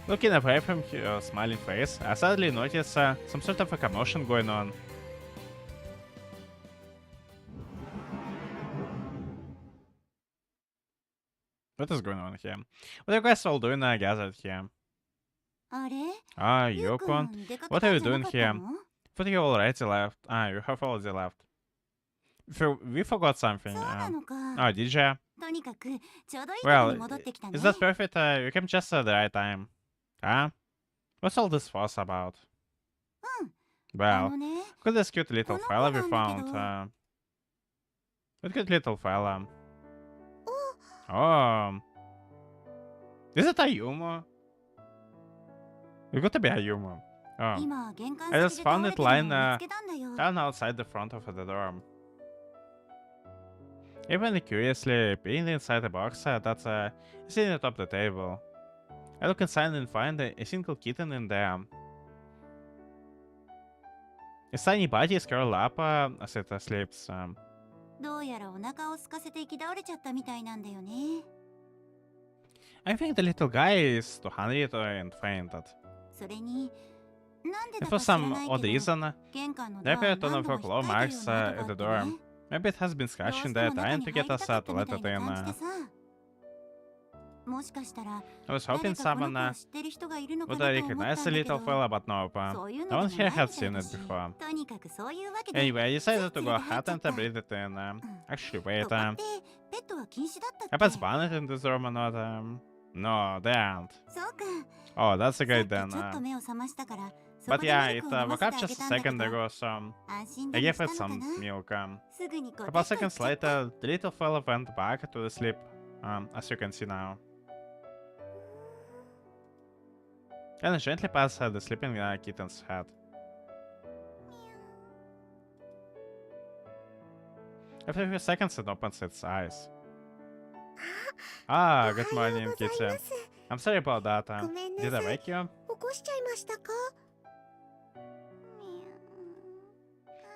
Looking away from her smiling face, I suddenly noticed some sort of a commotion going on. What is going on here? What are you guys all doing gathered here? あれ Ah, ゆうく Yukon. ん出かけ What た are ん you じゃな doing かった here? の But you already left. Ah, you have already left. We forgot something. そうなのか Oh, did ya? とにかくちょうどいいとこ Well, に戻ってきたね is that perfect? You came just at the right time. Huh? What's all this fuss about? あ Well, のね look at this cute little Kana fella weなんだ found. けど。 What cute little fella? Oh. Is it a Yuma? It got to be a Yuma. Oh. 今玄関 I 先 just で found 倒れ it てるのを lying 見つけたんだよ down outside the front of the door. Even curiously peering inside the box that's sitting atop the table. I look inside and find a single kitten in there. Its tiny body is curled up as it sleeps. どうやらお腹を空かせて行き倒れちゃったみたいなんだよね I think the little guy is too hungry and fainted. それになんで And だ for か知ら some ない odd けど reason, 玄関のドア there を appeared 何 one 度 of も her 引っ claw かいてる marks ような跡 at the があって door. ね Maybe it has been どう scratching して there も中 trying に to 入 get りた us かっ to たみ let たい it な in. 感じでさもしかしたら I was 誰 hoping かこの someone 子を知ってる人がいるのか would なと思った recognize ん the だけ little ど fella, but nope. そういう No の one でも here ない had みたい seen だ it し before. とにかくそういうわけで Anyway, I つい decided to 連 go れて入っ ahead ちゃっ and た breathe it in. Actually, wait. そこってペットは禁止だったっ Have け pets banned in this room or not? No, they aren't. そうか Oh, that's a さっ great き then. ちょっと目を覚ましたから But こで yeah, ミル it クを飲ま woke せ up てあげ just た a んだけ second ど ago, so 安心 I でも gave した it のか some な milk. すぐにこ A う couple テッド行っ seconds ちゃった later, the little fella went back to sleep, as you can see now. Kana gently pats the sleeping kitten's head. After a few seconds, it opens its eyes. Ah, good morning, kitty. I'm sorry about that. Did I wake you? 起こしちゃいましたか？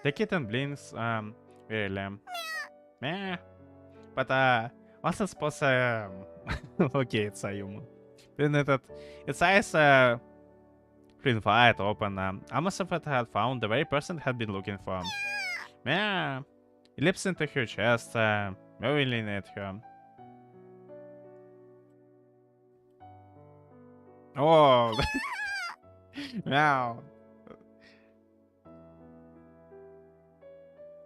The kitten blinks, weirdly. Meh. But, wasn't supposed to, okay, it's a human. Didn't it? Its eyes, pretty wide open. Almost if it had found the very person it had been looking for. Meh. It leaps into her chest, mewing at her. Oh! Meow.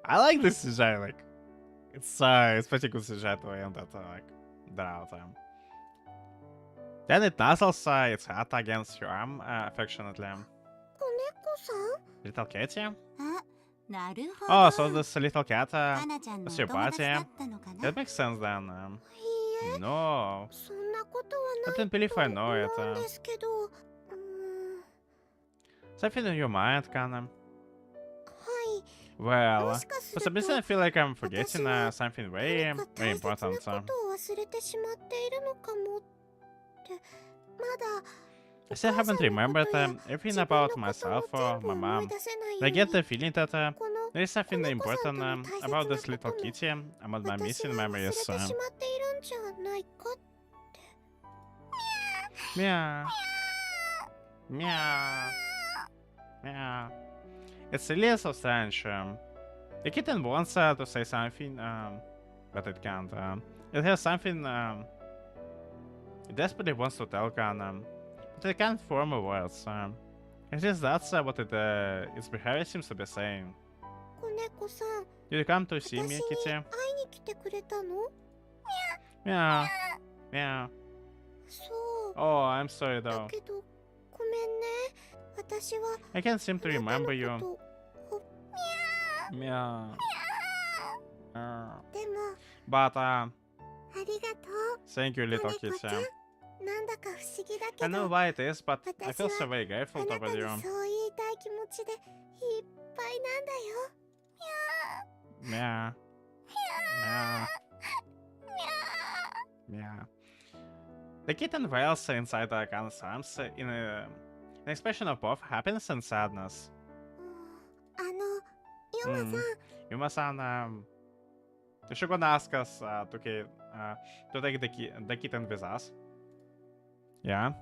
I like this CGI, like, it's pretty good CGI to end that, like, that out. Then it nuzzles its head against your arm affectionately. 子猫さん？ Little kitty? あ、なるほど Oh, so this little cat かなちゃんの was お your 友達 party? だったのかな That makes sense then. いいえ、 No. そんなことは I ない don't believe I know と it. 思うんですけど、Something in your mind, Kana? はい。 Well, もしかす for る some と reason I feel like I'm forgetting 私は something very, 何か very 大切な important. ことを忘れてしまっているのかもってまだ I still haven't remembered everything about myself or my mom. I get the feeling that there is something important about this little kitty about my 私 missing は忘れ memories. てしまっているんじゃないかって Meow. Meow. Meow. It's really so strange. The kitten wants to say something, but it can't. It has something it desperately wants to tell Kana, but it can't form words. At least that's what its behavior seems to be saying. 子猫さん、 Did you come to see 私 me, に kitty? 会いに来てくれたの？ Meow. Meow. そう。 Oh, I'm sorry だ though. けど、ごめんね。私は I can't seem to あなたの remember you. ことを Meow. でも、 But ありがとう。 thank you, 子 little 猫 kitty. ちゃん。なんだか不思議だ I け know ど、 why it is, but I 私 feel は so very あ grateful なた toward に you. そう言いたい気持ちでいっぱいなんだよ。 Meow. Meow. Meow. The kitten wails inside Kana's arms in an expression of both happiness and sadness. ヨマさん、 Yuma-san, you should gonna ask us to take the kitten with us. Yeah?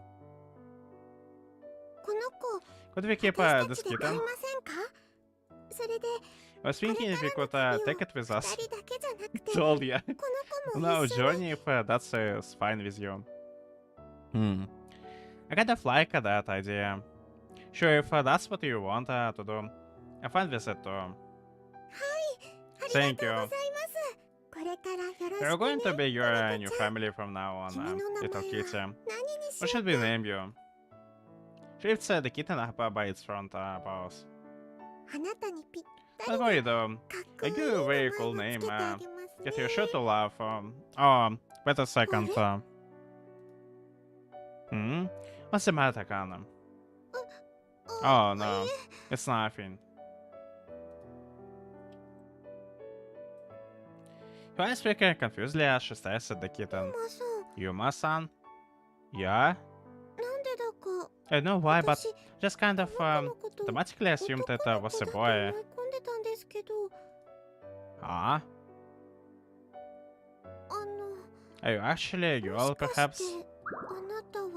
この子、 Could we keep 私た this ちで飼い kitten? ませんか？それで、 I was thinking if we could take it with 二 us. 人だけじゃなくて、 Told ya. この子 On も our 一緒に。 journey, if that's fine with you. I kind of like that idea. Sure, if that's what you want to do, I'm fine with it too. ありが Thank とう you. ございます。これからよろしくね。 We're going to be your 子猫 new ちゃん。 family from now on, 君の名 little 前 kitty. は何にし What よ should う we か。 name you? She lifts the kitten up by its front paws. あなたにぴった Don't り worry though, かっこい I い give you a 名 very 前 cool をつ name. けてあげますね。 Get you sure to laugh. Oh, wait a second. What's the matter, Kana? Oh no, it's nothing. Her eyes flicker confusedly as she stares at the ヨ kitten. マさん、 Yuma-san? Yeah? なんでだか。 I don't know why, but 私 just kind of あなたのこと automatically assumed that 男の was 子 a だと boy. 思い込んでたんですけど、 Ah? Are you actually a も girl, しか perhaps? してあなたは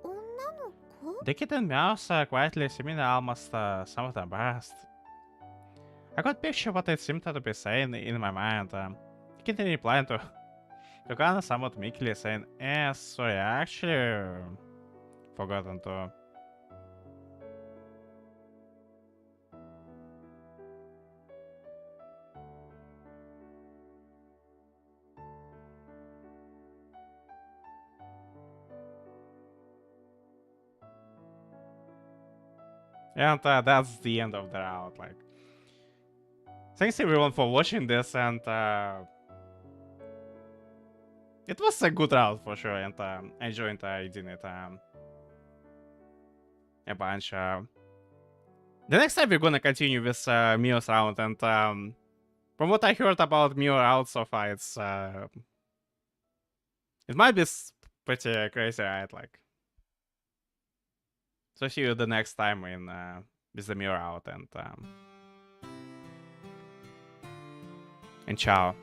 女の子？ The kitten meows quietly, seeming almost somewhat embarrassed. I could picture what it seemed to be saying in my mind. The kitten replied to Kana somewhat meekly, saying, sorry, I actually forgotten to. And that's the end of the route. Like, thanks everyone for watching this, and it was a good route for sure, and I enjoyed reading it a bunch. The next time we're gonna continue with Mio's round, and from what I heard about Mio route so far, it might be pretty crazy, right? Like, so see you the next time in with the Mio route, and ciao.